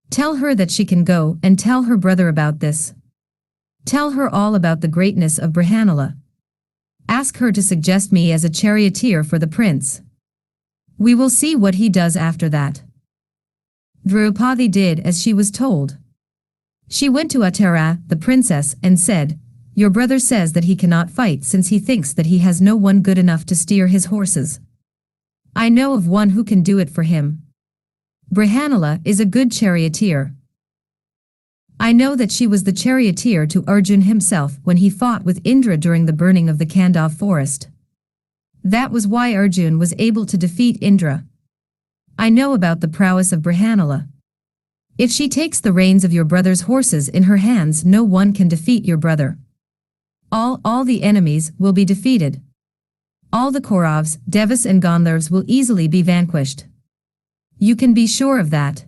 Tell her that she can go and tell her brother about this. Tell her all about the greatness of Brihanala. Ask her to suggest me as a charioteer for the prince. We will see what he does after that." Draupadi did as she was told. She went to Uttara, the princess, and said, "Your brother says that he cannot fight since he thinks that he has no one good enough to steer his horses. I know of one who can do it for him. Brihanala is a good charioteer. I know that she was the charioteer to Arjun himself when he fought with Indra during the burning of the Kandav forest. That was why Arjun was able to defeat Indra. I know about the prowess of Brihanala. If she takes the reins of your brother's horses in her hands, no one can defeat your brother. All the enemies will be defeated. All the Kauravas, Devas and Gandharvas will easily be vanquished. You can be sure of that.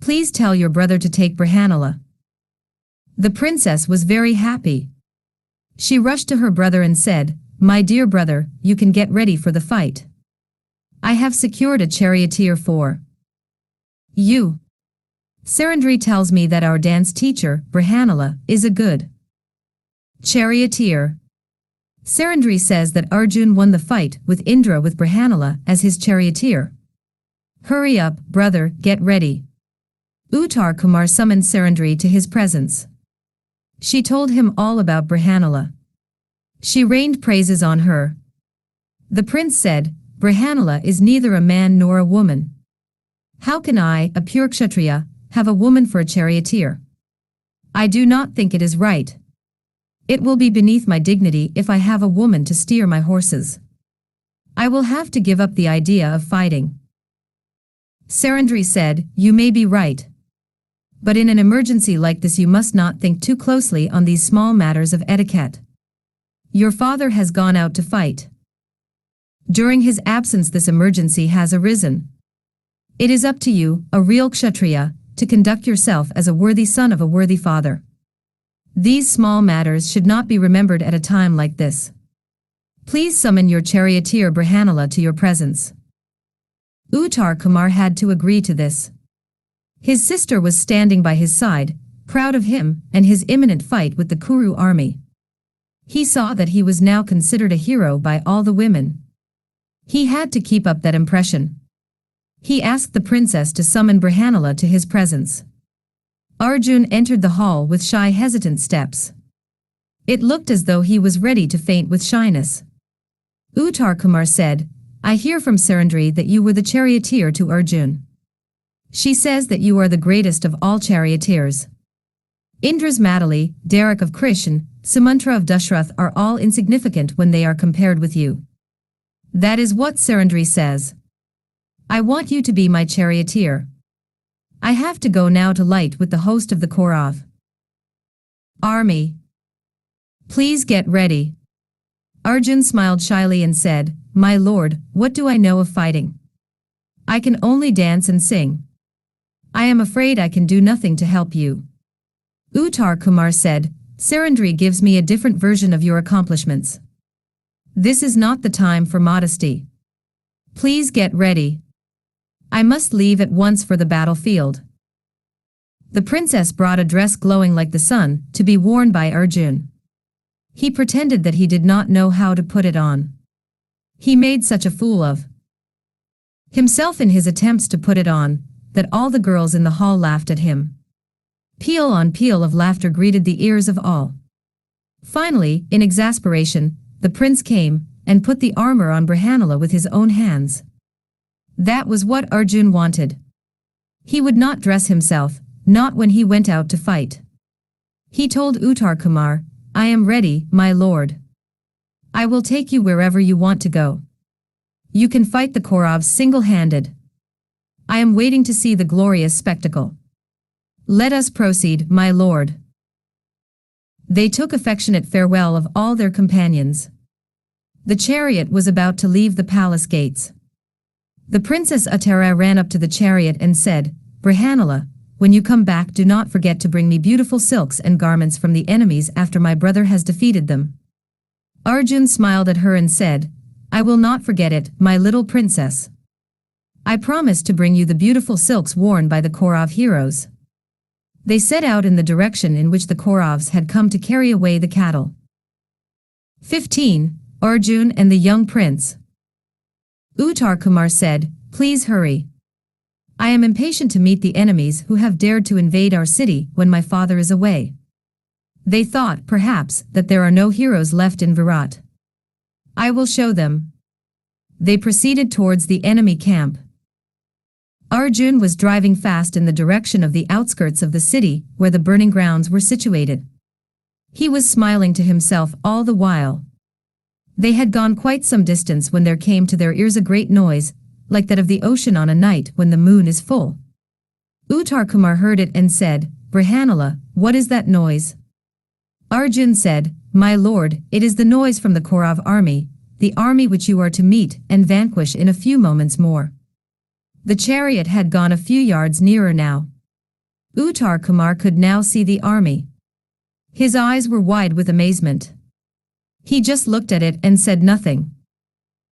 Please tell your brother to take Brihanala." The princess was very happy. She rushed to her brother and said, "My dear brother, you can get ready for the fight. I have secured a charioteer for you. Sarandri tells me that our dance teacher, Brihanala, is a good charioteer. Sarandri says that Arjun won the fight with Indra with Brihanala as his charioteer. Hurry up, brother, get ready. Uttar Kumar summoned Sarandri to his presence. She told him all about Brihanala. She rained praises on her. The prince said, Brihanala is neither a man nor a woman. How can I, a pure Kshatriya, have a woman for a charioteer? I do not think it is right. It will be beneath my dignity if I have a woman to steer my horses. I will have to give up the idea of fighting. Sarandri said, you may be right. But in an emergency like this you must not think too closely on these small matters of etiquette. Your father has gone out to fight. During his absence this emergency has arisen. It is up to you, a real Kshatriya, to conduct yourself as a worthy son of a worthy father. These small matters should not be remembered at a time like this. Please summon your charioteer Brihanala to your presence. Uttar Kumar had to agree to this. His sister was standing by his side, proud of him and his imminent fight with the Kuru army. He saw that he was now considered a hero by all the women. He had to keep up that impression. He asked the princess to summon Brihanala to his presence. Arjun entered the hall with shy, hesitant steps. It looked as though he was ready to faint with shyness. Uttar Kumar said, I hear from Sarandri that you were the charioteer to Arjun. She says that you are the greatest of all charioteers. Indra's Matali, Derek of Krishn, Sumantra of Dashrath are all insignificant when they are compared with you. That is what Sarandri says. I want you to be my charioteer. I have to go now to light with the host of the Kaurav army. Please get ready. Arjun smiled shyly and said, My lord, what do I know of fighting? I can only dance and sing. I am afraid I can do nothing to help you. Uttar Kumar said, Sarandri gives me a different version of your accomplishments. This is not the time for modesty. Please get ready. I must leave at once for the battlefield. The princess brought a dress glowing like the sun, to be worn by Arjun. He pretended that he did not know how to put it on. He made such a fool of himself in his attempts to put it on, that all the girls in the hall laughed at him. Peal on peal of laughter greeted the ears of all. Finally, in exasperation, the prince came and put the armor on Brihanala with his own hands. That was what Arjun wanted. He would not dress himself, not when he went out to fight. He told Uttar Kumar, I am ready, my lord. I will take you wherever you want to go. You can fight the Kauravs single-handed. I am waiting to see the glorious spectacle. Let us proceed, my lord. They took affectionate farewell of all their companions. The chariot was about to leave the palace gates. The Princess Uttara ran up to the chariot and said, Brihanala, when you come back do not forget to bring me beautiful silks and garments from the enemies after my brother has defeated them. Arjun smiled at her and said, I will not forget it, my little princess. I promise to bring you the beautiful silks worn by the Kaurav heroes. They set out in the direction in which the Kauravs had come to carry away the cattle. 15. Arjun and the young prince. Uttar Kumar said, Please hurry. I am impatient to meet the enemies who have dared to invade our city when my father is away. They thought, perhaps, that there are no heroes left in Virat. I will show them. They proceeded towards the enemy camp. Arjun was driving fast in the direction of the outskirts of the city where the burning grounds were situated. He was smiling to himself all the while. They had gone quite some distance when there came to their ears a great noise, like that of the ocean on a night when the moon is full. Uttar Kumar heard it and said, Brihanala, what is that noise? Arjun said, My lord, it is the noise from the Kaurav army, the army which you are to meet and vanquish in a few moments more. The chariot had gone a few yards nearer now. Uttar Kumar could now see the army. His eyes were wide with amazement. He just looked at it and said nothing.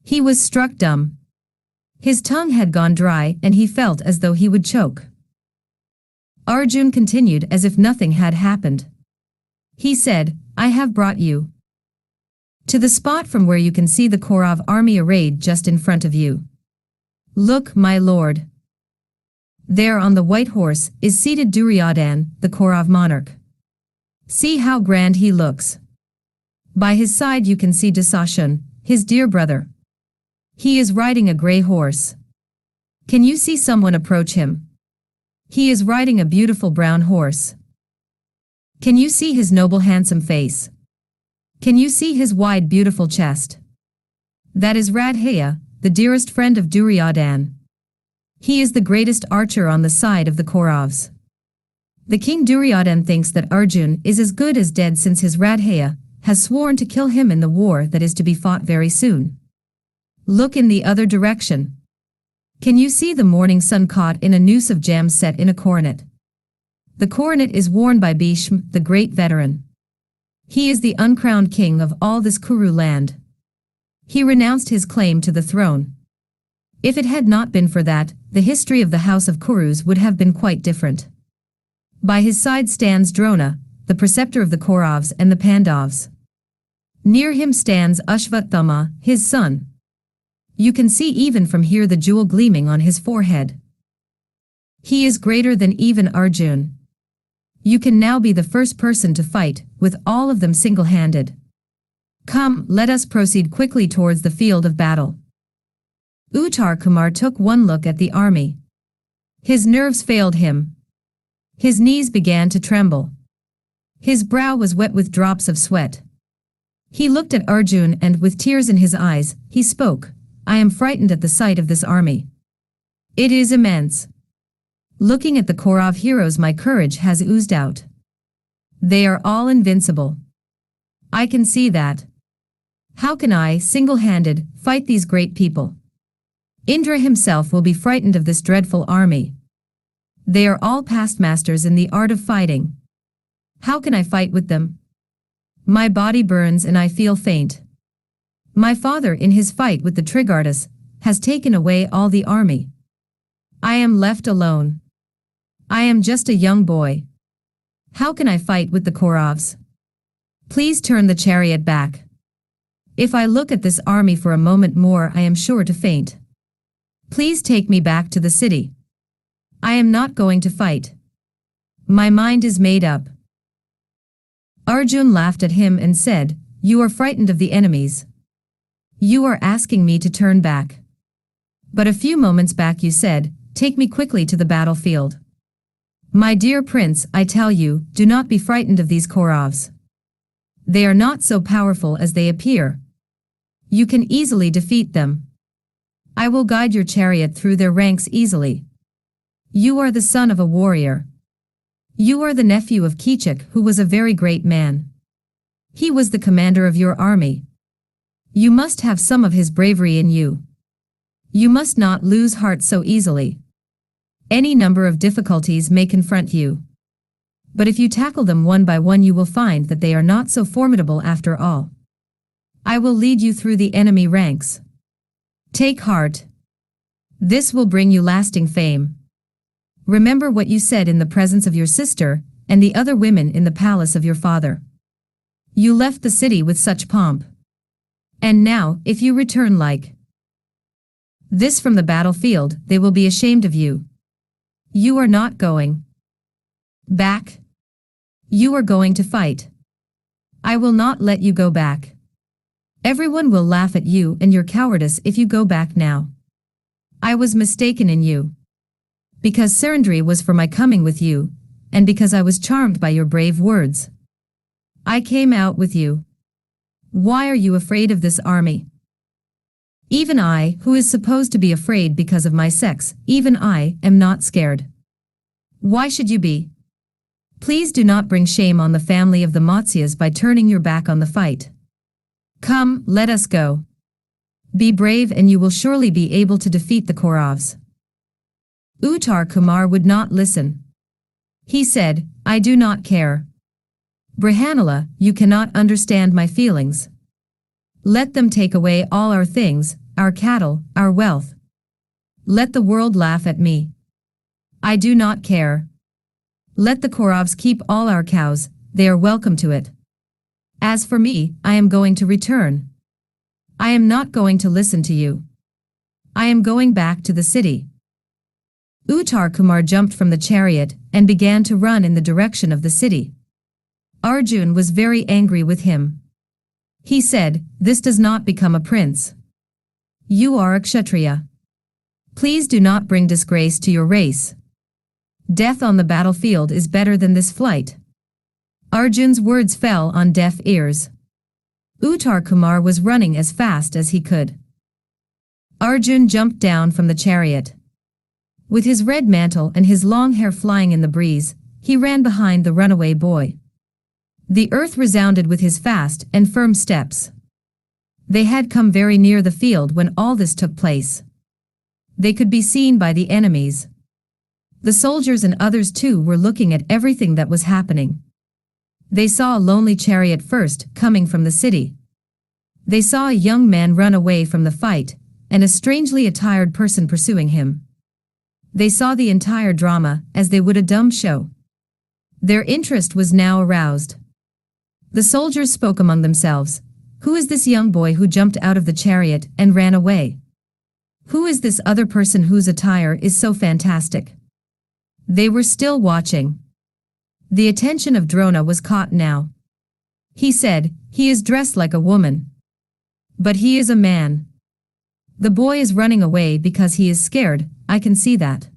He was struck dumb. His tongue had gone dry and he felt as though he would choke. Arjun continued as if nothing had happened. He said, I have brought you to the spot from where you can see the Kaurav army arrayed just in front of you. Look, my lord. There on the white horse is seated Duryodhan, the Kaurav monarch. See how grand he looks. By his side you can see Dasashan, his dear brother. He is riding a grey horse. Can you see someone approach him? He is riding a beautiful brown horse. Can you see his noble handsome face? Can you see his wide beautiful chest? That is Radheya, the dearest friend of Duryodhan. He is the greatest archer on the side of the Kauravs. The king Duryodhan thinks that Arjun is as good as dead since his Radheya has sworn to kill him in the war that is to be fought very soon. Look in the other direction. Can you see the morning sun caught in a noose of gems set in a coronet? The coronet is worn by Bheem, the great veteran. He is the uncrowned king of all this Kuru land. He renounced his claim to the throne. If it had not been for that, the history of the house of Kurus would have been quite different. By his side stands Drona, the preceptor of the Kauravs and the Pandavas. Near him stands Ashvatthama, his son. You can see even from here the jewel gleaming on his forehead. He is greater than even Arjun. You can now be the first person to fight, with all of them single-handed. Come, let us proceed quickly towards the field of battle. Uttar Kumar took one look at the army. His nerves failed him. His knees began to tremble. His brow was wet with drops of sweat. He looked at Arjun and with tears in his eyes, he spoke, I am frightened at the sight of this army. It is immense. Looking at the Kaurav heroes, my courage has oozed out. They are all invincible. I can see that. How can I, single-handed, fight these great people? Indra himself will be frightened of this dreadful army. They are all past masters in the art of fighting. How can I fight with them? My body burns and I feel faint. My father, in his fight with the Trigardas, has taken away all the army. I am left alone. I am just a young boy. How can I fight with the Kauravs? Please turn the chariot back. If I look at this army for a moment more, I am sure to faint. Please take me back to the city. I am not going to fight. My mind is made up. Arjun laughed at him and said, You are frightened of the enemies. You are asking me to turn back. But a few moments back you said, Take me quickly to the battlefield. My dear prince, I tell you, do not be frightened of these Kauravs. They are not so powerful as they appear. You can easily defeat them. I will guide your chariot through their ranks easily. You are the son of a warrior. You are the nephew of Kichik, who was a very great man. He was the commander of your army. You must have some of his bravery in you. You must not lose heart so easily. Any number of difficulties may confront you. But if you tackle them one by one, you will find that they are not so formidable after all. I will lead you through the enemy ranks. Take heart. This will bring you lasting fame. Remember what you said in the presence of your sister and the other women in the palace of your father. You left the city with such pomp. And now, if you return like this from the battlefield, they will be ashamed of you. You are not going back. You are going to fight. I will not let you go back. Everyone will laugh at you and your cowardice if you go back now. I was mistaken in you. Because surrendering was for my coming with you, and because I was charmed by your brave words. I came out with you. Why are you afraid of this army? Even I, who is supposed to be afraid because of my sex, even I am not scared. Why should you be? Please do not bring shame on the family of the Matsyas by turning your back on the fight. Come, let us go. Be brave and you will surely be able to defeat the Kauravs. Uttar Kumar would not listen. He said, I do not care. Brihanala, you cannot understand my feelings. Let them take away all our things, our cattle, our wealth. Let the world laugh at me. I do not care. Let the Kauravas keep all our cows, they are welcome to it. As for me, I am going to return. I am not going to listen to you. I am going back to the city. Uttar Kumar jumped from the chariot and began to run in the direction of the city. Arjun was very angry with him. He said, "This does not become a prince. You are a Kshatriya. Please do not bring disgrace to your race. Death on the battlefield is better than this flight." Arjun's words fell on deaf ears. Uttar Kumar was running as fast as he could. Arjun jumped down from the chariot. With his red mantle and his long hair flying in the breeze, he ran behind the runaway boy. The earth resounded with his fast and firm steps. They had come very near the field when all this took place. They could be seen by the enemies. The soldiers and others too were looking at everything that was happening. They saw a lonely chariot first coming from the city. They saw a young man run away from the fight, and a strangely attired person pursuing him. They saw the entire drama as they would a dumb show. Their interest was now aroused. The soldiers spoke among themselves. Who is this young boy who jumped out of the chariot and ran away? Who is this other person whose attire is so fantastic? They were still watching. The attention of Drona was caught now. He said, "He is dressed like a woman. But he is a man. The boy is running away because he is scared, I can see that.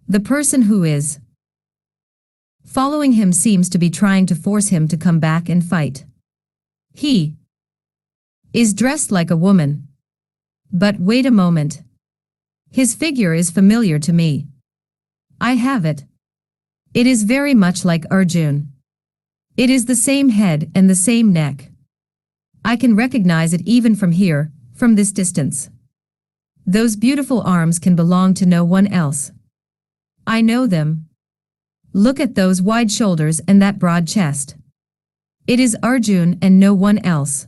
The person who is following him seems to be trying to force him to come back and fight. He is dressed like a woman. But wait a moment. His figure is familiar to me. I have it. It is very much like Arjun. It is the same head and the same neck. I can recognize it even from here, from this distance. Those beautiful arms can belong to no one else. I know them. Look at those wide shoulders and that broad chest. It is Arjun and no one else.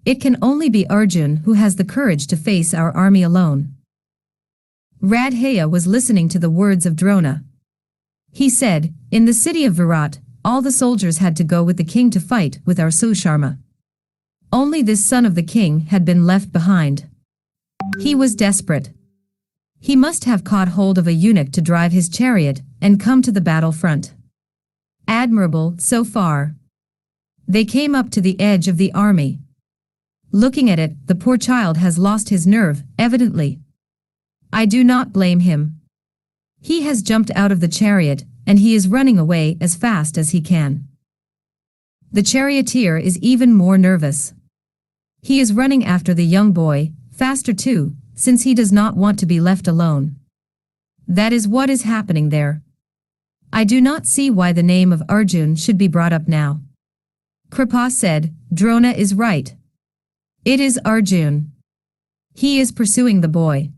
It can only be Arjun who has the courage to face our army alone." Radheya was listening to the words of Drona. He said, "In the city of Virat, all the soldiers had to go with the king to fight with our Susharma. Only this son of the king had been left behind. He was desperate. He must have caught hold of a eunuch to drive his chariot and come to the battlefront. Admirable, so far. They came up to the edge of the army. Looking at it, the poor child has lost his nerve, evidently. I do not blame him. He has jumped out of the chariot, and he is running away as fast as he can. The charioteer is even more nervous. He is running after the young boy, faster too, since he does not want to be left alone. That is what is happening there. I do not see why the name of Arjun should be brought up now." Kripa said, "Drona is right. It is Arjun. He is pursuing the boy.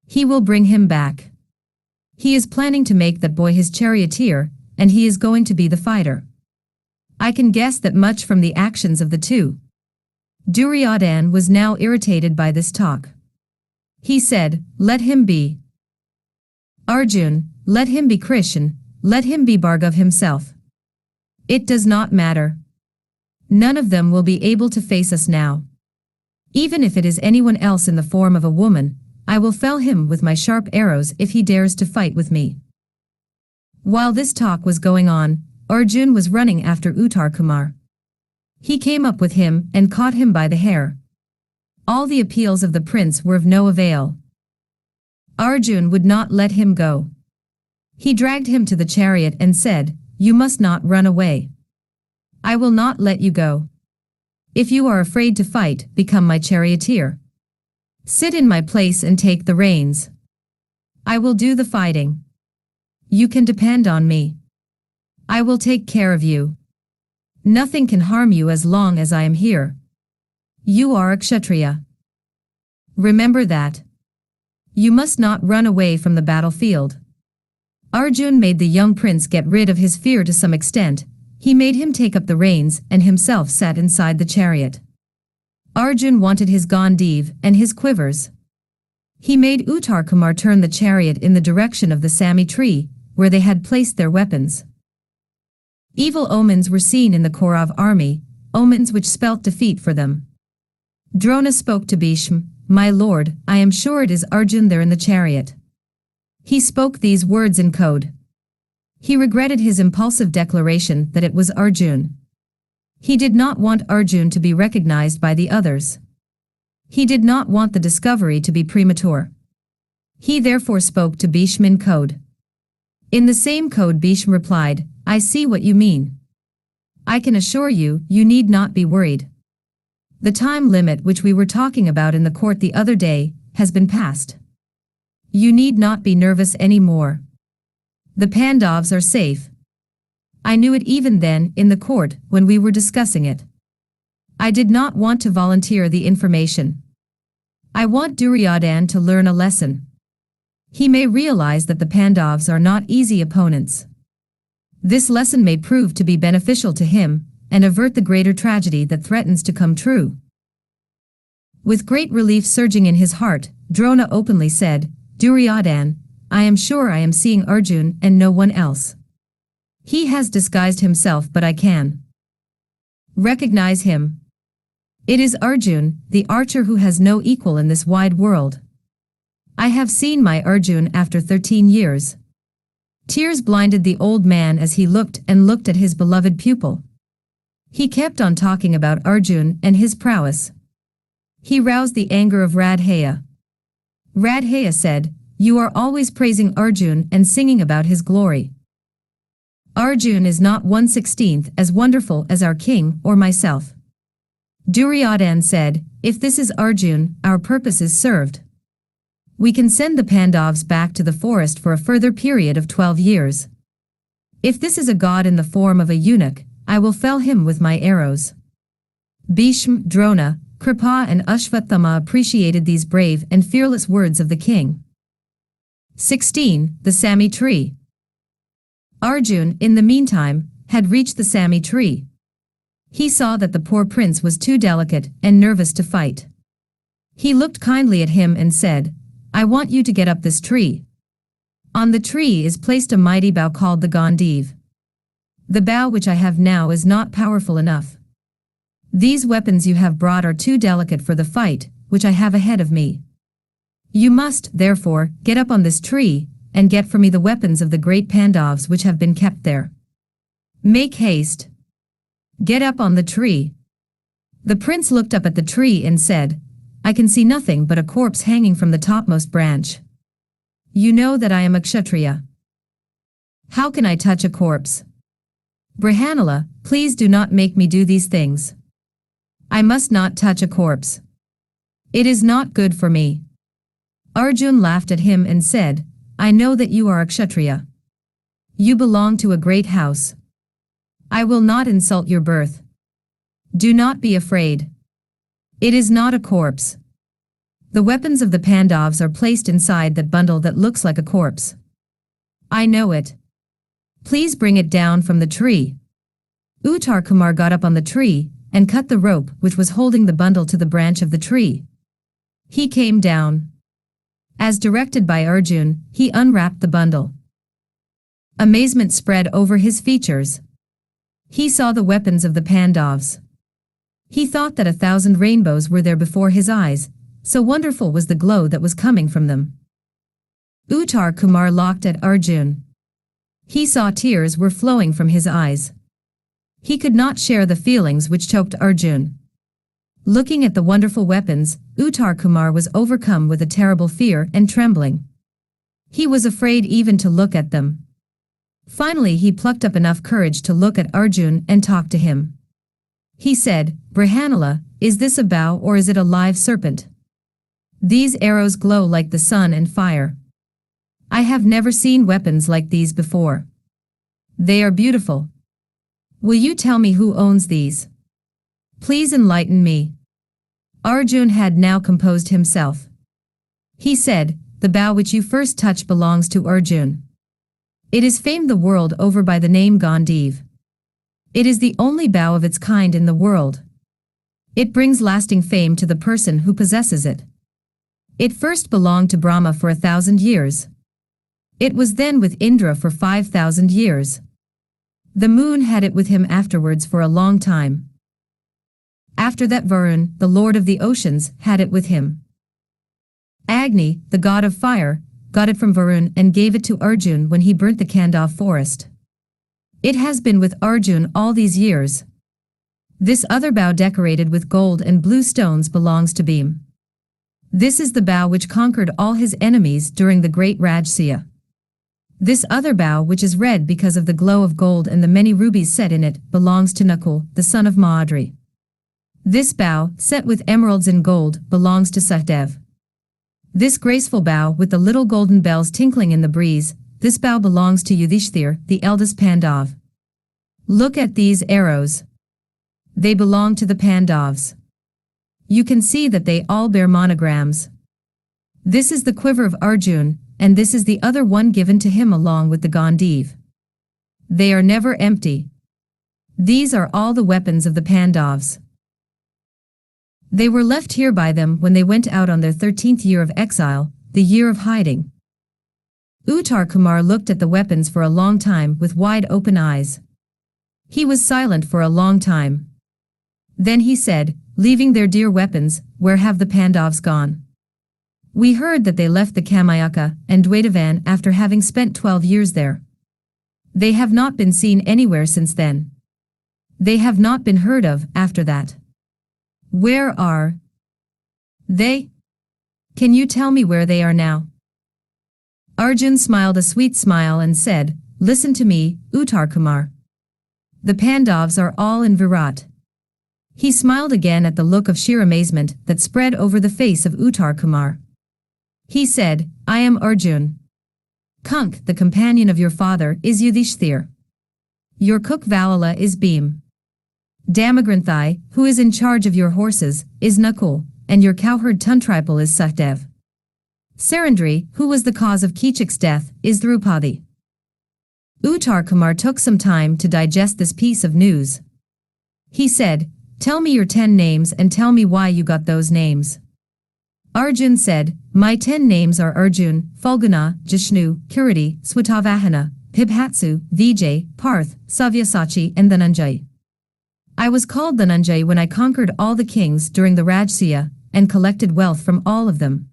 He will bring him back. He is planning to make that boy his charioteer, and he is going to be the fighter. I can guess that much from the actions of the two." Duryodhan was now irritated by this talk. He said, "Let him be Arjun, let him be Krishn, let him be Bhargav himself. It does not matter. None of them will be able to face us now. Even if it is anyone else in the form of a woman, I will fell him with my sharp arrows if he dares to fight with me." While this talk was going on, Arjun was running after Uttar Kumar. He came up with him and caught him by the hair. All the appeals of the prince were of no avail. Arjun would not let him go. He dragged him to the chariot and said, "You must not run away. I will not let you go. If you are afraid to fight, become my charioteer. Sit in my place and take the reins. I will do the fighting. You can depend on me. I will take care of you. Nothing can harm you as long as I am here. You are a Kshatriya. Remember that. You must not run away from the battlefield." Arjun made the young prince get rid of his fear to some extent. He made him take up the reins and himself sat inside the chariot. Arjun wanted his Gandiv and his quivers. He made Uttar Kumar turn the chariot in the direction of the Sami tree, where they had placed their weapons. Evil omens were seen in the Kaurav army, omens which spelt defeat for them. Drona spoke to Bhishma, "My lord, I am sure it is Arjun there in the chariot." He spoke these words in code. He regretted his impulsive declaration that it was Arjun. He did not want Arjun to be recognized by the others. He did not want the discovery to be premature. He therefore spoke to Bhishma in code. In the same code Bhishma replied, "I see what you mean. I can assure you, you need not be worried. The time limit which we were talking about in the court the other day has been passed. You need not be nervous any more. The Pandavas are safe. I knew it even then in the court when we were discussing it. I did not want to volunteer the information. I want Duryodhan to learn a lesson. He may realize that the Pandavas are not easy opponents. This lesson may prove to be beneficial to him and avert the greater tragedy that threatens to come true." With great relief surging in his heart, Drona openly said, "Duryodhan, I am sure I am seeing Arjun and no one else. He has disguised himself, but I can recognize him. It is Arjun, the archer who has no equal in this wide world. I have seen my Arjun after 13 years. Tears blinded the old man as he looked at his beloved pupil. He kept on talking about Arjun and his prowess. He roused the anger of Radheya. Radheya said, "You are always praising Arjun and singing about his glory. Arjun is not 1/16 as wonderful as our king or myself." Duryodhan said, "If this is Arjun, our purpose is served. We can send the Pandavas back to the forest for a further period of 12 years. If this is a god in the form of a eunuch, I will fell him with my arrows." Bhishma, Drona, Kripa and Ashvathama appreciated these brave and fearless words of the king. 16. The Sami Tree. Arjun, in the meantime, had reached the Sami tree. He saw that the poor prince was too delicate and nervous to fight. He looked kindly at him and said, "I want you to get up this tree. On the tree is placed a mighty bough called the Gandiv. The bough which I have now is not powerful enough. These weapons you have brought are too delicate for the fight, which I have ahead of me. You must, therefore, get up on this tree, and get for me the weapons of the great Pandavas which have been kept there. Make haste. Get up on the tree." The prince looked up at the tree and said, "I can see nothing but a corpse hanging from the topmost branch. You know that I am a Kshatriya. How can I touch a corpse? Brihanala, please do not make me do these things. I must not touch a corpse. It is not good for me." Arjun laughed at him and said, "I know that you are a Kshatriya. You belong to a great house. I will not insult your birth. Do not be afraid. It is not a corpse. The weapons of the Pandavas are placed inside that bundle that looks like a corpse. I know it. Please bring it down from the tree." Uttar Kumar got up on the tree and cut the rope which was holding the bundle to the branch of the tree. He came down. As directed by Arjun, he unwrapped the bundle. Amazement spread over his features. He saw the weapons of the Pandavas. He thought that 1,000 rainbows were there before his eyes, so wonderful was the glow that was coming from them. Uttar Kumar looked at Arjun. He saw tears were flowing from his eyes. He could not share the feelings which choked Arjun. Looking at the wonderful weapons, Uttar Kumar was overcome with a terrible fear and trembling. He was afraid even to look at them. Finally he plucked up enough courage to look at Arjun and talk to him. He said, "Brihanala, is this a bow or is it a live serpent? These arrows glow like the sun and fire. I have never seen weapons like these before. They are beautiful. Will you tell me who owns these? Please enlighten me." Arjun had now composed himself. He said, "The bow which you first touched belongs to Arjun. It is famed the world over by the name Gandiv. It is the only bow of its kind in the world. It brings lasting fame to the person who possesses it. It first belonged to Brahma for 1,000 years. It was then with Indra for 5,000 years. The moon had it with him afterwards for a long time. After that Varun, the lord of the oceans, had it with him. Agni, the god of fire, got it from Varun and gave it to Arjun when he burnt the Kandav forest. It has been with Arjun all these years. This other bow decorated with gold and blue stones belongs to Bheem. This is the bow which conquered all his enemies during the great Rajsuya. This other bow, which is red because of the glow of gold and the many rubies set in it, belongs to Nakul, the son of Mahadri. This bow, set with emeralds and gold, belongs to Sahdev. This graceful bow with the little golden bells tinkling in the breeze, this bow belongs to Yudhishthir, the eldest Pandav. Look at these arrows. They belong to the Pandavas. You can see that they all bear monograms. This is the quiver of Arjun, and this is the other one given to him along with the Gandiv. They are never empty. These are all the weapons of the Pandavas. They were left here by them when they went out on their 13th year of exile, the year of hiding. Uttar Kumar looked at the weapons for a long time with wide open eyes. He was silent for a long time. Then he said, leaving their dear weapons, where have the Pandavas gone? We heard that they left the Kamyaka and Dwaitavan after having spent 12 years there. They have not been seen anywhere since then. They have not been heard of after that. Where are they? Can you tell me where they are now? Arjun smiled a sweet smile and said, listen to me, Uttar Kumar. The Pandavas are all in Virat. He smiled again at the look of sheer amazement that spread over the face of Uttar Kumar. He said, I am Arjun. Kunk, the companion of your father, is Yudhishthir. Your cook Valala is Bheem. Damagranthai, who is in charge of your horses, is Nakul, and your cowherd Tuntripal is Sahdev. Sarandri, who was the cause of Kichik's death, is Draupadi. Uttar Kumar took some time to digest this piece of news. He said, tell me your 10 names and tell me why you got those names. Arjun said, my 10 names are Arjun, Falguna, Jishnu, Kiriti, Swatavahana, Pibhatsu, Vijay, Parth, Savyasachi and Dhananjay. I was called Dhananjay when I conquered all the kings during the Rajsuya and collected wealth from all of them.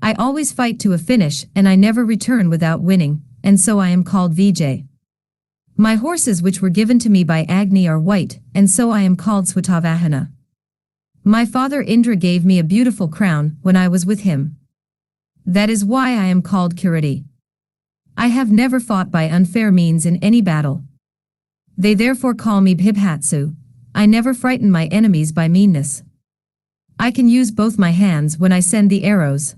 I always fight to a finish and I never return without winning, and so I am called Vijay. My horses which were given to me by Agni are white, and so I am called Swatavahana. My father Indra gave me a beautiful crown when I was with him. That is why I am called Kiriti. I have never fought by unfair means in any battle. They therefore call me Bhibhatsu. I never frighten my enemies by meanness. I can use both my hands when I send the arrows.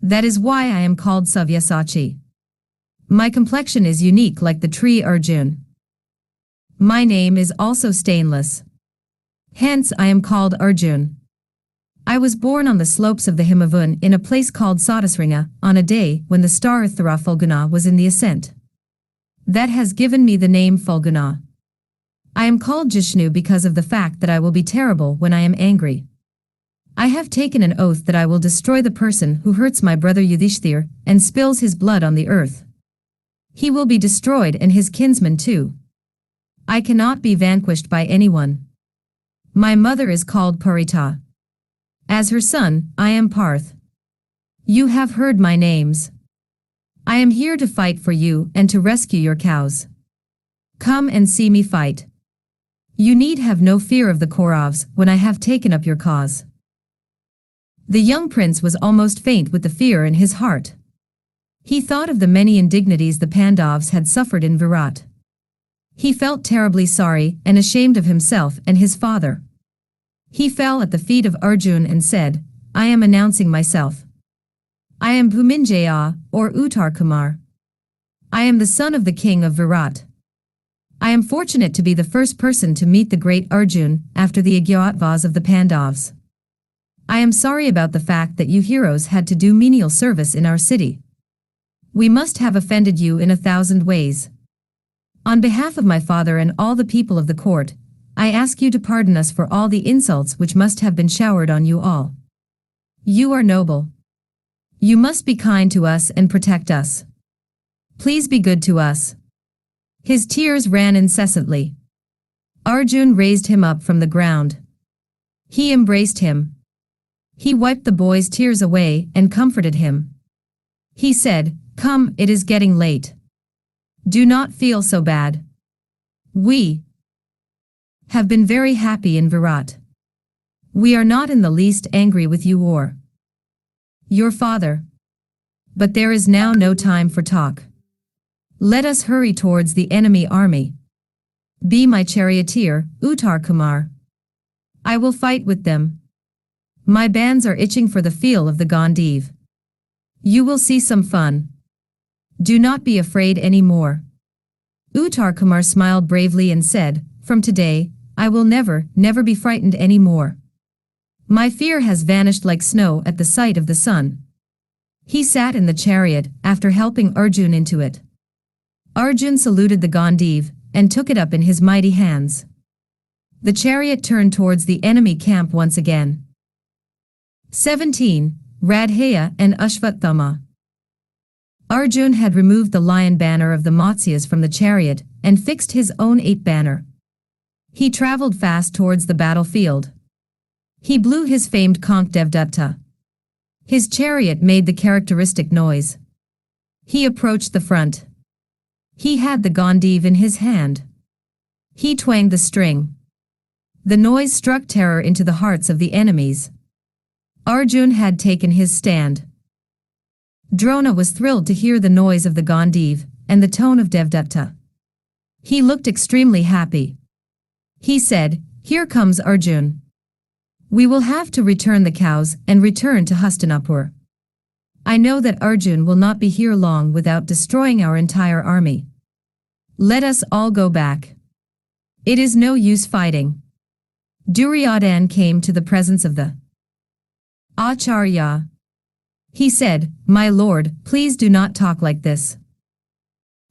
That is why I am called Savyasachi. My complexion is unique like the tree Arjun. My name is also stainless. Hence I am called Arjun. I was born on the slopes of the Himavan in a place called Satasringa, on a day when the star Uttara Falguna was in the ascent. That has given me the name Falguna. I am called Jishnu because of the fact that I will be terrible when I am angry. I have taken an oath that I will destroy the person who hurts my brother Yudhishthir and spills his blood on the earth. He will be destroyed and his kinsmen too. I cannot be vanquished by anyone. My mother is called Parita. As her son, I am Parth. You have heard my names. I am here to fight for you and to rescue your cows. Come and see me fight. You need have no fear of the Kauravas when I have taken up your cause. The young prince was almost faint with the fear in his heart. He thought of the many indignities the Pandavas had suffered in Virat. He felt terribly sorry and ashamed of himself and his father. He fell at the feet of Arjun and said, I am announcing myself. I am Bhuminjaya, or Uttar Kumar. I am the son of the king of Virat. I am fortunate to be the first person to meet the great Arjun after the Ajnatvas of the Pandavas. I am sorry about the fact that you heroes had to do menial service in our city. We must have offended you in 1,000 ways. On behalf of my father and all the people of the court, I ask you to pardon us for all the insults which must have been showered on you all. You are noble. You must be kind to us and protect us. Please be good to us." His tears ran incessantly. Arjun raised him up from the ground. He embraced him. He wiped the boy's tears away and comforted him. He said, "Come, it is getting late. Do not feel so bad. We have been very happy in Virat. We are not in the least angry with you or your father. But there is now no time for talk. Let us hurry towards the enemy army. Be my charioteer, Uttar Kumar. I will fight with them. My bands are itching for the feel of the Gandiv. You will see some fun. Do not be afraid any more." Uttar Kumar smiled bravely and said, "From today, I will never be frightened any more. My fear has vanished like snow at the sight of the sun." He sat in the chariot after helping Arjun into it. Arjun saluted the Gandiv and took it up in his mighty hands. The chariot turned towards the enemy camp once again. 17. Radheya and Ashvatthama. Arjun had removed the lion banner of the Matsyas from the chariot and fixed his own 8 banner. He traveled fast towards the battlefield. He blew his famed conch Devdutta. His chariot made the characteristic noise. He approached the front. He had the Gandiv in his hand. He twanged the string. The noise struck terror into the hearts of the enemies. Arjun had taken his stand. Drona was thrilled to hear the noise of the Gandiv and the tone of Devdutta. He looked extremely happy. He said, "Here comes Arjun. We will have to return the cows and return to Hastinapur. I know that Arjun will not be here long without destroying our entire army. Let us all go back. It is no use fighting." Duryodhan came to the presence of the Acharya. He said, "My lord, please do not talk like this.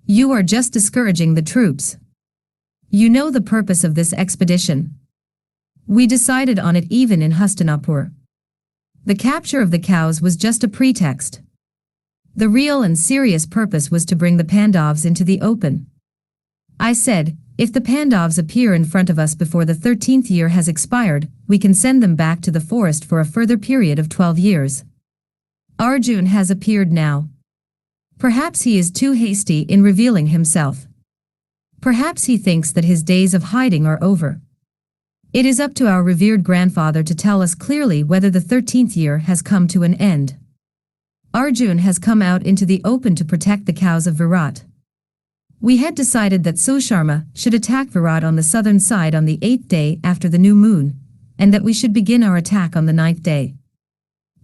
You are just discouraging the troops. You know the purpose of this expedition. We decided on it even in Hastinapur. The capture of the cows was just a pretext. The real and serious purpose was to bring the Pandavas into the open. I said, if the Pandavas appear in front of us before the 13th year has expired, we can send them back to the forest for a further period of 12 years. Arjun has appeared now. Perhaps he is too hasty in revealing himself. Perhaps he thinks that his days of hiding are over. It is up to our revered grandfather to tell us clearly whether the 13th year has come to an end. Arjun has come out into the open to protect the cows of Virat. We had decided that Susharma should attack Virat on the southern side on the 8th day after the new moon, and that we should begin our attack on the 9th day.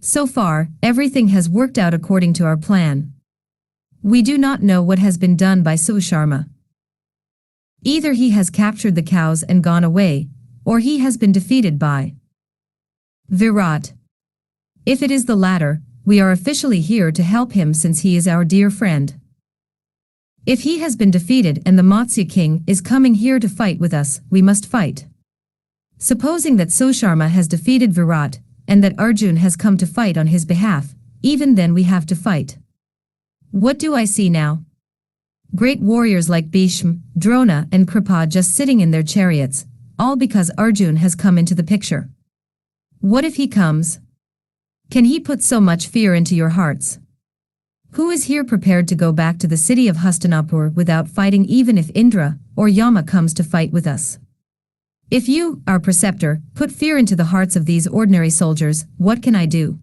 So far, everything has worked out according to our plan. We do not know what has been done by Susharma. Either he has captured the cows and gone away, or he has been defeated by Virat. If it is the latter, we are officially here to help him since he is our dear friend. If he has been defeated and the Matsya king is coming here to fight with us, we must fight. Supposing that Susharma has defeated Virat, and that Arjun has come to fight on his behalf, even then we have to fight. What do I see now? Great warriors like Bheem, Drona and Kripa just sitting in their chariots, all because Arjun has come into the picture. What if he comes? Can he put so much fear into your hearts? Who is here prepared to go back to the city of Hastinapur without fighting even if Indra or Yama comes to fight with us? If you, our preceptor, put fear into the hearts of these ordinary soldiers, what can I do?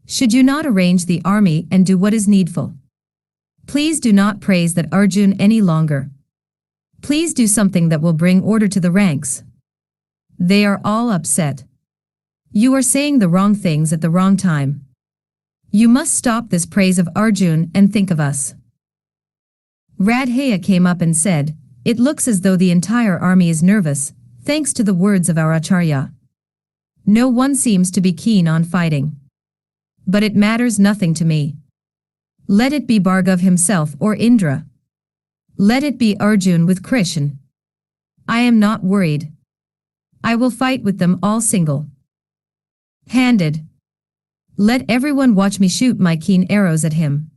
Should you not arrange the army and do what is needful? Please do not praise that Arjun any longer. Please do something that will bring order to the ranks. They are all upset. You are saying the wrong things at the wrong time. You must stop this praise of Arjun and think of us." Radheya came up and said, "It looks as though the entire army is nervous, thanks to the words of our Acharya. No one seems to be keen on fighting. But it matters nothing to me. Let it be Bhargav himself or Indra. Let it be Arjun with Krishn. I am not worried. I will fight with them all single-handed. Let everyone watch me shoot my keen arrows at him.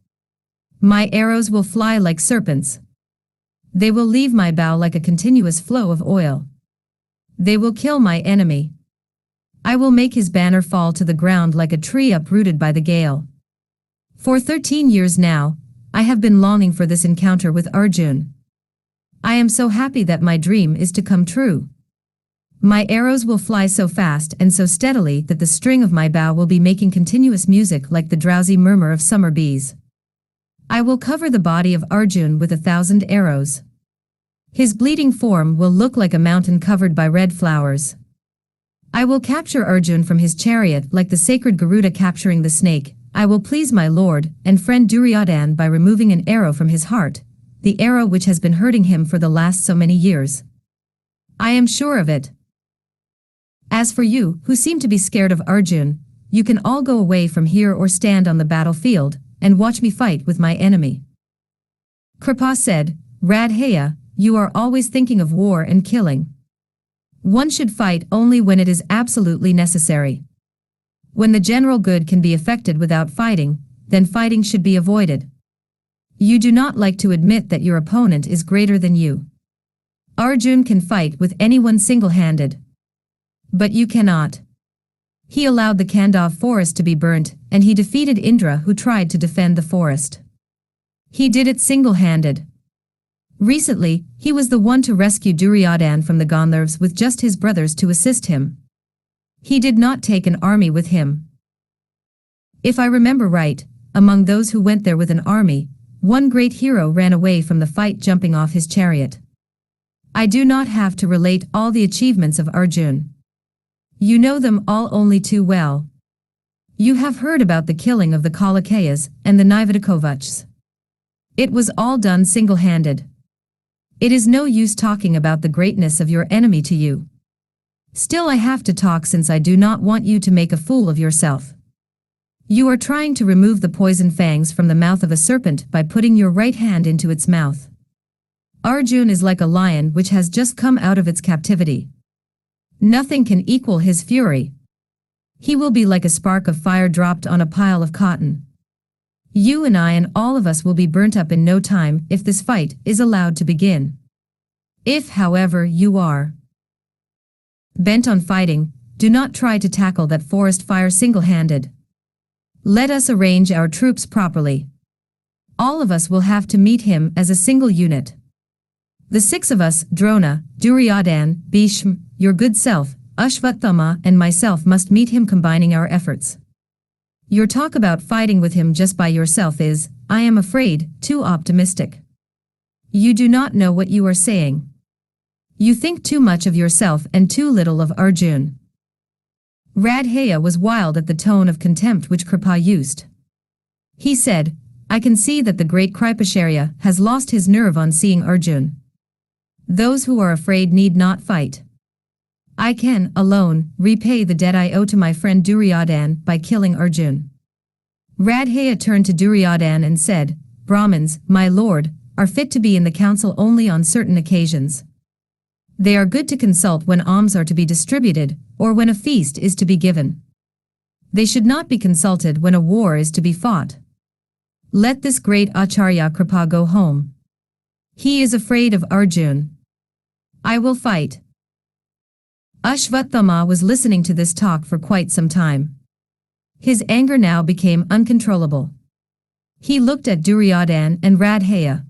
My arrows will fly like serpents. They will leave my bow like a continuous flow of oil. They will kill my enemy. I will make his banner fall to the ground like a tree uprooted by the gale. For 13 years now, I have been longing for this encounter with Arjun. I am so happy that my dream is to come true. My arrows will fly so fast and so steadily that the string of my bow will be making continuous music like the drowsy murmur of summer bees. I will cover the body of Arjun with 1,000 arrows. His bleeding form will look like a mountain covered by red flowers. I will capture Arjun from his chariot like the sacred Garuda capturing the snake. I will please my lord and friend Duryodhan by removing an arrow from his heart, the arrow which has been hurting him for the last so many years. I am sure of it. As for you, who seem to be scared of Arjun, you can all go away from here or stand on the battlefield and watch me fight with my enemy. Kripa said, Radheya, you are always thinking of war and killing. One should fight only when it is absolutely necessary. When the general good can be effected without fighting, then fighting should be avoided. You do not like to admit that your opponent is greater than you. Arjun can fight with anyone single-handed. But you cannot. He allowed the Kandav forest to be burnt, and he defeated Indra who tried to defend the forest. He did it single-handed. Recently, he was the one to rescue Duryodhan from the Gandharvas with just his brothers to assist him. He did not take an army with him. If I remember right, among those who went there with an army, one great hero ran away from the fight jumping off his chariot. I do not have to relate all the achievements of Arjun. You know them all only too well. You have heard about the killing of the Kalakayas and the Naivadukovachs. It was all done single-handed. It is no use talking about the greatness of your enemy to you. Still I have to talk since I do not want you to make a fool of yourself. You are trying to remove the poison fangs from the mouth of a serpent by putting your right hand into its mouth. Arjun is like a lion which has just come out of its captivity. Nothing can equal his fury. He will be like a spark of fire dropped on a pile of cotton. You and I and all of us will be burnt up in no time if this fight is allowed to begin. If, however, you are bent on fighting, do not try to tackle that forest fire single-handed. Let us arrange our troops properly. All of us will have to meet him as a single unit. The 6 of us, Drona, Duryodhan, Bheem, your good self, Ashvathama and myself must meet him combining our efforts. Your talk about fighting with him just by yourself is, I am afraid, too optimistic. You do not know what you are saying. You think too much of yourself and too little of Arjun. Radheya was wild at the tone of contempt which Kripa used. He said, I can see that the great Kripacharya has lost his nerve on seeing Arjun. Those who are afraid need not fight. I can, alone, repay the debt I owe to my friend Duryodhan by killing Arjun. Radheya turned to Duryodhan and said, Brahmins, my lord, are fit to be in the council only on certain occasions. They are good to consult when alms are to be distributed, or when a feast is to be given. They should not be consulted when a war is to be fought. Let this great Acharya Kripa go home. He is afraid of Arjun. I will fight. Ashvathama was listening to this talk for quite some time. His anger now became uncontrollable. He looked at Duryodhan and Radheya.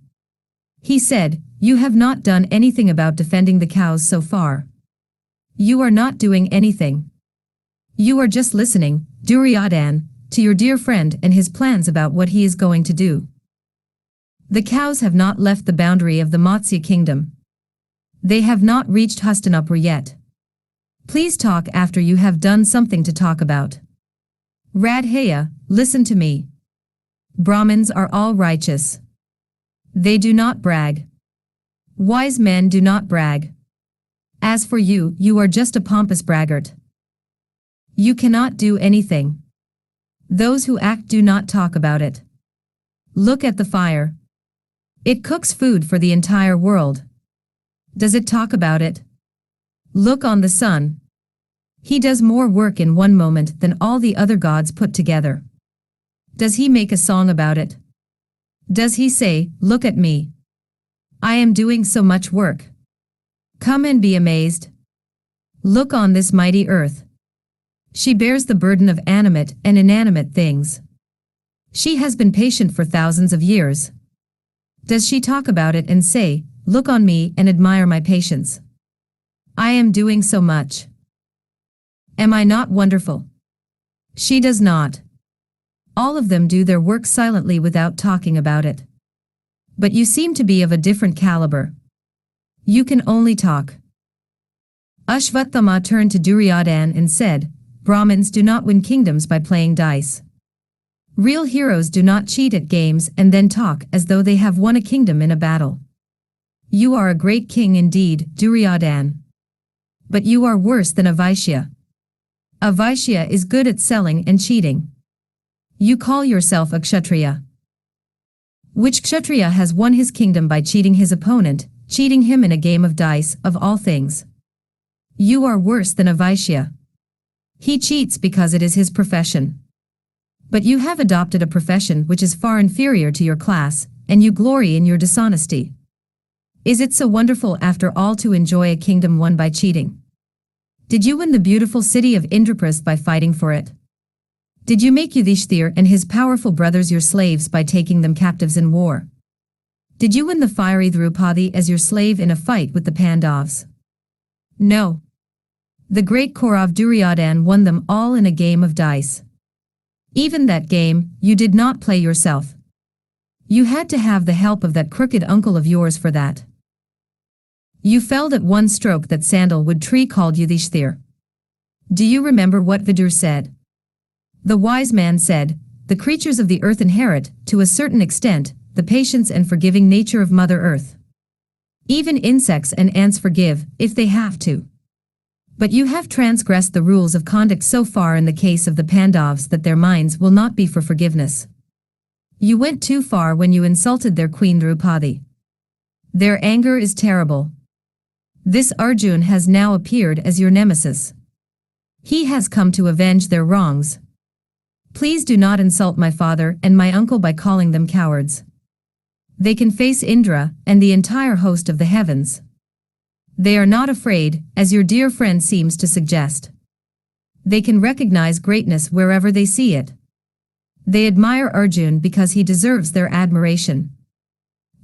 He said, You have not done anything about defending the cows so far. You are not doing anything. You are just listening, Duryodhan, to your dear friend and his plans about what he is going to do. The cows have not left the boundary of the Matsya kingdom. They have not reached Hastinapur yet. Please talk after you have done something to talk about. Radheya, listen to me. Brahmins are all righteous. They do not brag. Wise men do not brag. As for you, you are just a pompous braggart. You cannot do anything. Those who act do not talk about it. Look at the fire. It cooks food for the entire world. Does it talk about it? Look on the sun. He does more work in one moment than all the other gods put together. Does he make a song about it? Does he say, "Look at me. I am doing so much work. Come and be amazed. Look on this mighty earth. She bears the burden of animate and inanimate things. She has been patient for thousands of years. Does she talk about it and say, 'Look on me and admire my patience. I am doing so much. Am I not wonderful?' She does not. All of them do their work silently without talking about it. But you seem to be of a different caliber. You can only talk." Ashvatthama turned to Duryodhan and said, "Brahmins do not win kingdoms by playing dice. Real heroes do not cheat at games and then talk as though they have won a kingdom in a battle. You are a great king indeed, Duryodhan. But you are worse than a Vaishya. A Vaishya is good at selling and cheating. You call yourself a Kshatriya. Which Kshatriya has won his kingdom by cheating his opponent, cheating him in a game of dice, of all things? You are worse than a Vaishya. He cheats because it is his profession. But you have adopted a profession which is far inferior to your class, and you glory in your dishonesty. Is it so wonderful after all to enjoy a kingdom won by cheating? Did you win the beautiful city of Indraprastha by fighting for it? Did you make Yudhishthir and his powerful brothers your slaves by taking them captives in war? Did you win the fiery Draupadi as your slave in a fight with the Pandavas? No. The great Kaurav Duryodhan won them all in a game of dice. Even that game, you did not play yourself. You had to have the help of that crooked uncle of yours for that. You felled at one stroke that sandalwood tree called Yudhishthir. Do you remember what Vidur said? The wise man said, "The creatures of the earth inherit, to a certain extent, the patience and forgiving nature of Mother Earth. Even insects and ants forgive, if they have to. But you have transgressed the rules of conduct so far in the case of the Pandavas that their minds will not be for forgiveness. You went too far when you insulted their queen Draupadi. Their anger is terrible. This Arjun has now appeared as your nemesis. He has come to avenge their wrongs. Please do not insult my father and my uncle by calling them cowards. They can face Indra and the entire host of the heavens. They are not afraid, as your dear friend seems to suggest. They can recognize greatness wherever they see it. They admire Arjun because he deserves their admiration.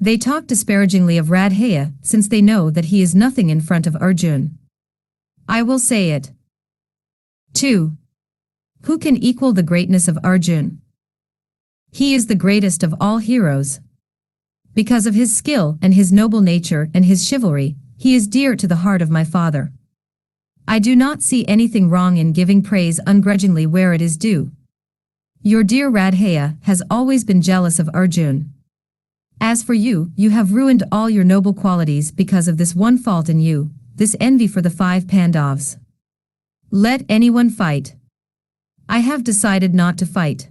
They talk disparagingly of Radheya since they know that he is nothing in front of Arjun. I will say it. 2. Who can equal the greatness of Arjun? He is the greatest of all heroes. Because of his skill and his noble nature and his chivalry, he is dear to the heart of my father. I do not see anything wrong in giving praise ungrudgingly where it is due. Your dear Radheya has always been jealous of Arjun. As for you, you have ruined all your noble qualities because of this one fault in you, this envy for the 5 Pandavas. Let anyone fight. I have decided not to fight.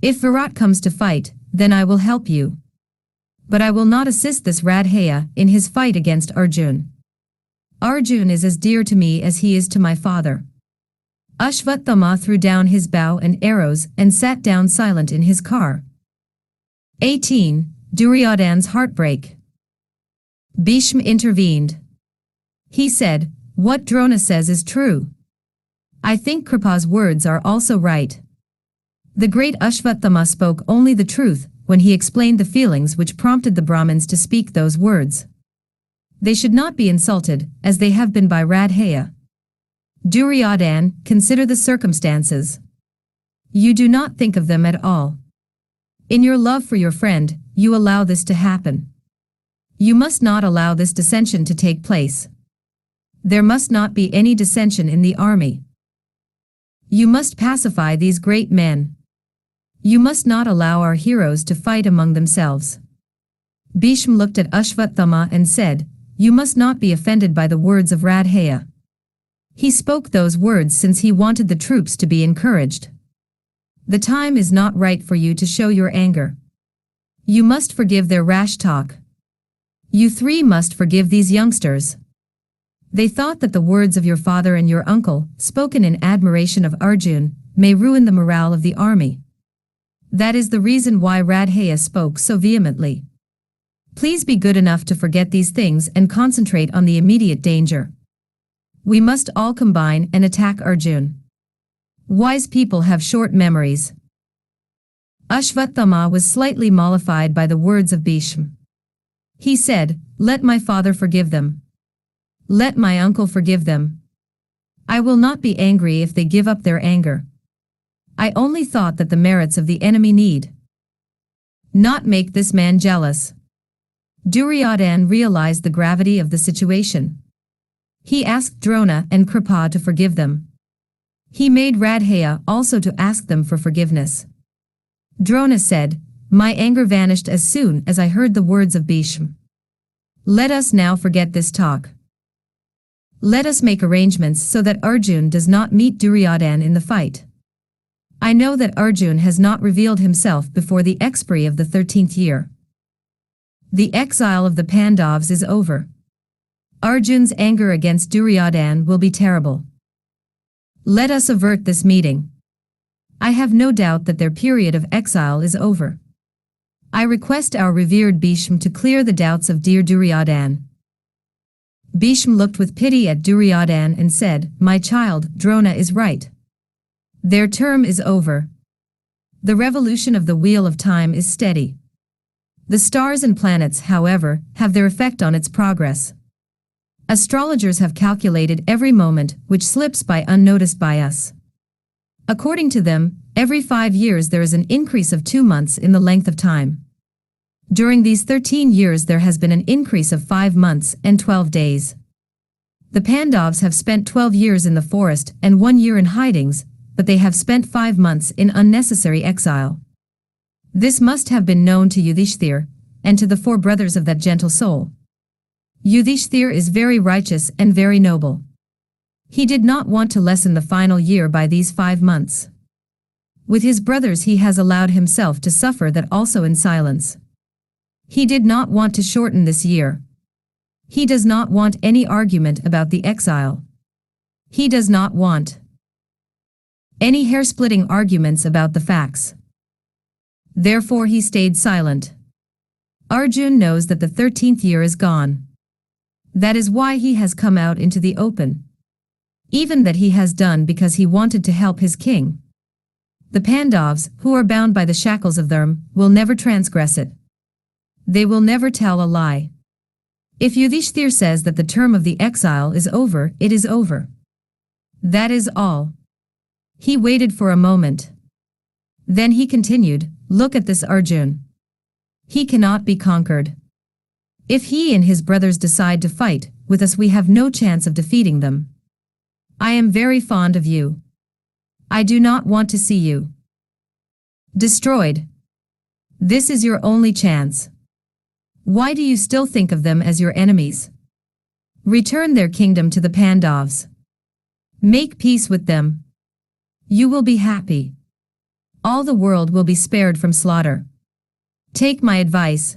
If Virat comes to fight, then I will help you. But I will not assist this Radheya in his fight against Arjun. Arjun is as dear to me as he is to my father. Ashvatthama threw down his bow and arrows and sat down silent in his car. 18. Duryodhan's heartbreak. Bhishma intervened. He said, "What Drona says is true. I think Kripa's words are also right." The great Ashvatthama spoke only the truth when he explained the feelings which prompted the Brahmins to speak those words. They should not be insulted, as they have been by Radheya. Duryodhan, consider the circumstances. You do not think of them at all. In your love for your friend, you allow this to happen. You must not allow this dissension to take place. There must not be any dissension in the army. You must pacify these great men. You must not allow our heroes to fight among themselves. Bhishma looked at Ashvatthama and said, "You must not be offended by the words of Radheya. He spoke those words since he wanted the troops to be encouraged. The time is not right for you to show your anger. You must forgive their rash talk. You 3 must forgive these youngsters. They thought that the words of your father and your uncle, spoken in admiration of Arjun, may ruin the morale of the army. That is the reason why Radheya spoke so vehemently. Please be good enough to forget these things and concentrate on the immediate danger. We must all combine and attack Arjun. Wise people have short memories. Ashvatthama was slightly mollified by the words of Bhishma. He said, "Let my father forgive them. Let my uncle forgive them. I will not be angry if they give up their anger. I only thought that the merits of the enemy need not make this man jealous." Duryodhan realized the gravity of the situation. He asked Drona and Kripa to forgive them. He made Radheya also to ask them for forgiveness. Drona said, "My anger vanished as soon as I heard the words of Bhishma. Let us now forget this talk. Let us make arrangements so that Arjun does not meet Duryodhan in the fight. I know that Arjun has not revealed himself before the expiry of the 13th year. The exile of the Pandavas is over. Arjun's anger against Duryodhan will be terrible. Let us avert this meeting. I have no doubt that their period of exile is over. I request our revered Bhishma to clear the doubts of dear Duryodhan." Bhishma looked with pity at Duryodhan and said, "My child, Drona is right. Their term is over. The revolution of the wheel of time is steady. The stars and planets, however, have their effect on its progress. Astrologers have calculated every moment which slips by unnoticed by us. According to them, every 5 years there is an increase of 2 months in the length of time. During these 13 years there has been an increase of 5 months and 12 days. The Pandavas have spent 12 years in the forest and 1 year in hidings, but they have spent 5 months in unnecessary exile. This must have been known to Yudhishthir, and to the 4 brothers of that gentle soul. Yudhishthir is very righteous and very noble. He did not want to lessen the final year by these 5 months. With his brothers he has allowed himself to suffer that also in silence. He did not want to shorten this year. He does not want any argument about the exile. He does not want any hair-splitting arguments about the facts. Therefore he stayed silent. Arjun knows that the 13th year is gone. That is why he has come out into the open. Even that he has done because he wanted to help his king. The Pandavas, who are bound by the shackles of dharma, will never transgress it. They will never tell a lie. If Yudhishthir says that the term of the exile is over, it is over. That is all. He waited for a moment. Then he continued, "Look at this Arjun. He cannot be conquered. If he and his brothers decide to fight, with us we have no chance of defeating them. I am very fond of you. I do not want to see you destroyed. This is your only chance. Why do you still think of them as your enemies? Return their kingdom to the Pandavas. Make peace with them. You will be happy. All the world will be spared from slaughter. Take my advice.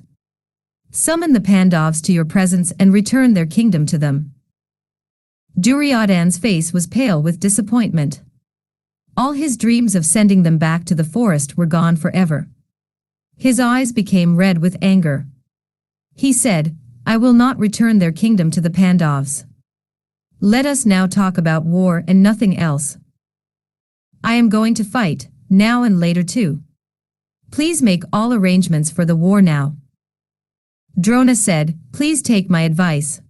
Summon the Pandavas to your presence and return their kingdom to them." Duryodhan's face was pale with disappointment. All his dreams of sending them back to the forest were gone forever. His eyes became red with anger. He said, "I will not return their kingdom to the Pandavas. Let us now talk about war and nothing else. I am going to fight, now and later too. Please make all arrangements for the war now." Drona said, "Please take my advice.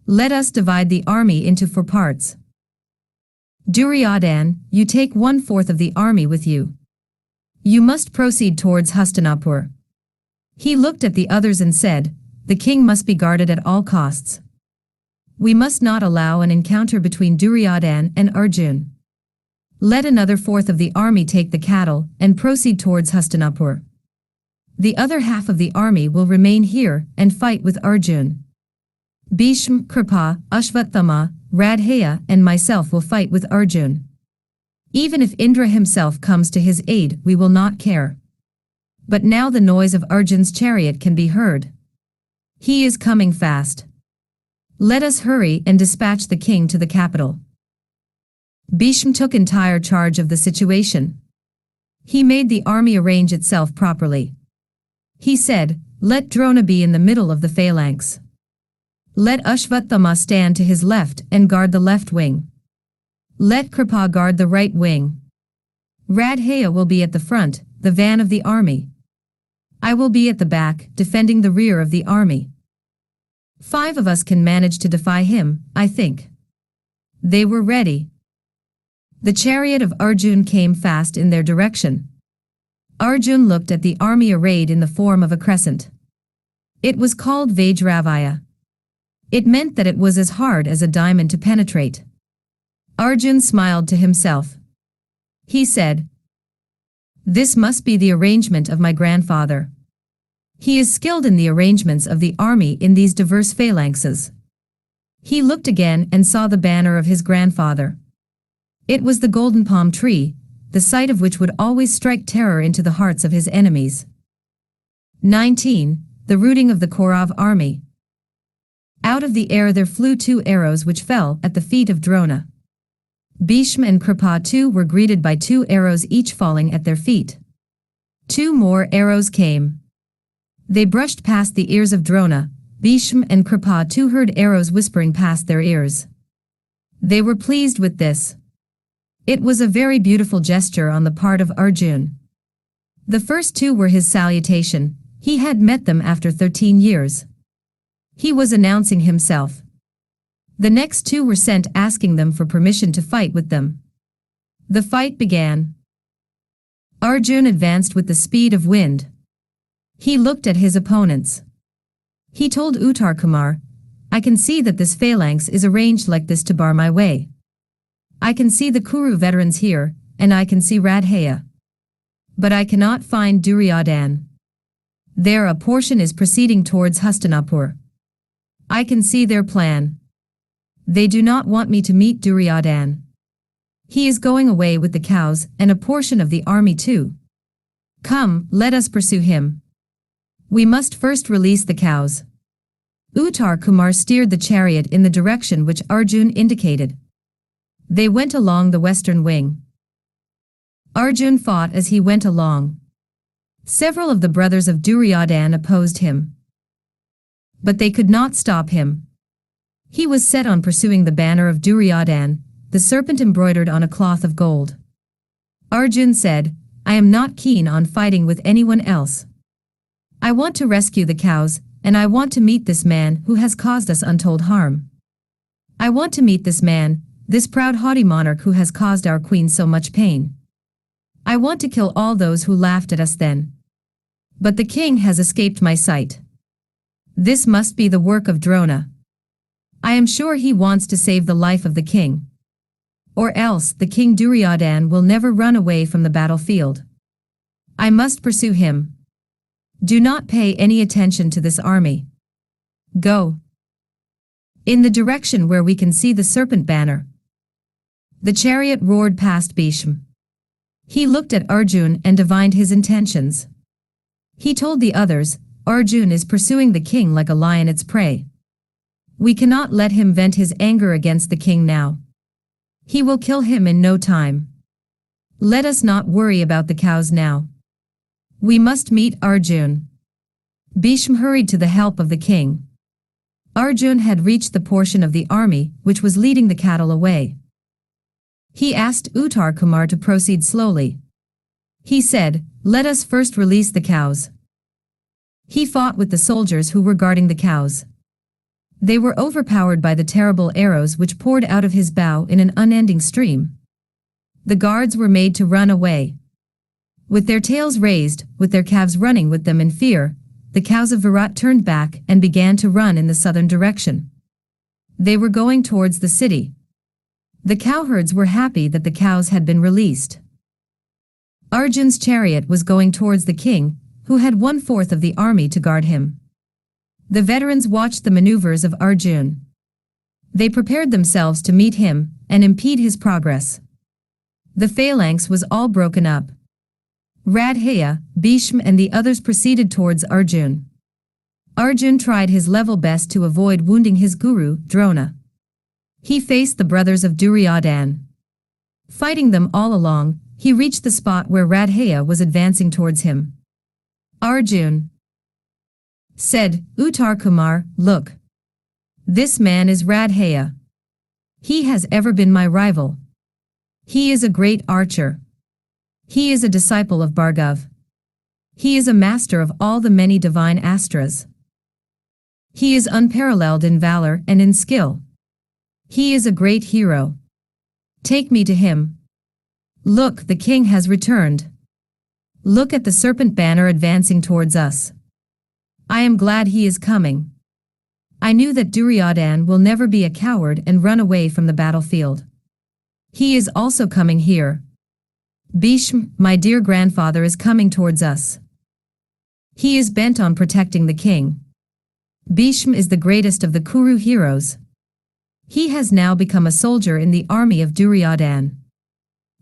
Let us divide the army into 4 parts. Duryodhan, you take 1/4 of the army with you. You must proceed towards Hastinapur." He looked at the others and said, "The king must be guarded at all costs. We must not allow an encounter between Duryodhan and Arjun. Let another 1/4 of the army take the cattle and proceed towards Hastinapur. The other half of the army will remain here and fight with Arjun. Bhishma, Kripa, Ashvatthama, Radheya and myself will fight with Arjun. Even if Indra himself comes to his aid, we will not care. But now the noise of Arjun's chariot can be heard. He is coming fast. Let us hurry and dispatch the king to the capital. Bhishma took entire charge of the situation. He made the army arrange itself properly. He said, let Drona be in the middle of the phalanx. Let Ashvathama stand to his left and guard the left wing. Let Kripa guard the right wing. Radheya will be at the front, the van of the army. I will be at the back, defending the rear of the army. 5 of us can manage to defy him, I think. They were ready. The chariot of Arjun came fast in their direction. Arjun looked at the army arrayed in the form of a crescent. It was called Vajravaya. It meant that it was as hard as a diamond to penetrate. Arjun smiled to himself. He said, this must be the arrangement of my grandfather. He is skilled in the arrangements of the army in these diverse phalanxes. He looked again and saw the banner of his grandfather. It was the golden palm tree, the sight of which would always strike terror into the hearts of his enemies. 19. The routing of the Kaurav army. Out of the air there flew 2 arrows which fell at the feet of Drona. Bhishma and Kripa too were greeted by 2 arrows each falling at their feet. 2 more arrows came. They brushed past the ears of Drona. Bhishma and Kripa too heard arrows whispering past their ears. They were pleased with this. It was a very beautiful gesture on the part of Arjun. The first 2 were his salutation. He had met them after 13 years. He was announcing himself. The next 2 were sent asking them for permission to fight with them. The fight began. Arjun advanced with the speed of wind. He looked at his opponents. He told Uttar Kumar, I can see that this phalanx is arranged like this to bar my way. I can see the Kuru veterans here, and I can see Radheya. But I cannot find Duryodhan. There a portion is proceeding towards Hastinapur. I can see their plan. They do not want me to meet Duryodhan. He is going away with the cows and a portion of the army too. Come, let us pursue him. We must first release the cows. Uttar Kumar steered the chariot in the direction which Arjun indicated. They went along the western wing. Arjun fought as he went along. Several of the brothers of Duryodhan opposed him. But they could not stop him. He was set on pursuing the banner of Duryodhan, the serpent embroidered on a cloth of gold. Arjun said, I am not keen on fighting with anyone else. I want to rescue the cows, and I want to meet this man who has caused us untold harm. I want to meet this man, this proud haughty monarch who has caused our queen so much pain. I want to kill all those who laughed at us then. But the king has escaped my sight. This must be the work of Drona. I am sure he wants to save the life of the king. Or else the king Duryodhan will never run away from the battlefield. I must pursue him. Do not pay any attention to this army. Go in the direction where we can see the serpent banner. The chariot roared past Bhishma. He looked at Arjun and divined his intentions. He told the others, Arjun is pursuing the king like a lion its prey. We cannot let him vent his anger against the king now. He will kill him in no time. Let us not worry about the cows now. We must meet Arjun. Bhishma hurried to the help of the king. Arjun had reached the portion of the army which was leading the cattle away. He asked Uttar Kumar to proceed slowly. He said, let us first release the cows. He fought with the soldiers who were guarding the cows. They were overpowered by the terrible arrows which poured out of his bow in an unending stream. The guards were made to run away. With their tails raised, with their calves running with them in fear, the cows of Virat turned back and began to run in the southern direction. They were going towards the city. The cowherds were happy that the cows had been released. Arjun's chariot was going towards the king, who had 1/4 of the army to guard him. The veterans watched the maneuvers of Arjun. They prepared themselves to meet him and impede his progress. The phalanx was all broken up. Radheya, Bhishma and the others proceeded towards Arjun. Arjun tried his level best to avoid wounding his guru, Drona. He faced the brothers of Duryodhan. Fighting them all along, he reached the spot where Radheya was advancing towards him. Arjun said, Uttar Kumar, look. This man is Radheya. He has ever been my rival. He is a great archer. He is a disciple of Bhargav. He is a master of all the many divine Astras. He is unparalleled in valor and in skill. He is a great hero. Take me to him. Look, the king has returned. Look at the serpent banner advancing towards us. I am glad he is coming. I knew that Duryodhan will never be a coward and run away from the battlefield. He is also coming here. Bhishma, my dear grandfather, is coming towards us. He is bent on protecting the king. Bhishma is the greatest of the Kuru heroes. He has now become a soldier in the army of Duryodhan.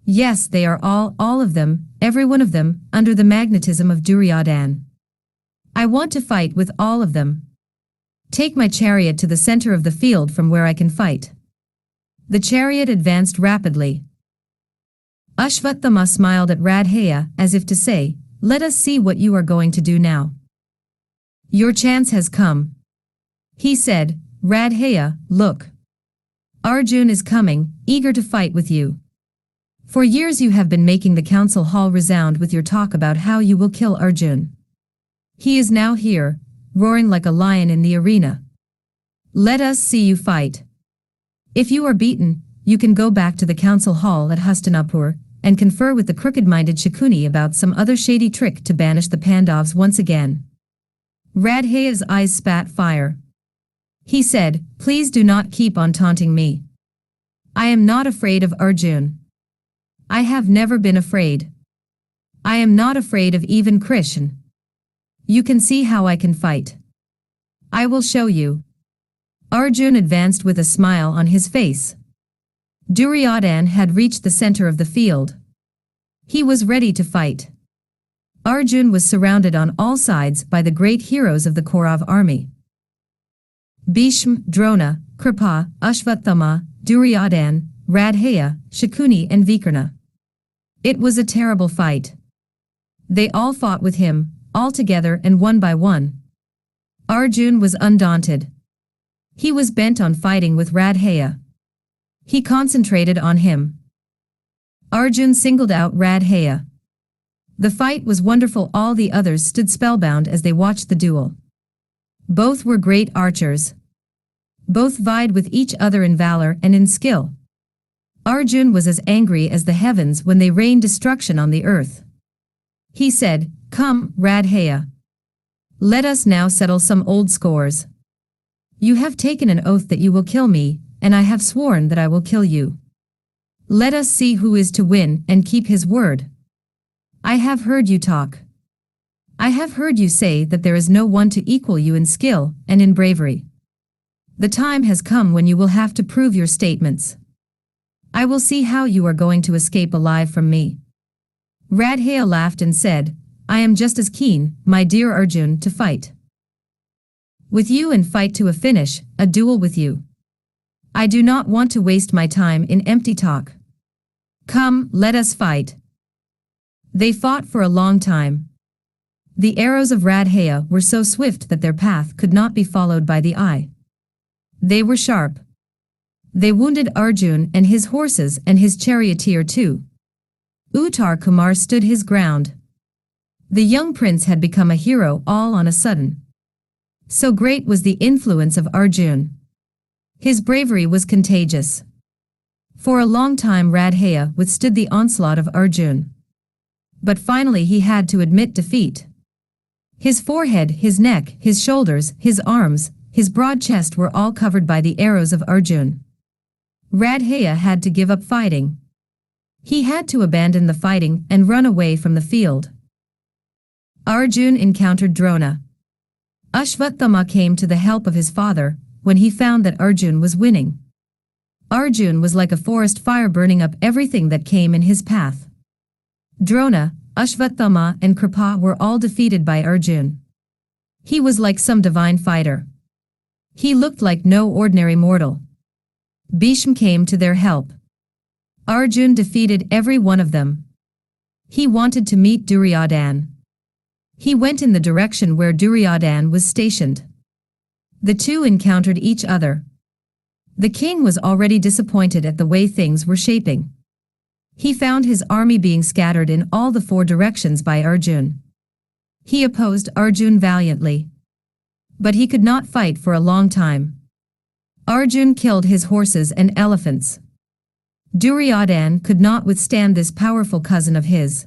Yes, they are all of them, every one of them, under the magnetism of Duryodhan. I want to fight with all of them. Take my chariot to the center of the field from where I can fight. The chariot advanced rapidly. Ashvatthama smiled at Radheya as if to say, let us see what you are going to do now. Your chance has come. He said, Radheya, look. Arjun is coming, eager to fight with you. For years you have been making the council hall resound with your talk about how you will kill Arjun. He is now here, roaring like a lion in the arena. Let us see you fight. If you are beaten, you can go back to the council hall at Hastinapur and confer with the crooked-minded Shakuni about some other shady trick to banish the Pandavas once again. Radheya's eyes spat fire. He said, please do not keep on taunting me. I am not afraid of Arjun. I have never been afraid. I am not afraid of even Krishn. You can see how I can fight. I will show you. Arjun advanced with a smile on his face. Duryodhan had reached the center of the field. He was ready to fight. Arjun was surrounded on all sides by the great heroes of the Kaurav army. Bhishma, Drona, Kripa, Ashvatthama, Duryodhan, Radheya, Shakuni and Vikarna. It was a terrible fight. They all fought with him, all together and one by one. Arjun was undaunted. He was bent on fighting with Radheya. He concentrated on him. Arjun singled out Radheya. The fight was wonderful. All the others stood spellbound as they watched the duel. Both were great archers. Both vied with each other in valor and in skill. Arjun was as angry as the heavens when they rained destruction on the earth. He said, come, Radheya. Let us now settle some old scores. You have taken an oath that you will kill me, and I have sworn that I will kill you. Let us see who is to win and keep his word. I have heard you talk. I have heard you say that there is no one to equal you in skill and in bravery. The time has come when you will have to prove your statements. I will see how you are going to escape alive from me. Radheya laughed and said, I am just as keen, my dear Arjun, to fight with you and fight to a finish, a duel with you. I do not want to waste my time in empty talk. Come, let us fight. They fought for a long time. The arrows of Radheya were so swift that their path could not be followed by the eye. They were sharp. They wounded Arjun and his horses and his charioteer too. Uttar Kumar stood his ground. The young prince had become a hero all on a sudden. So great was the influence of Arjun. His bravery was contagious. For a long time Radheya withstood the onslaught of Arjun. But finally he had to admit defeat. His forehead, his neck, his shoulders, his arms, his broad chest were all covered by the arrows of Arjun. Radheya had to give up fighting. He had to abandon the fighting and run away from the field. Arjun encountered Drona. Ashvatthama came to the help of his father when he found that Arjun was winning. Arjun was like a forest fire burning up everything that came in his path. Drona, Ashvatthama and Kripa were all defeated by Arjun. He was like some divine fighter. He looked like no ordinary mortal. Bhishma came to their help. Arjun defeated every one of them. He wanted to meet Duryodhan. He went in the direction where Duryodhan was stationed. The two encountered each other. The king was already disappointed at the way things were shaping. He found his army being scattered in all the four directions by Arjun. He opposed Arjun valiantly. But he could not fight for a long time. Arjun killed his horses and elephants. Duryodhan could not withstand this powerful cousin of his.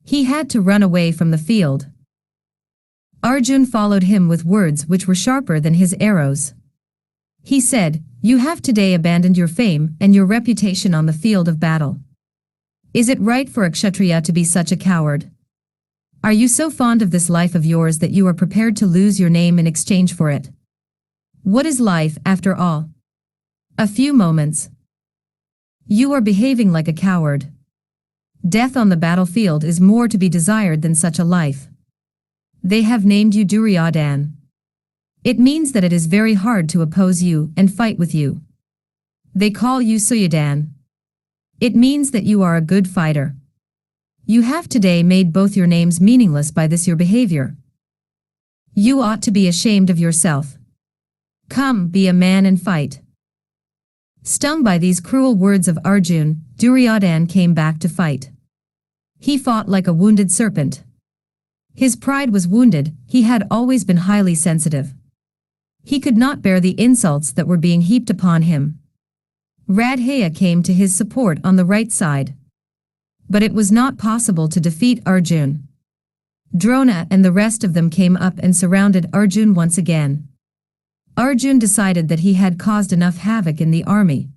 He had to run away from the field. Arjun followed him with words which were sharper than his arrows. He said, "You have today abandoned your fame and your reputation on the field of battle. Is it right for a kshatriya to be such a coward? Are you so fond of this life of yours that you are prepared to lose your name in exchange for it? What is life, after all? A few moments. You are behaving like a coward. Death on the battlefield is more to be desired than such a life. They have named you Duryodhan. It means that it is very hard to oppose you and fight with you. They call you Suyodhan. It means that you are a good fighter. You have today made both your names meaningless by this your behavior. You ought to be ashamed of yourself. Come, be a man and fight." Stung by these cruel words of Arjun, Duryodhan came back to fight. He fought like a wounded serpent. His pride was wounded, he had always been highly sensitive. He could not bear the insults that were being heaped upon him. Radheya came to his support on the right side. But it was not possible to defeat Arjun. Drona and the rest of them came up and surrounded Arjun once again. Arjun decided that he had caused enough havoc in the army.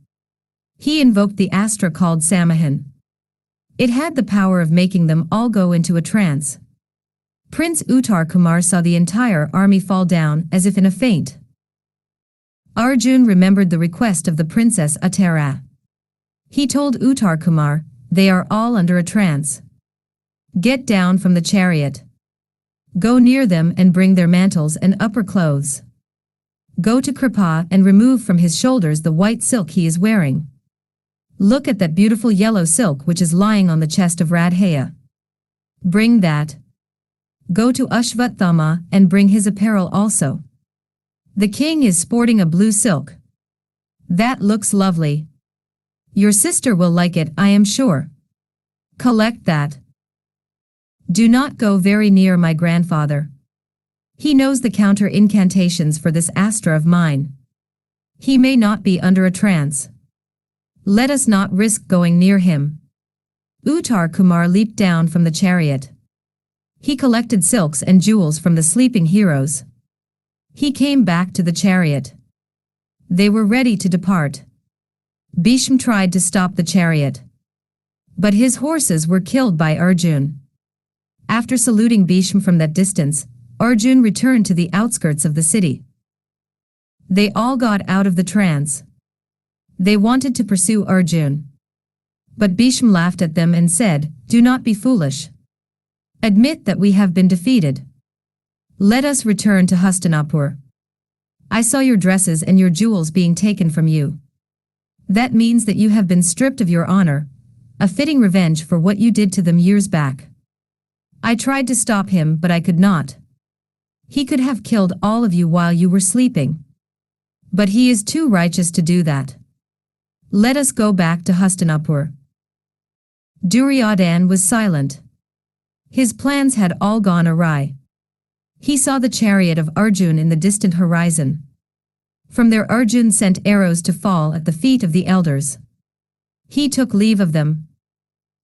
He invoked the astra called Samahan. It had the power of making them all go into a trance. Prince Uttar Kumar saw the entire army fall down as if in a faint. Arjun remembered the request of the Princess Uttara. He told Uttar Kumar, "They are all under a trance. Get down from the chariot. Go near them and bring their mantles and upper clothes. Go to Kripa and remove from his shoulders the white silk he is wearing. Look at that beautiful yellow silk which is lying on the chest of Radheya. Bring that. Go to Ashvathama and bring his apparel also. The king is sporting a blue silk. That looks lovely. Your sister will like it, I am sure. Collect that. Do not go very near my grandfather. He knows the counter incantations for this astra of mine. He may not be under a trance. Let us not risk going near him." Uttar Kumar leaped down from the chariot. He collected silks and jewels from the sleeping heroes. He came back to the chariot. They were ready to depart. Bhishma tried to stop the chariot. But his horses were killed by Arjun. After saluting Bhishma from that distance, Arjun returned to the outskirts of the city. They all got out of the trance. They wanted to pursue Arjun. But Bhishma laughed at them and said, "Do not be foolish. Admit that we have been defeated. Let us return to Hastinapur. I saw your dresses and your jewels being taken from you. That means that you have been stripped of your honor, a fitting revenge for what you did to them years back. I tried to stop him, but I could not. He could have killed all of you while you were sleeping. But he is too righteous to do that. Let us go back to Hastinapur." Duryodhan was silent. His plans had all gone awry. He saw the chariot of Arjun in the distant horizon. From there Arjun sent arrows to fall at the feet of the elders. He took leave of them.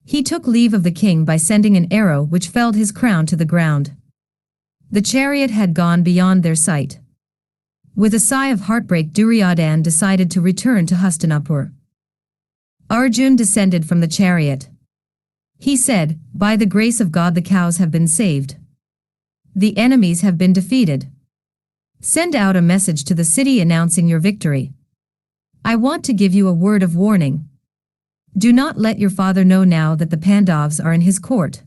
He took leave of the king by sending an arrow which felled his crown to the ground. The chariot had gone beyond their sight. With a sigh of heartbreak, Duryodhan decided to return to Hastinapur. Arjun descended from the chariot. He said, "By the grace of God the cows have been saved. The enemies have been defeated. Send out a message to the city announcing your victory. I want to give you a word of warning. Do not let your father know now that the Pandavas are in his court.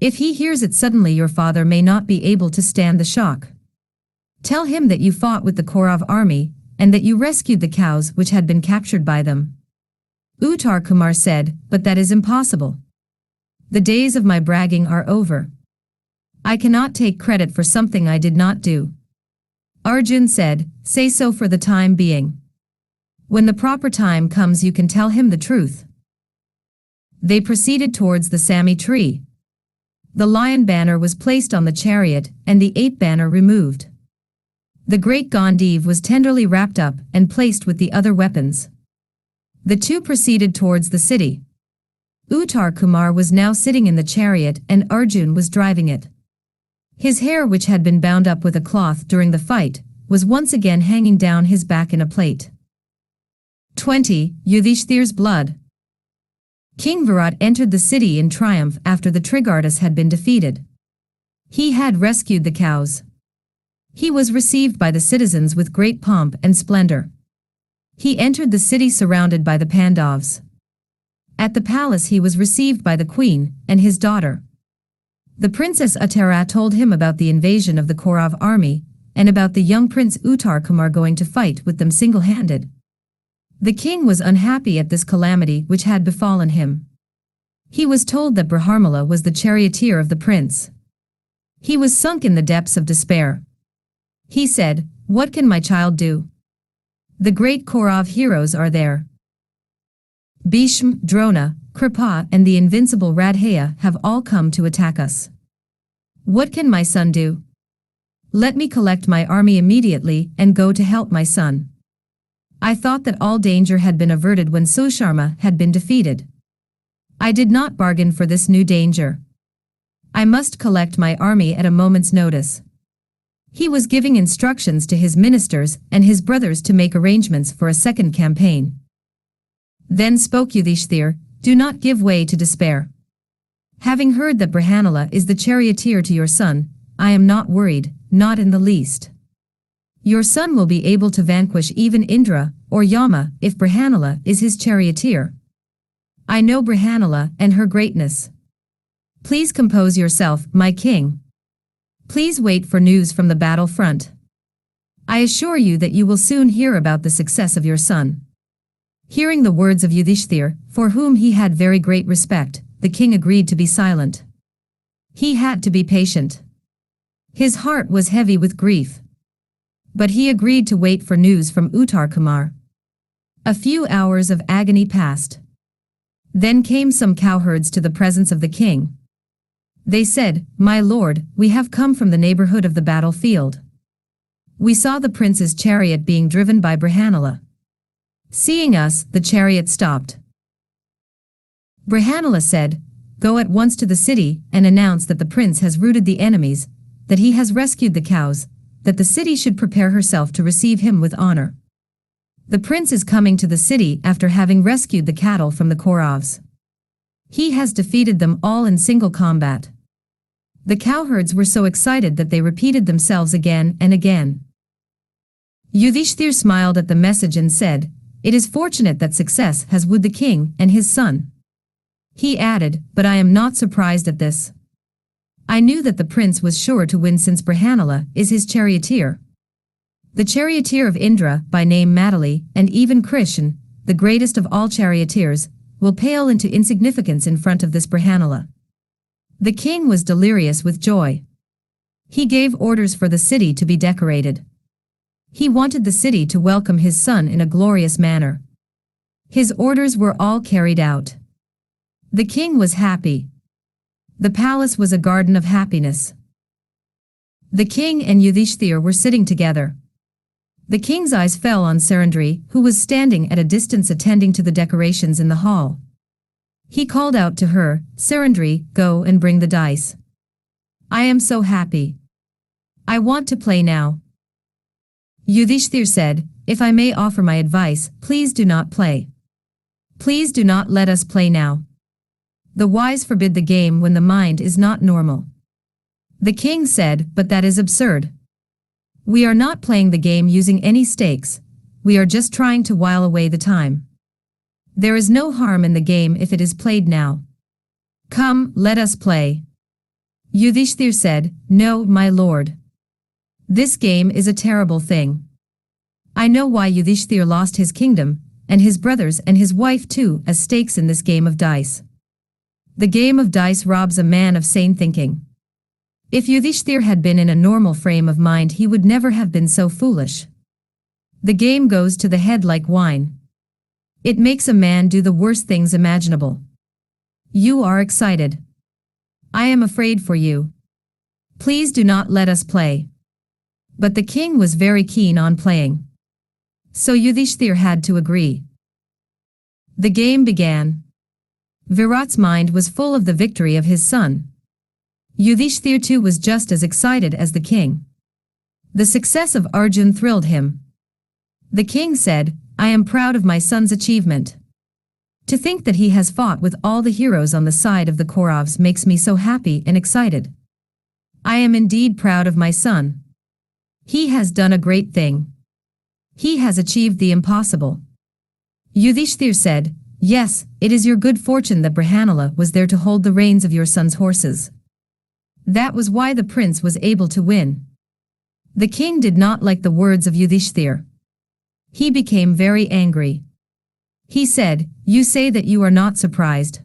If he hears it suddenly, your father may not be able to stand the shock. Tell him that you fought with the Kaurav army, and that you rescued the cows which had been captured by them." Uttar Kumar said, "But that is impossible. The days of my bragging are over. I cannot take credit for something I did not do." Arjun said, "Say so for the time being. When the proper time comes you can tell him the truth." They proceeded towards the Sami tree. The lion banner was placed on the chariot and the ape banner removed. The great Gandiv was tenderly wrapped up and placed with the other weapons. The two proceeded towards the city. Uttar Kumar was now sitting in the chariot and Arjun was driving it. His hair, which had been bound up with a cloth during the fight, was once again hanging down his back in a plait. 20. Yudhishthir's blood. King Virat entered the city in triumph after the Trigardas had been defeated. He had rescued the cows. He was received by the citizens with great pomp and splendor. He entered the city surrounded by the Pandavas. At the palace he was received by the queen and his daughter. The Princess Uttara told him about the invasion of the Kaurav army, and about the young Prince Uttar Kumar going to fight with them single-handed. The king was unhappy at this calamity which had befallen him. He was told that Brahmala was the charioteer of the prince. He was sunk in the depths of despair. He said, "What can my child do? The great Kaurav heroes are there. Bhishma, Drona, Kripa and the invincible Radheya have all come to attack us. What can my son do? Let me collect my army immediately and go to help my son." I thought that all danger had been averted when Susharma had been defeated. I did not bargain for this new danger. I must collect my army at a moment's notice. He was giving instructions to his ministers and his brothers to make arrangements for a second campaign. Then spoke Yudhishthir, "Do not give way to despair. Having heard that Brahmanala is the charioteer to your son, I am not worried, not in the least. Your son will be able to vanquish even Indra or Yama if Brahmanala is his charioteer. I know Brahmanala and her greatness. Please compose yourself, my king. Please wait for news from the battlefront. I assure you that you will soon hear about the success of your son." Hearing the words of Yudhishthir, for whom he had very great respect, the king agreed to be silent. He had to be patient. His heart was heavy with grief. But he agreed to wait for news from Uttar Kumar. A few hours of agony passed. Then came some cowherds to the presence of the king. They said, "My lord, we have come from the neighborhood of the battlefield. We saw the prince's chariot being driven by Brahmanala." Seeing us, the chariot stopped. Brahmanala said, "Go at once to the city and announce that the prince has routed the enemies, that he has rescued the cows, that the city should prepare herself to receive him with honor. The prince is coming to the city after having rescued the cattle from the Kauravas. He has defeated them all in single combat." The cowherds were so excited that they repeated themselves again and again. Yudhishthir smiled at the message and said, "It is fortunate that success has wooed the king and his son." He added, "But I am not surprised at this. I knew that the prince was sure to win since Brahmanala is his charioteer. The charioteer of Indra, by name Matali, and even Krishn, the greatest of all charioteers, will pale into insignificance in front of this Brahmanala." The king was delirious with joy. He gave orders for the city to be decorated. He wanted the city to welcome his son in a glorious manner. His orders were all carried out. The king was happy. The palace was a garden of happiness. The king and Yudhishthir were sitting together. The king's eyes fell on Sarandri, who was standing at a distance attending to the decorations in the hall. He called out to her, "Sarandri, go and bring the dice. I am so happy. I want to play now." Yudhishthir said, "If I may offer my advice, please do not play. Please do not let us play now. The wise forbid the game when the mind is not normal." The king said, "But that is absurd. We are not playing the game using any stakes, we are just trying to while away the time. There is no harm in the game if it is played now. Come, let us play." Yudhishthir said, "No, my lord. This game is a terrible thing. I know why Yudhishthir lost his kingdom, and his brothers and his wife too, as stakes in this game of dice. The game of dice robs a man of sane thinking. If Yudhishthir had been in a normal frame of mind, he would never have been so foolish. The game goes to the head like wine. It makes a man do the worst things imaginable. You are excited. I am afraid for you. Please do not let us play." But the king was very keen on playing. So Yudhishthir had to agree. The game began. Virat's mind was full of the victory of his son. Yudhishthir too was just as excited as the king. The success of Arjun thrilled him. The king said, "I am proud of my son's achievement. To think that he has fought with all the heroes on the side of the Kauravas makes me so happy and excited. I am indeed proud of my son. He has done a great thing. He has achieved the impossible." Yudhishthir said, "Yes, it is your good fortune that Brihanila was there to hold the reins of your son's horses. That was why the prince was able to win." The king did not like the words of Yudhishthir. He became very angry. He said, "You say that you are not surprised.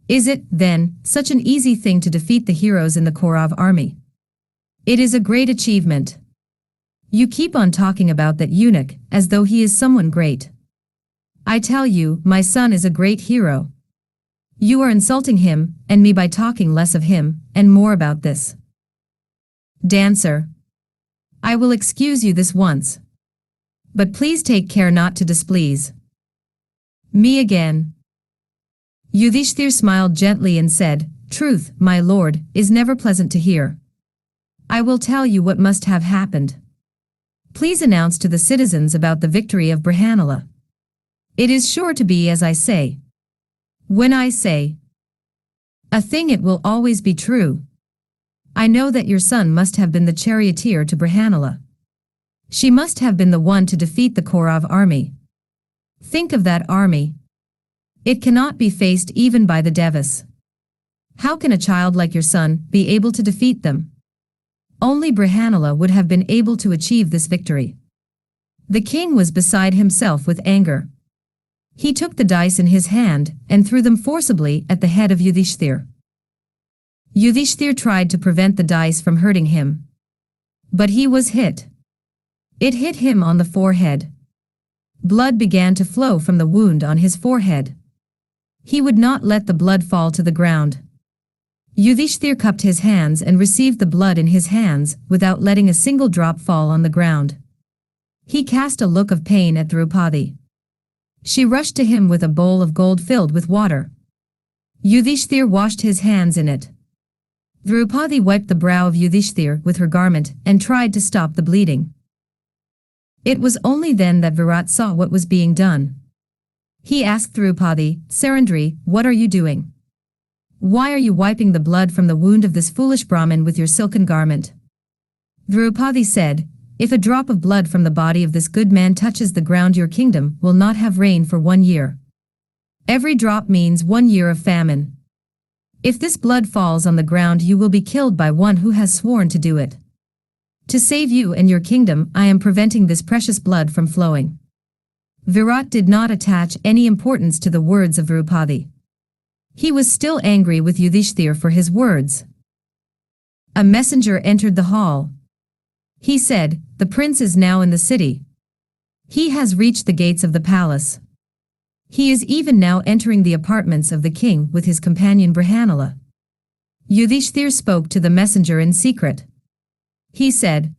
Is it, then, such an easy thing to defeat the heroes in the Kaurav army? It is a great achievement. You keep on talking about that eunuch as though he is someone great. I tell you, my son is a great hero. You are insulting him and me by talking less of him and more about this. Dancer. I will excuse you this once. But please take care not to displease me again." Yudhishthir smiled gently and said, "Truth, my lord, is never pleasant to hear. I will tell you what must have happened. Please announce to the citizens about the victory of Brihanila. It is sure to be as I say. When I say a thing, it will always be true. I know that your son must have been the charioteer to Brihanila. She must have been the one to defeat the Kaurav army. Think of that army. It cannot be faced even by the Devas. How can a child like your son be able to defeat them? Only Brihanila would have been able to achieve this victory." The king was beside himself with anger. He took the dice in his hand and threw them forcibly at the head of Yudhishthir. Yudhishthir tried to prevent the dice from hurting him. But he was hit. It hit him on the forehead. Blood began to flow from the wound on his forehead. He would not let the blood fall to the ground. Yudhishthir cupped his hands and received the blood in his hands without letting a single drop fall on the ground. He cast a look of pain at Draupadi. She rushed to him with a bowl of gold filled with water. Yudhishthir washed his hands in it. Draupadi wiped the brow of Yudhishthir with her garment and tried to stop the bleeding. It was only then that Virat saw what was being done. He asked Draupadi, "Sarandri, what are you doing? Why are you wiping the blood from the wound of this foolish Brahmin with your silken garment?" Draupadi said, "If a drop of blood from the body of this good man touches the ground, your kingdom will not have rain for 1 year. Every drop means 1 year of famine. If this blood falls on the ground, you will be killed by one who has sworn to do it. To save you and your kingdom, I am preventing this precious blood from flowing." Virat did not attach any importance to the words of Draupadi. He was still angry with Yudhishthir for his words. A messenger entered the hall. He said, "The prince is now in the city. He has reached the gates of the palace. He is even now entering the apartments of the king with his companion Brihanila." Yudhishthir spoke to the messenger in secret. He said,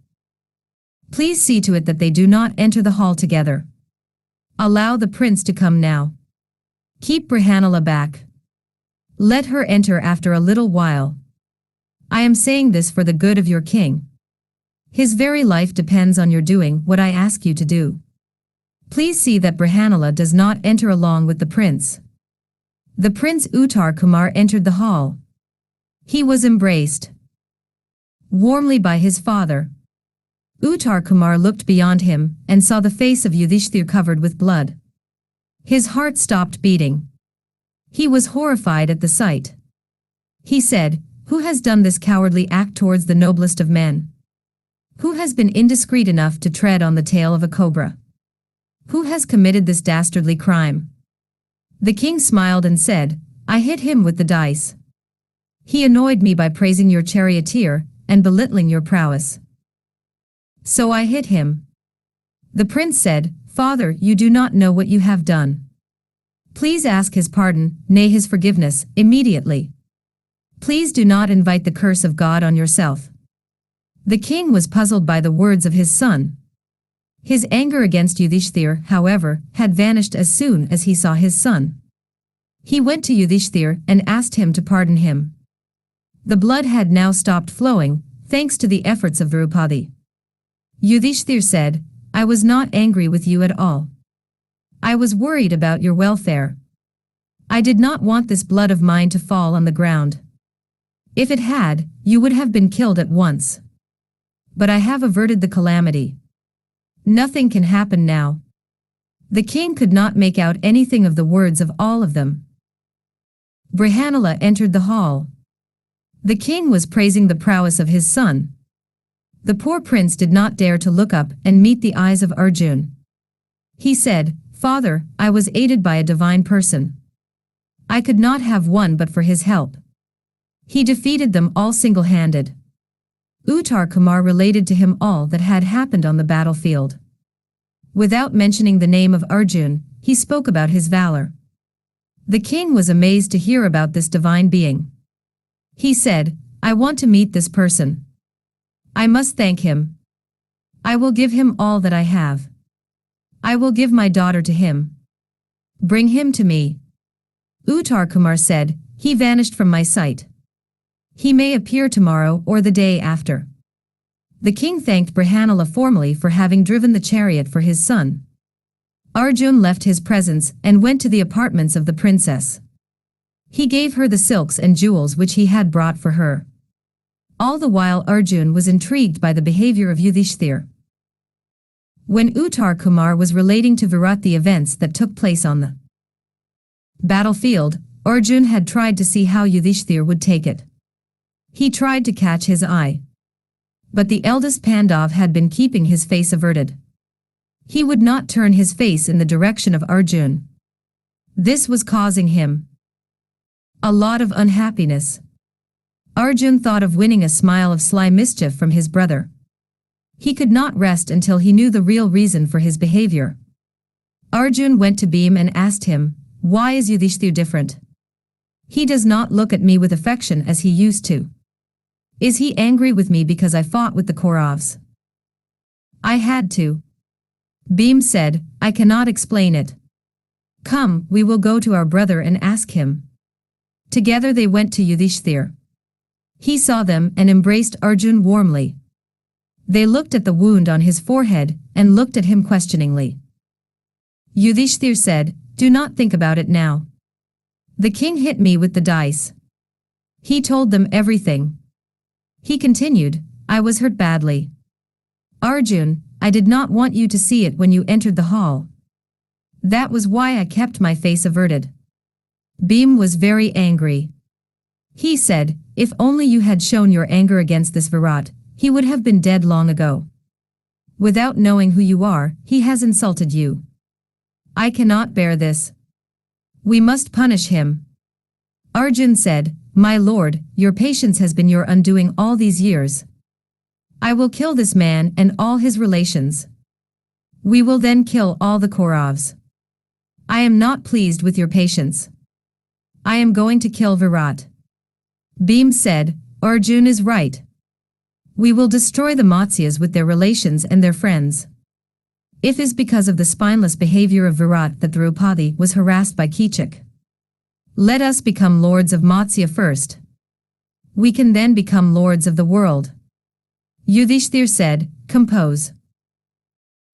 "Please see to it that they do not enter the hall together. Allow the prince to come now. Keep Brihanila back. Let her enter after a little while. I am saying this for the good of your king. His very life depends on your doing what I ask you to do. Please see that Brihanila does not enter along with the prince." The Prince Uttar Kumar entered the hall. He was embraced warmly by his father. Uttar Kumar looked beyond him and saw the face of Yudhishthir covered with blood. His heart stopped beating. He was horrified at the sight. He said, Who has done this cowardly act towards the noblest of men? Who has been indiscreet enough to tread on the tail of a cobra? Who has committed this dastardly crime? The king smiled and said, I hit him with the dice. He annoyed me by praising your charioteer and belittling your prowess. So I hit him. The prince said, Father, you do not know what you have done. Please ask his pardon, nay his forgiveness, immediately. Please do not invite the curse of God on yourself. The king was puzzled by the words of his son. His anger against Yudhishthir, however, had vanished as soon as he saw his son. He went to Yudhishthir and asked him to pardon him. The blood had now stopped flowing, thanks to the efforts of Draupadi. Yudhishthir said, I was not angry with you at all. I was worried about your welfare. I did not want this blood of mine to fall on the ground. If it had, you would have been killed at once. But I have averted the calamity. Nothing can happen now. The king could not make out anything of the words of all of them. Brihanala entered the hall. The king was praising the prowess of his son. The poor prince did not dare to look up and meet the eyes of Arjun. He said, Father, I was aided by a divine person. I could not have won but for his help. He defeated them all single-handed. Uttar Kumar related to him all that had happened on the battlefield. Without mentioning the name of Arjun, he spoke about his valor. The king was amazed to hear about this divine being. He said, I want to meet this person. I must thank him. I will give him all that I have. I will give my daughter to him. Bring him to me. Uttar Kumar said, he vanished from my sight. He may appear tomorrow or the day after. The king thanked Brihanala formally for having driven the chariot for his son. Arjun left his presence and went to the apartments of the princess. He gave her the silks and jewels which he had brought for her. All the while Arjun was intrigued by the behavior of Yudhishthir. When Uttar Kumar was relating to Virat the events that took place on the battlefield, Arjun had tried to see how Yudhishthir would take it. He tried to catch his eye. But the eldest Pandav had been keeping his face averted. He would not turn his face in the direction of Arjun. This was causing him a lot of unhappiness. Arjun thought of winning a smile of sly mischief from his brother. He could not rest until he knew the real reason for his behavior. Arjun went to Bheem and asked him, Why is Yudhishthir different? He does not look at me with affection as he used to. Is he angry with me because I fought with the Kauravas? I had to. Bheem said, I cannot explain it. Come, we will go to our brother and ask him. Together they went to Yudhishthir. He saw them and embraced Arjun warmly. They looked at the wound on his forehead and looked at him questioningly. Yudhishthir said, Do not think about it now. The king hit me with the dice. He told them everything. He continued, I was hurt badly. Arjun, I did not want you to see it when you entered the hall. That was why I kept my face averted. Bheem was very angry. He said, If only you had shown your anger against this Virat, he would have been dead long ago. Without knowing who you are, he has insulted you. I cannot bear this. We must punish him. Arjun said, My lord, your patience has been your undoing all these years. I will kill this man and all his relations. We will then kill all the Kauravas. I am not pleased with your patience. I am going to kill Virat. Bheem said, Arjun is right. We will destroy the Matsyas with their relations and their friends. It is because of the spineless behavior of Virat that Draupadi was harassed by Kichik. Let us become lords of Matsya first. We can then become lords of the world. Yudhishthir said, Compose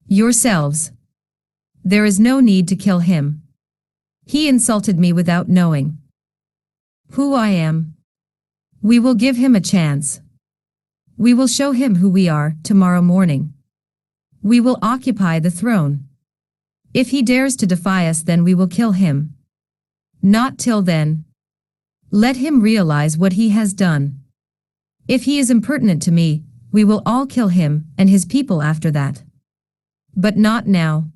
yourselves. There is no need to kill him. He insulted me without knowing who I am. We will give him a chance. We will show him who we are tomorrow morning. We will occupy the throne. If he dares to defy us, then we will kill him. Not till then. Let him realize what he has done. If he is impertinent to me, we will all kill him and his people after that. But not now.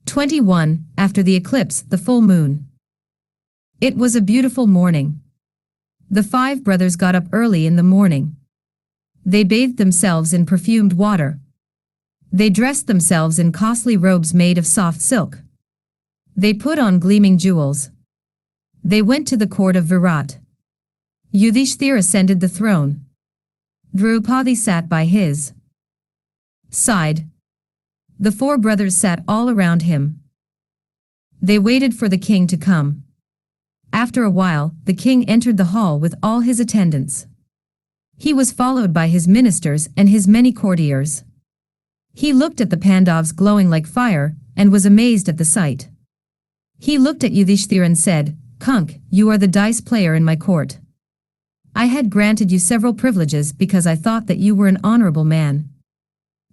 21. After the eclipse, the full moon. It was a beautiful morning. The 5 brothers got up early in the morning. They bathed themselves in perfumed water. They dressed themselves in costly robes made of soft silk. They put on gleaming jewels. They went to the court of Virat. Yudhishthir ascended the throne. Draupadi sat by his side. The 4 brothers sat all around him. They waited for the king to come. After a while, the king entered the hall with all his attendants. He was followed by his ministers and his many courtiers. He looked at the Pandavas glowing like fire, and was amazed at the sight. He looked at Yudhishthir and said, "Kunk, you are the dice player in my court. I had granted you several privileges because I thought that you were an honorable man.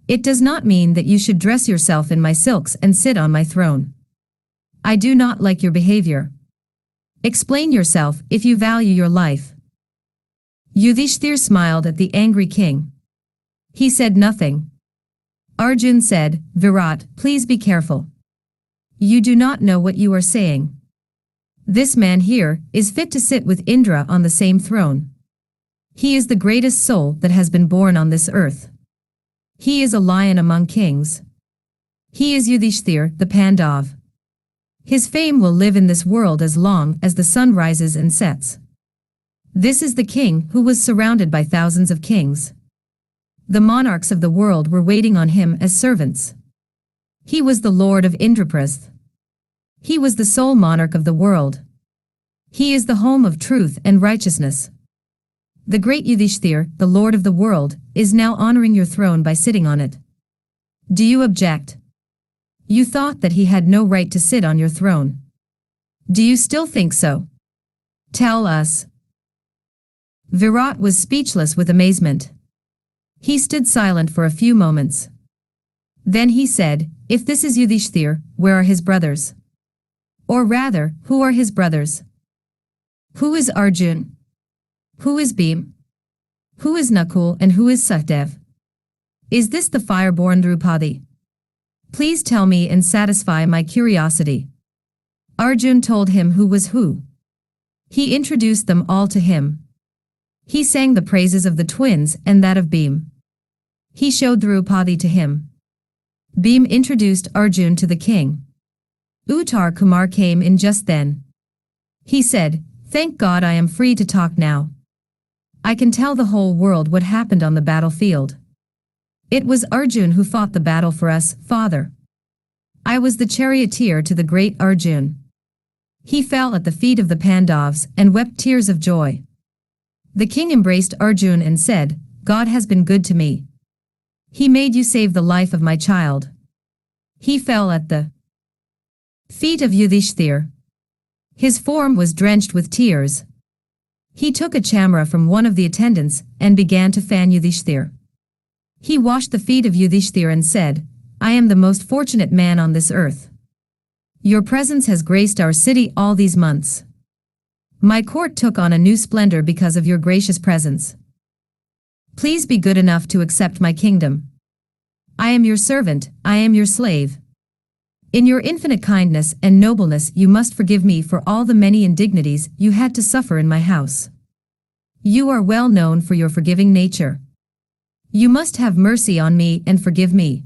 It does not mean that you should dress yourself in my silks and sit on my throne. I do not like your behavior. Explain yourself if you value your life." Yudhishthir smiled at the angry king. He said nothing. Arjun said, "Virat, please be careful. You do not know what you are saying. This man here is fit to sit with Indra on the same throne. He is the greatest soul that has been born on this earth. He is a lion among kings. He is Yudhishthir, the Pandav. His fame will live in this world as long as the sun rises and sets. This is the king who was surrounded by thousands of kings. The monarchs of the world were waiting on him as servants. He was the lord of Indraprastha. He was the sole monarch of the world. He is the home of truth and righteousness. The great Yudhishthir, the lord of the world, is now honoring your throne by sitting on it. Do you object? You thought that he had no right to sit on your throne. Do you still think so? Tell us." Virat was speechless with amazement. He stood silent for a few moments. Then he said, "If this is Yudhishthir, where are his brothers? Or rather, who are his brothers? Who is Arjun? Who is Bheem? Who is Nakul and who is Sahdev? Is this the fire-born Draupadi? Please tell me and satisfy my curiosity." Arjun told him who was who. He introduced them all to him. He sang the praises of the twins and that of Bheem. He showed Draupadi to him. Bheem introduced Arjun to the king. Uttar Kumar came in just then. He said, "Thank God I am free to talk now. I can tell the whole world what happened on the battlefield. It was Arjun who fought the battle for us, father. I was the charioteer to the great Arjun. He fell at the feet of the Pandavas and wept tears of joy." The king embraced Arjun and said, "God has been good to me. He made you save the life of my child." He fell at the feet of Yudhishthir. His form was drenched with tears. He took a chamra from one of the attendants and began to fan Yudhishthir. He washed the feet of Yudhishthir and said, "I am the most fortunate man on this earth. Your presence has graced our city all these months. My court took on a new splendor because of your gracious presence. Please be good enough to accept my kingdom. I am your servant, I am your slave. In your infinite kindness and nobleness you must forgive me for all the many indignities you had to suffer in my house. You are well known for your forgiving nature. You must have mercy on me and forgive me."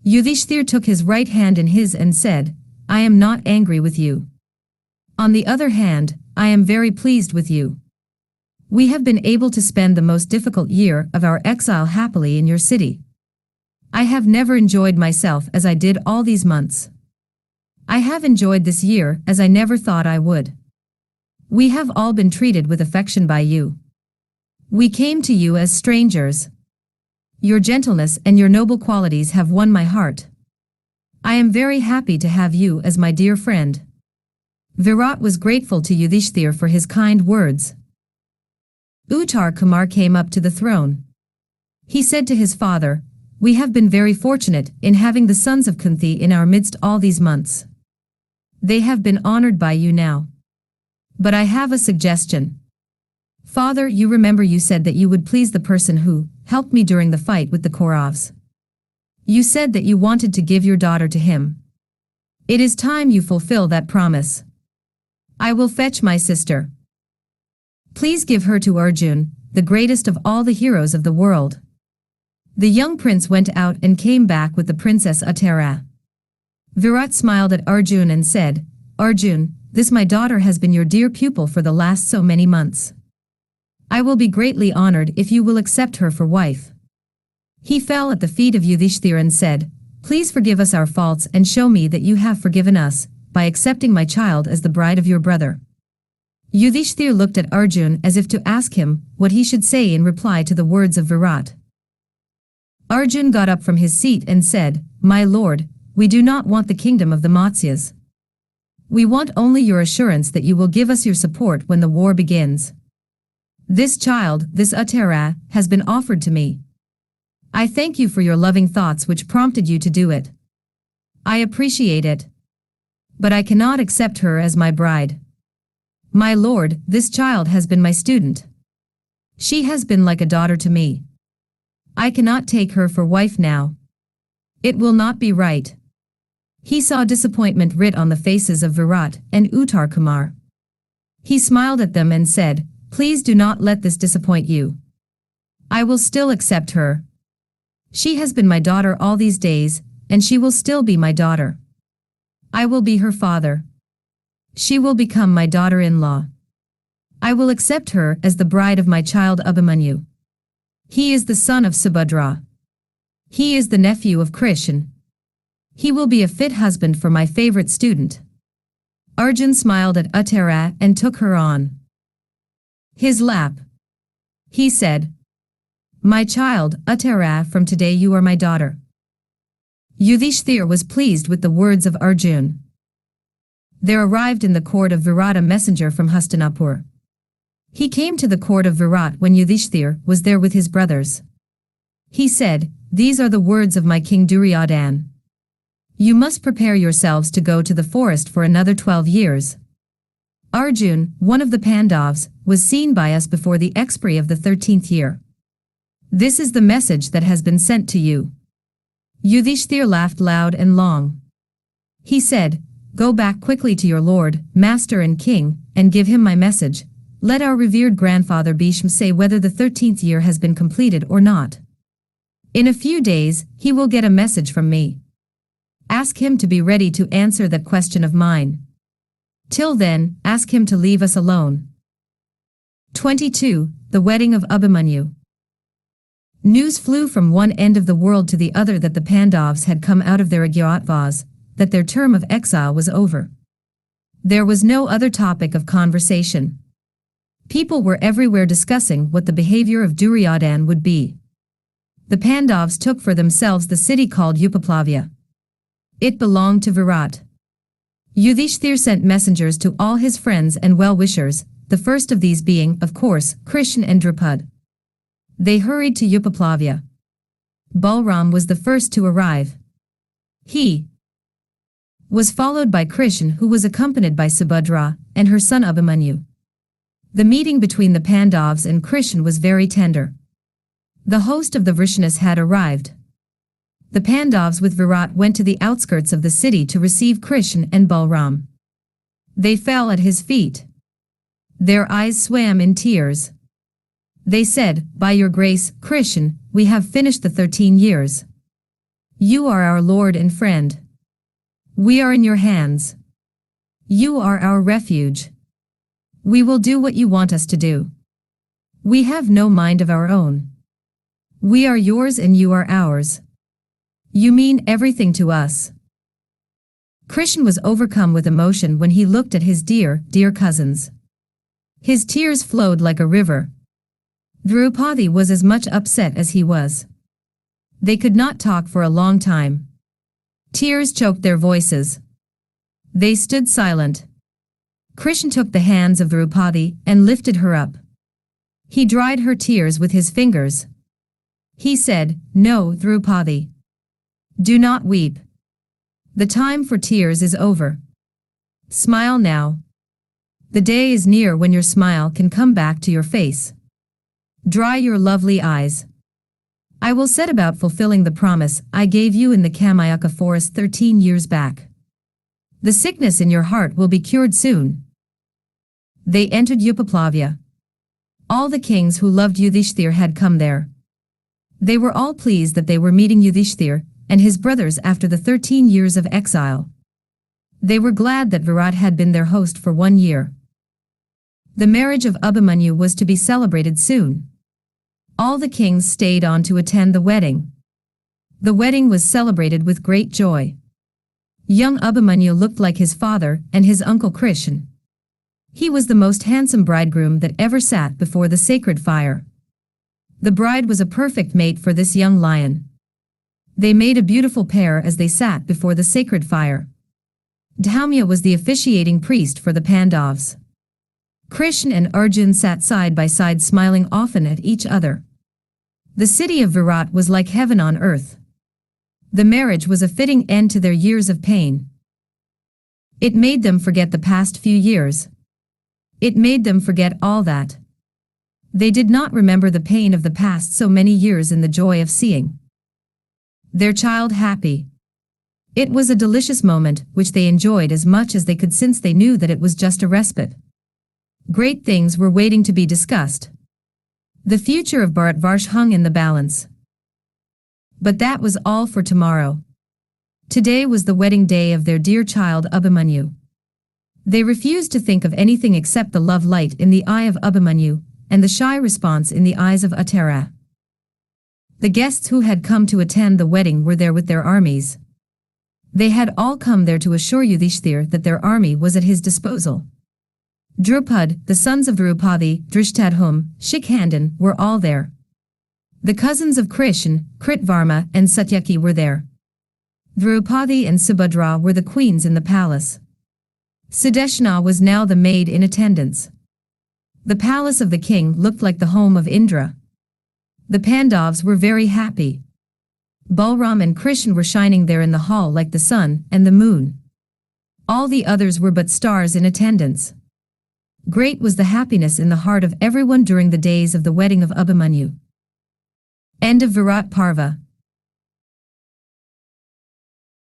Yudhishthir took his right hand in his and said, "I am not angry with you. On the other hand, I am very pleased with you. We have been able to spend the most difficult year of our exile happily in your city. I have never enjoyed myself as I did all these months. I have enjoyed this year as I never thought I would. We have all been treated with affection by you. We came to you as strangers. Your gentleness and your noble qualities have won my heart. I am very happy to have you as my dear friend." Virat was grateful to Yudhishthir for his kind words. Uttar Kumar came up to the throne. He said to his father, "We have been very fortunate in having the sons of Kunti in our midst all these months. They have been honored by you now. But I have a suggestion. Father, you remember you said that you would please the person who helped me during the fight with the Kauravas. You said that you wanted to give your daughter to him. It is time you fulfill that promise. I will fetch my sister. Please give her to Arjun, the greatest of all the heroes of the world. The young prince went out and came back with the princess Uttara. Virat smiled at Arjun and said, Arjun, this my daughter has been your dear pupil for the last so many months. I will be greatly honored if you will accept her for wife. He fell at the feet of Yudhishthir and said, Please forgive us our faults and show me that you have forgiven us, by accepting my child as the bride of your brother. Yudhishthir looked at Arjun as if to ask him what he should say in reply to the words of Virat. Arjun got up from his seat and said, My lord, we do not want the kingdom of the Matsyas. We want only your assurance that you will give us your support when the war begins. This child, this Uttara, has been offered to me. I thank you for your loving thoughts which prompted you to do it. I appreciate it. But I cannot accept her as my bride. My lord, this child has been my student. She has been like a daughter to me. I cannot take her for wife now. It will not be right. He saw disappointment writ on the faces of Virat and Uttar Kumar. He smiled at them and said, Please do not let this disappoint you. I will still accept her. She has been my daughter all these days, and she will still be my daughter. I will be her father. She will become my daughter-in-law. I will accept her as the bride of my child Abhimanyu. He is the son of Subhadra. He is the nephew of Krishn. He will be a fit husband for my favorite student. Arjun smiled at Uttara and took her on his lap. He said, My child, Uttara, from today you are my daughter. Yudhishthir was pleased with the words of Arjun. There arrived in the court of Virat a messenger from Hastinapur. He came to the court of Virat when Yudhishthir was there with his brothers. He said, These are the words of my king Duryodhan. You must prepare yourselves to go to the forest for another 12 years. Arjun, one of the Pandavas, was seen by us before the expiry of the 13th year. This is the message that has been sent to you. Yudhishthir laughed loud and long. He said, Go back quickly to your lord, master and king, and give him my message. Let our revered grandfather Bheem say whether the 13th year has been completed or not. In a few days, he will get a message from me. Ask him to be ready to answer that question of mine. Till then, ask him to leave us alone. 22. The wedding of Abhimanyu. News flew from one end of the world to the other that the Pandavas had come out of their Ajñātavās, that their term of exile was over. There was no other topic of conversation. People were everywhere discussing what the behavior of Duryodhan would be. The Pandavas took for themselves the city called Upaplavya. It belonged to Virat. Yudhishthir sent messengers to all his friends and well-wishers, the first of these being, of course, Krishn and Draupadi. They hurried to Upaplavya. Balram was the first to arrive. He was followed by Krishn, who was accompanied by Subhadra and her son Abhimanyu. The meeting between the Pandavas and Krishn was very tender. The host of the Vrishnis had arrived. The Pandavas with Virat went to the outskirts of the city to receive Krishn and Balram. They fell at his feet. Their eyes swam in tears. They said, By your grace, Krishn, we have finished the 13 years. You are our lord and friend. We are in your hands. You are our refuge. We will do what you want us to do. We have no mind of our own. We are yours and you are ours. You mean everything to us. Krishn was overcome with emotion when he looked at his dear cousins. His tears flowed like a river. Draupadi was as much upset as he was. They could not talk for a long time. Tears choked their voices. They stood silent. Krishn took the hands of Draupadi and lifted her up. He dried her tears with his fingers. He said, No, Draupadi. Do not weep. The time for tears is over. Smile now. The day is near when your smile can come back to your face. Dry your lovely eyes. I will set about fulfilling the promise I gave you in the Kamyaka forest 13 years back. The sickness in your heart will be cured soon. They entered Upaplavya. All the kings who loved Yudhishthir had come there. They were all pleased that they were meeting Yudhishthir and his brothers after the 13 years of exile. They were glad that Virat had been their host for 1 year. The marriage of Abhimanyu was to be celebrated soon. All the kings stayed on to attend the wedding. The wedding was celebrated with great joy. Young Abhimanyu looked like his father and his uncle Krishn. He was the most handsome bridegroom that ever sat before the sacred fire. The bride was a perfect mate for this young lion. They made a beautiful pair as they sat before the sacred fire. Dhaumya was the officiating priest for the Pandavas. Krishn and Arjun sat side by side smiling often at each other. The city of Virat was like heaven on earth. The marriage was a fitting end to their years of pain. It made them forget the past few years. It made them forget all that. They did not remember the pain of the past so many years in the joy of seeing their child happy. It was a delicious moment which they enjoyed as much as they could since they knew that it was just a respite. Great things were waiting to be discussed. The future of Bharatvarsh hung in the balance. But that was all for tomorrow. Today was the wedding day of their dear child Abhimanyu. They refused to think of anything except the love light in the eye of Abhimanyu and the shy response in the eyes of Uttara. The guests who had come to attend the wedding were there with their armies. They had all come there to assure Yudhishthir that their army was at his disposal. Draupadi, the sons of Draupadi, Drishtadhum, Shikhandan were all there. The cousins of Krishn, Kritvarma and Satyaki were there. Draupadi and Subhadra were the queens in the palace. Sudeshna was now the maid in attendance. The palace of the king looked like the home of Indra. The Pandavas were very happy. Balram and Krishn were shining there in the hall like the sun and the moon. All the others were but stars in attendance. Great was the happiness in the heart of everyone during the days of the wedding of Abhimanyu. End of Vana Parva.